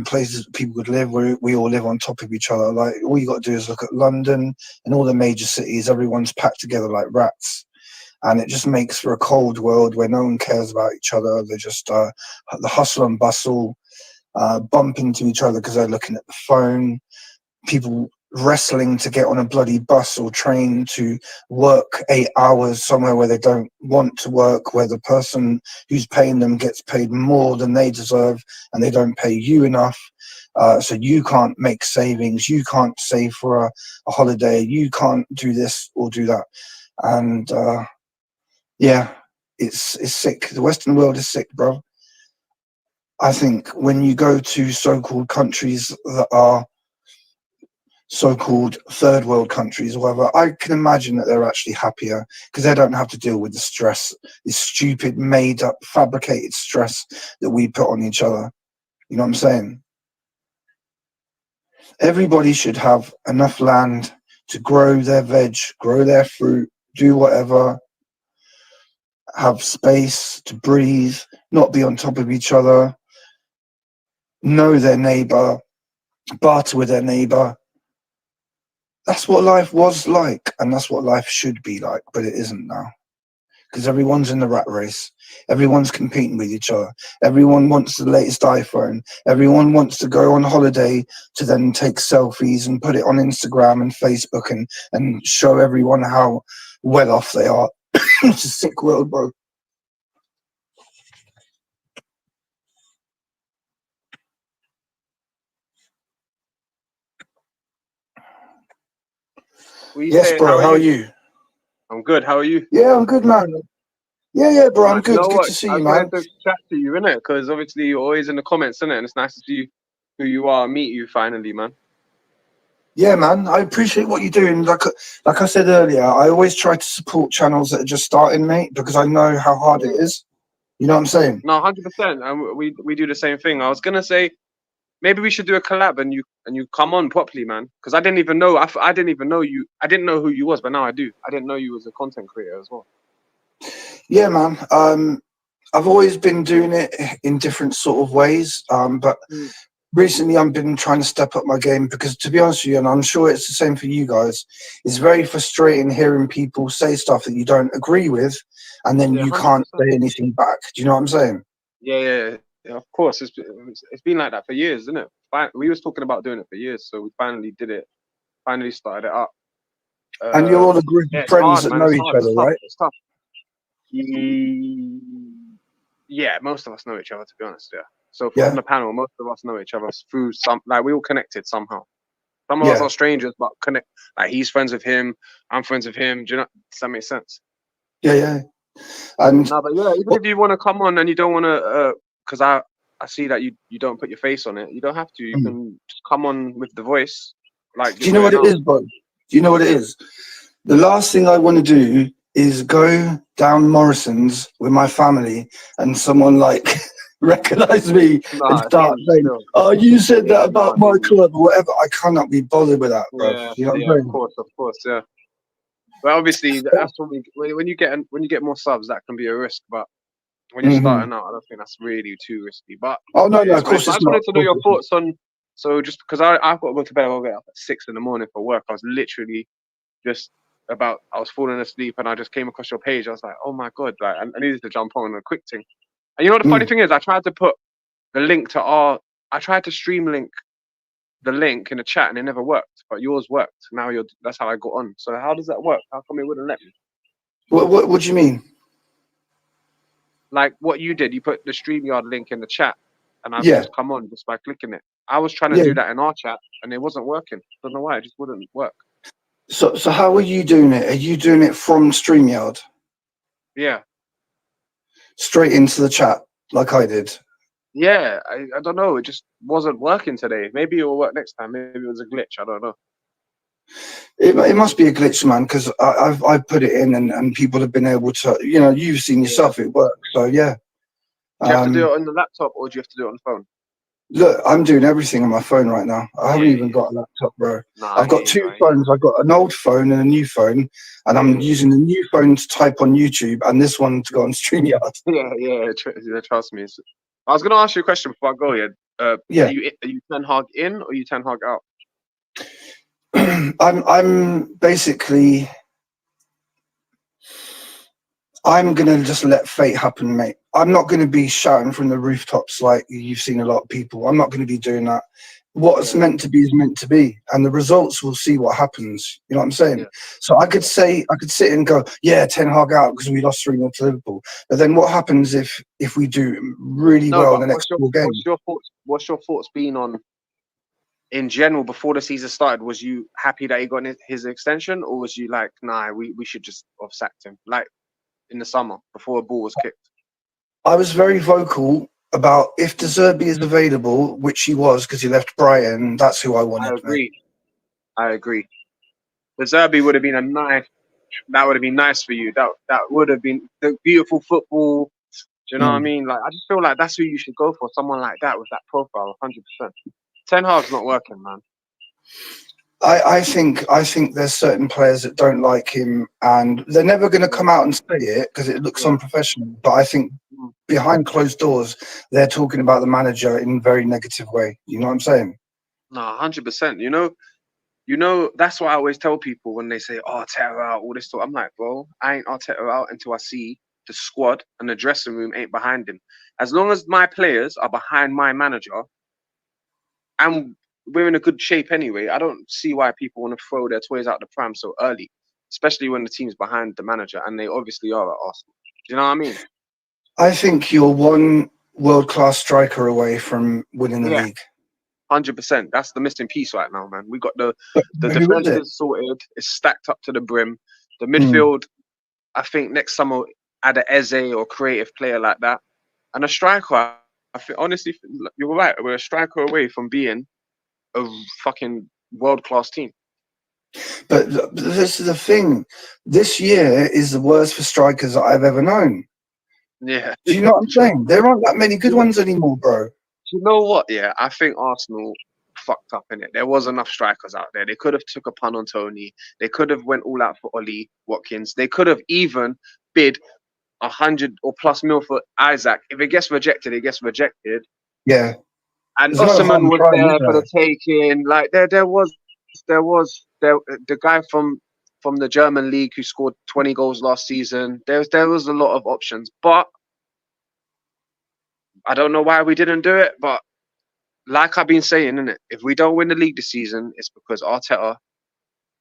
places that people could live where we all live on top of each other. Like all you got to do is look at London and all the major cities, everyone's packed together like rats. And it just makes for a cold world where no one cares about each other. They're just the hustle and bustle, bump into each other because they're looking at the phone. People wrestling to get on a bloody bus or train to work 8 hours somewhere where they don't want to work, where the person who's paying them gets paid more than they deserve and they don't pay you enough. So you can't make savings, you can't save for a holiday, you can't do this or do that. And yeah, it's sick. The Western world is sick, bro. I think when you go to so-called countries that are so-called third world countries or whatever, I can imagine that they're actually happier because they don't have to deal with the stress, this stupid, made-up, fabricated stress that we put on each other. You know what I'm saying? Everybody should have enough land to grow their veg, grow their fruit, do whatever, have space to breathe, not be on top of each other, know their neighbor, barter with their neighbor. That's what life was like, and that's what life should be like, but it isn't now. because everyone's in the rat race. Everyone's competing with each other. Everyone wants the latest iPhone. Everyone wants to go on holiday to then take selfies and put it on Instagram and Facebook and show everyone how well off they are. It's a sick world, bro. Yes, bro. How are you? I'm good. How are you? Yeah, I'm good, man. Yeah, bro. I'm good. You know Good what? to see I you, wanted man. to chat to you, innit? Because obviously you're always in the comments, innit? And it's nice to see who you are, meet you finally, man. Yeah, man. I appreciate what you're doing. Like I said earlier, I always try to support channels that are just starting, mate, because I know how hard it is. You know what I'm saying? No, 100%. And we do the same thing. I was gonna say maybe we should do a collab and you come on properly, man. Because I didn't even know. I didn't even know you. I didn't know who you was, but now I do. I didn't know you was a content creator as well. Yeah, man. I've always been doing it in different sort of ways, but recently I've been trying to step up my game because, to be honest with you, and I'm sure it's the same for you guys, it's very frustrating hearing people say stuff that you don't agree with, and then Yeah, you 100%. can't say anything back. Do you know what I'm saying? Yeah. Of course, it's been like that for years, isn't it? We was talking about doing it for years, so we finally did it. Finally started it up. And you're all a group Yeah, of it's friends hard, that man. know It's each hard. It's other, tough. right? It's tough. Yeah, most of us know each other, to be honest. Yeah. So from Yeah, the panel, most of us know each other through some. Like we all connected somehow. Some of us yeah, are strangers, but connect. Like he's friends with him. I'm friends with him. Do you know? Does that make sense? yeah. And No, but yeah, even what, if you want to come on and you don't want to, because I see that you don't put your face on it. You don't have to. You can just come on with the voice, like do you're you know what doing it now. is, bro? Do you know what it is? The last thing I want to do is go down Morrison's with my family and someone like recognize me and Nah, start saying, still. "Oh, you said Yeah, that about no, my club or whatever." I cannot be bothered with that, bro. yeah, You know what I'm yeah, saying? of course, yeah. But obviously, that's what when you get more subs, that can be a risk. But when you're Hmm. starting out, I don't think that's really too risky. But Oh no, it no, is of what it is. course But I it's just not. wanted to Of know course your it's not. thoughts on. So just because I've got to go to bed, I'll get up at 6 in the morning for work. I was literally just I was falling asleep and I just came across your page. I was like, oh my god, like I needed to jump on a quick thing. And you know what the funny Mm. thing is, I tried to put the link to I tried to stream link the link in the chat and it never worked, but yours worked. Now that's how I got on. So how does that work? How come it wouldn't let me? What do you mean? Like what you did, you put the StreamYard link in the chat, and I've Yeah, just come on just by clicking it. I was trying to yeah. do that in our chat, and it wasn't working. Don't know why. It just wouldn't work. So how are you doing it? Are you doing it from StreamYard Yeah, straight into the chat like I did? yeah. I don't know. It just wasn't working today. Maybe it will work next time. Maybe it was a glitch. I don't know. It must be a glitch, man, because I've put it in and people have been able to, you know, you've seen Yeah. yourself, it works. So yeah. Do you have to do it on the laptop or do you have to do it on the phone? Look, I'm doing everything on my phone right now. I haven't even Yeah. got a laptop, bro. Nah, I've I hear got you. two phones. I've got an old phone and a new phone, and I'm Yeah. using the new phone to type on YouTube and this one to go on StreamYard. Yeah. Trust me. I was gonna ask you a question before I go. Yeah. Yeah. Are you Ten Hag in or are you Ten Hag out? I'm basically I'm gonna just let fate happen, mate. I'm not gonna be shouting from the rooftops like you've seen a lot of people. I'm not gonna be doing that. What's Yeah. meant to be is meant to be, and the results will see what happens. You know what I'm saying? Yeah. So I could sit and go, yeah, Ten Hag out because we lost 3-0 to Liverpool. But then what happens if we do really No, well in but the next 4 games? what's your thoughts been on in general before the season started? Was you happy that he got his extension, or was you like, nah, we should just have sacked him? Like in the summer before a ball was kicked. I was very vocal about if De Zerbi is available, which he was because he left Brighton. That's who I wanted, mate. I agree. The Zerbi would have been that would have been nice for you. That would have been the beautiful football. Do you know what I mean? Like I just feel like that's who you should go for. Someone like that with that profile, 100%. Ten Hag's not working, man. I think there's certain players that don't like him, and they're never going to come out and say it because it looks Yeah. unprofessional. But I think behind closed doors, they're talking about the manager in a very negative way. You know what I'm saying? No, 100%. You know, You know, that's what I always tell people when they say, "Oh, Arteta out," all this stuff. I'm like, bro, I ain't Arteta out until I see the squad and the dressing room ain't behind him. As long as my players are behind my manager, and we're in a good shape anyway, I don't see why people want to throw their toys out the pram so early, especially when the team's behind the manager, and they obviously are at Arsenal. Do you know what I mean? I think you're one world-class striker away from winning the Yeah. league. 100%. That's the missing piece right now, man. We got the Who is defense it? is sorted. It's stacked up to the brim. The Hmm. midfield, I think next summer add a Eze or creative player like that, and a striker. I think honestly, you're right. We're a striker away from being a fucking world-class team. But this is the thing. This year is the worst for strikers that I've ever known. Yeah. Do you know what I'm saying? There aren't that many good ones anymore, bro. You know what? Yeah, I think Arsenal fucked up in it. There was enough strikers out there. They could have took a pun on Tony. They could have went all out for Ollie Watkins. They could have even bid 100 or plus mil for Isaac. If it gets rejected, it gets rejected. Yeah. And There's no harm Osimhen was trying, is there for there? the taking. Like there was the guy from the German league who scored 20 goals last season. There was a lot of options, but I don't know why we didn't do it. But like I've been saying, innit, if we don't win the league this season, it's because Arteta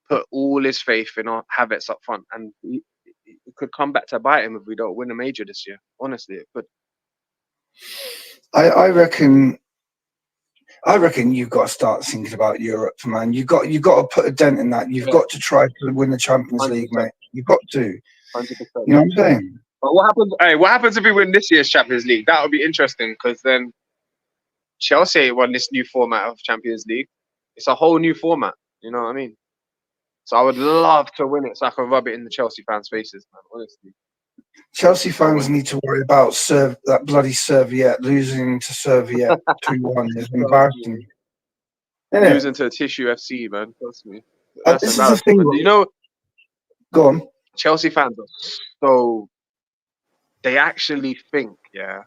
put all his faith in our Havertz up front, and it could come back to bite him if we don't win a major this year. Honestly, it could. I reckon you've got to start thinking about Europe, man. You got to put a dent in that. You've got to try to win the Champions League, 100%. mate. You've got to. 100%. You know what I'm saying? But what happens? Hey, what happens if we win this year's Champions League? That would be interesting because then Chelsea won this new format of Champions League. It's a whole new format. You know what I mean? So I would love to win it so I can rub it in the Chelsea fans' faces, man. Honestly. Chelsea fans need to worry about that bloody Serviette losing to Serviette 2-1 is embarrassing. Isn't it? Losing to Tissue FC, man. Trust me. And That's this is the embarrassing. thing, But you know, go on. Chelsea fans are so they actually think, yeah,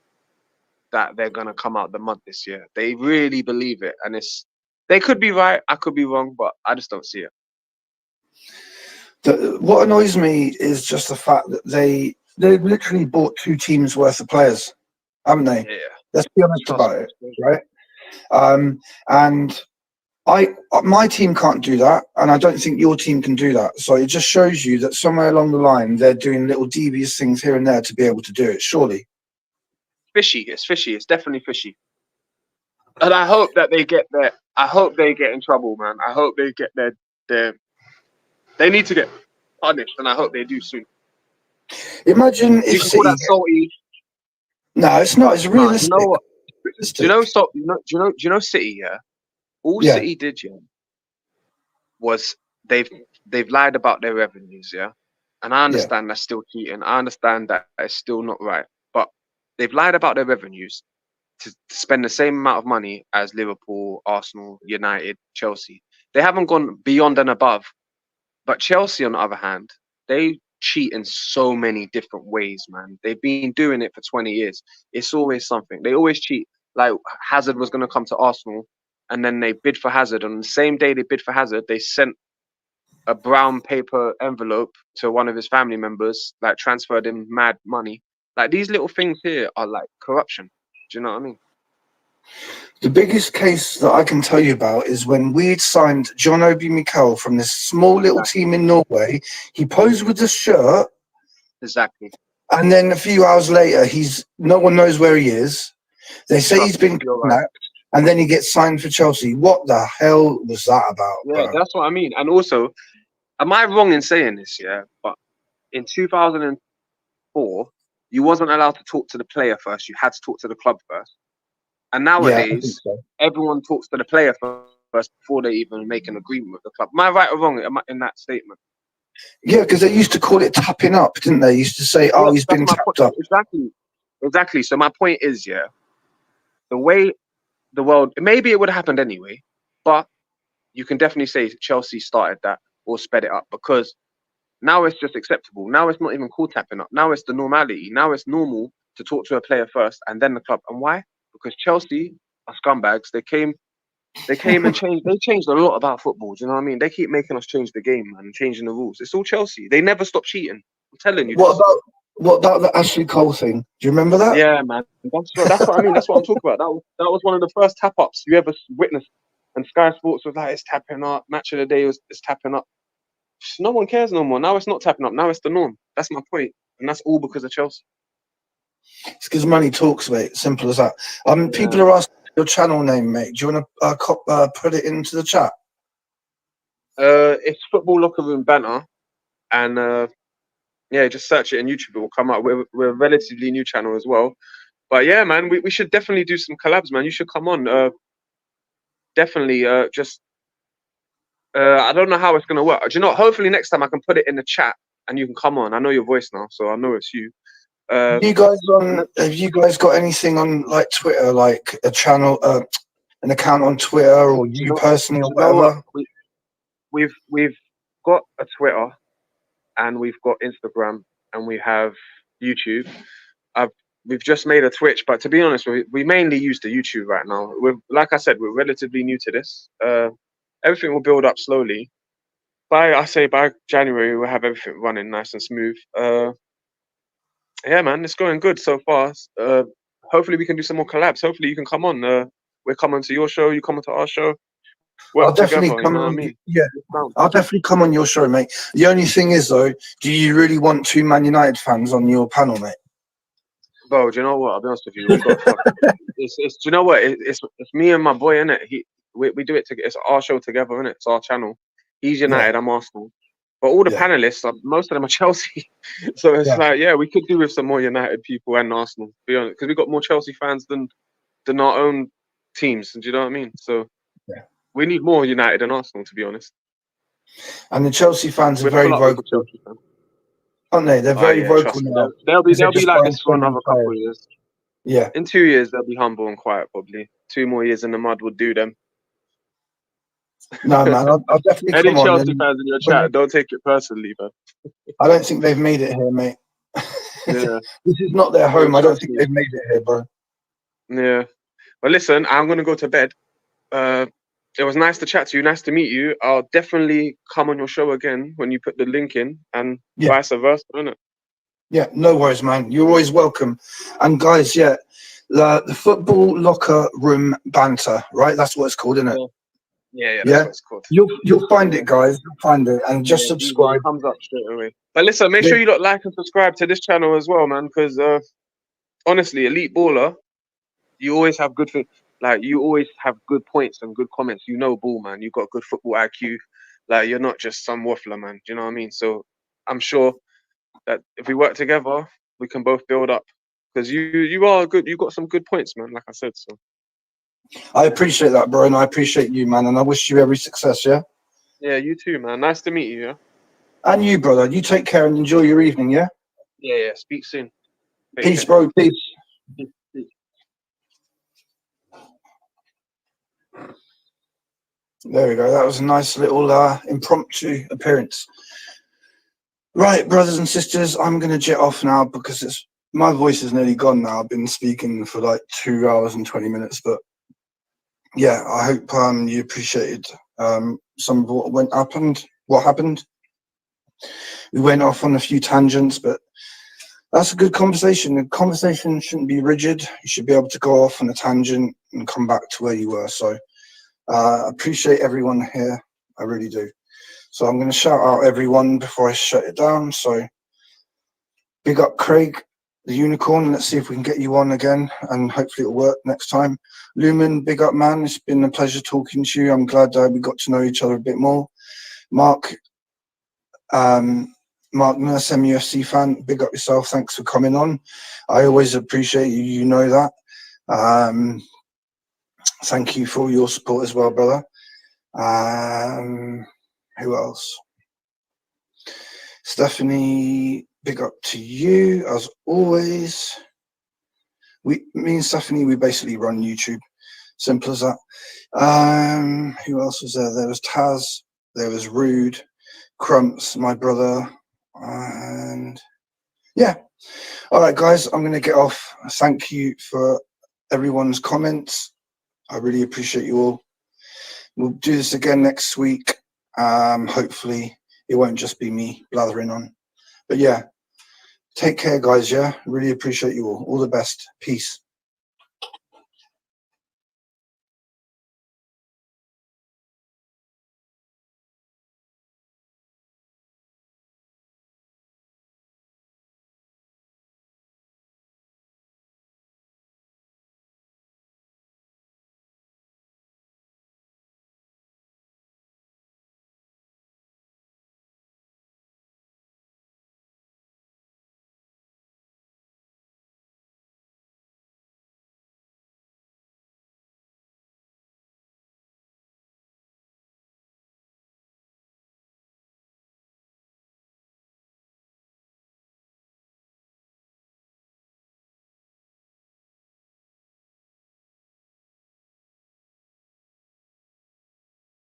that they're gonna come out the mud this year. They really believe it, and they could be right, I could be wrong, but I just don't see it. What annoys me is just the fact that they've literally bought 2 teams worth of players, haven't they? Yeah. Let's be honest about it, right? And my team can't do that, and I don't think your team can do that. So it just shows you that somewhere along the line they're doing little devious things here and there to be able to do it. Surely, Fishy. It's fishy. It's definitely fishy. And I hope that they get there. I hope they get in trouble, man. I hope they get their. They need to get punished, and I hope they do soon. imagine if You can call City. that salty. No, it's not. It's realistic. You know what? Realistic. Do you know City? Yeah. All Yeah. City did, yeah, was they've lied about their revenues, yeah. And I understand that's still cheating. I understand that it's still not right, but they've lied about their revenues to spend the same amount of money as Liverpool, Arsenal, United, Chelsea. They haven't gone beyond and above. But Chelsea, on the other hand, they cheat in so many different ways, man. They've been doing it for 20 years. It's always something. They always cheat. Like Hazard was going to come to Arsenal, and then they bid for Hazard. On the same day they bid for Hazard, they sent a brown paper envelope to one of his family members, like transferred him mad money. Like these little things here are like corruption. Do you know what I mean? The biggest case that I can tell you about is when we'd signed John Obi Mikel from this small little team in Norway. He posed with the shirt. Exactly. And then a few hours later, no one knows where he is. They say he's been kidnapped, and then he gets signed for Chelsea. What the hell was that about? Yeah, that's what I mean. And also, am I wrong in saying this? Yeah, but in 2004, you wasn't allowed to talk to the player first. You had to talk to the club first. And nowadays, everyone talks to the player first before they even make an agreement with the club. Am I right or wrong in that statement? Yeah, because they used to call it tapping up, didn't they? Used to say, "Oh, he's been tapped up." Exactly. So my point is, yeah, the way the world, maybe it would have happened anyway, but you can definitely say Chelsea started that or sped it up because now it's just acceptable. Now it's not even called tapping up. Now it's the normality. Now it's normal to talk to a player first and then the club. And why? Because Chelsea are scumbags. They came They came and changed. They changed a lot about football. Do you know what I mean? They keep making us change the game, man, changing the rules. It's all Chelsea. They never stop cheating. I'm telling you this. What about the Ashley Cole thing? Do you remember that? Yeah, man. That's what I mean. That's what I'm talking about. That was one of the first tap ups you ever witnessed. And Sky Sports was like, it's tapping up. Match of the day is tapping up. No one cares no more. Now it's not tapping up. Now it's the norm. That's my point. And that's all because of Chelsea. It's because money talks, mate. Simple as that. People Yeah. are asking your channel name, mate. Do you want to put it into the chat? It's Football Locker Room Banter. And yeah, just search it in YouTube. It will come up. We're a relatively new channel as well. But yeah, man, we should definitely do some collabs, man. You should come on. Definitely. Just I don't know how it's gonna work. Do you know what? Hopefully next time I can put it in the chat and you can come on. I know your voice now, so I know it's you. Have you guys got anything on like Twitter, like a channel, an account on Twitter, or you personally, or whatever? We've got a Twitter, and we've got Instagram, and we have YouTube. We've just made a Twitch, but to be honest, we mainly use the YouTube right now. Like I said, we're relatively new to this. Everything will build up slowly. By January, we'll have everything running nice and smooth. Yeah, man, it's going good so far. Hopefully, we can do some more collabs. Hopefully, you can come on. We're coming to your show. You come to our show. I'll definitely come. You know what I mean? Yeah, I'll definitely come on your show, mate. The only thing is, though, do you really want 2 Man United fans on your panel, mate? Bro, do you know what? I'll be honest with you. It's do you know what? It's me and my boy, innit? We do it together. It's our show together, innit? It's our channel. He's United, I'm Arsenal. But all the panelists, most of them are Chelsea. So it's like, yeah, we could do with some more United people and Arsenal, to be honest, because we've got more Chelsea fans than our own teams. Do you know what I mean? So we need more United and Arsenal, to be honest. And the Chelsea fans are very vocal, aren't they? They're very vocal now. They'll be like this for another couple of years. Yeah. In 2 years, they'll be humble and quiet, probably. 2 more years in the mud will do them. No, man, I'll definitely come on. Any Chelsea fans in your chat, don't take it personally, man. I don't think they've made it here, mate. Yeah. This is not their home. I don't think they've made it here, bro. Yeah. But listen, I'm going to go to bed. It was nice to chat to you. Nice to meet you. I'll definitely come on your show again when you put the link in, and vice versa, isn't it? Yeah, no worries, man. You're always welcome. And guys, the Football Locker Room Banter, right? That's what it's called, isn't it? Yeah, that's what it's called. You'll find it, guys. You'll find it, and just subscribe. It comes up straight away. But listen, make sure you like and subscribe to this channel as well, man. Because honestly, Elite Baller, you always have good things. Like, you always have good points and good comments. You know, ball, man. You got good football IQ. Like, you're not just some waffler, man. Do you know what I mean? So I'm sure that if we work together, we can both build up. Because you are good. You got some good points, man. Like I said, so. I appreciate that, bro, and I appreciate you, man, and I wish you every success, yeah? Yeah, you too, man. Nice to meet you, yeah? And you, brother. You take care and enjoy your evening, yeah? Yeah. Speak soon. Peace, bro. Peace. There we go. That was a nice little impromptu appearance. Right, brothers and sisters, I'm going to jet off now because my voice is nearly gone now. I've been speaking for like 2 hours and 20 minutes, but yeah, I hope you appreciated some of what happened. We went off on a few tangents, but that's a good conversation. The conversation shouldn't be rigid. You should be able to go off on a tangent and come back to where you were. So I appreciate everyone here. I really do. So I'm going to shout out everyone before I shut it down. So big up Craig, the unicorn. Let's see if we can get you on again, and hopefully it'll work next time. Lumen, big up, man. It's been a pleasure talking to you. I'm glad we got to know each other a bit more. Mark Nurse, MUFC fan, big up yourself. Thanks for coming on. I always appreciate you. You know that. Thank you for all your support as well, brother. Who else? Stephanie, big up to you as always. Me and Stephanie, we basically run YouTube. Simple as that. Who else was there? There was Taz. There was Rude. Crumps, my brother. And yeah. All right, guys, I'm going to get off. Thank you for everyone's comments. I really appreciate you all. We'll do this again next week. Hopefully it won't just be me blathering on. But yeah, take care, guys. Yeah, really appreciate you all. All the best. Peace.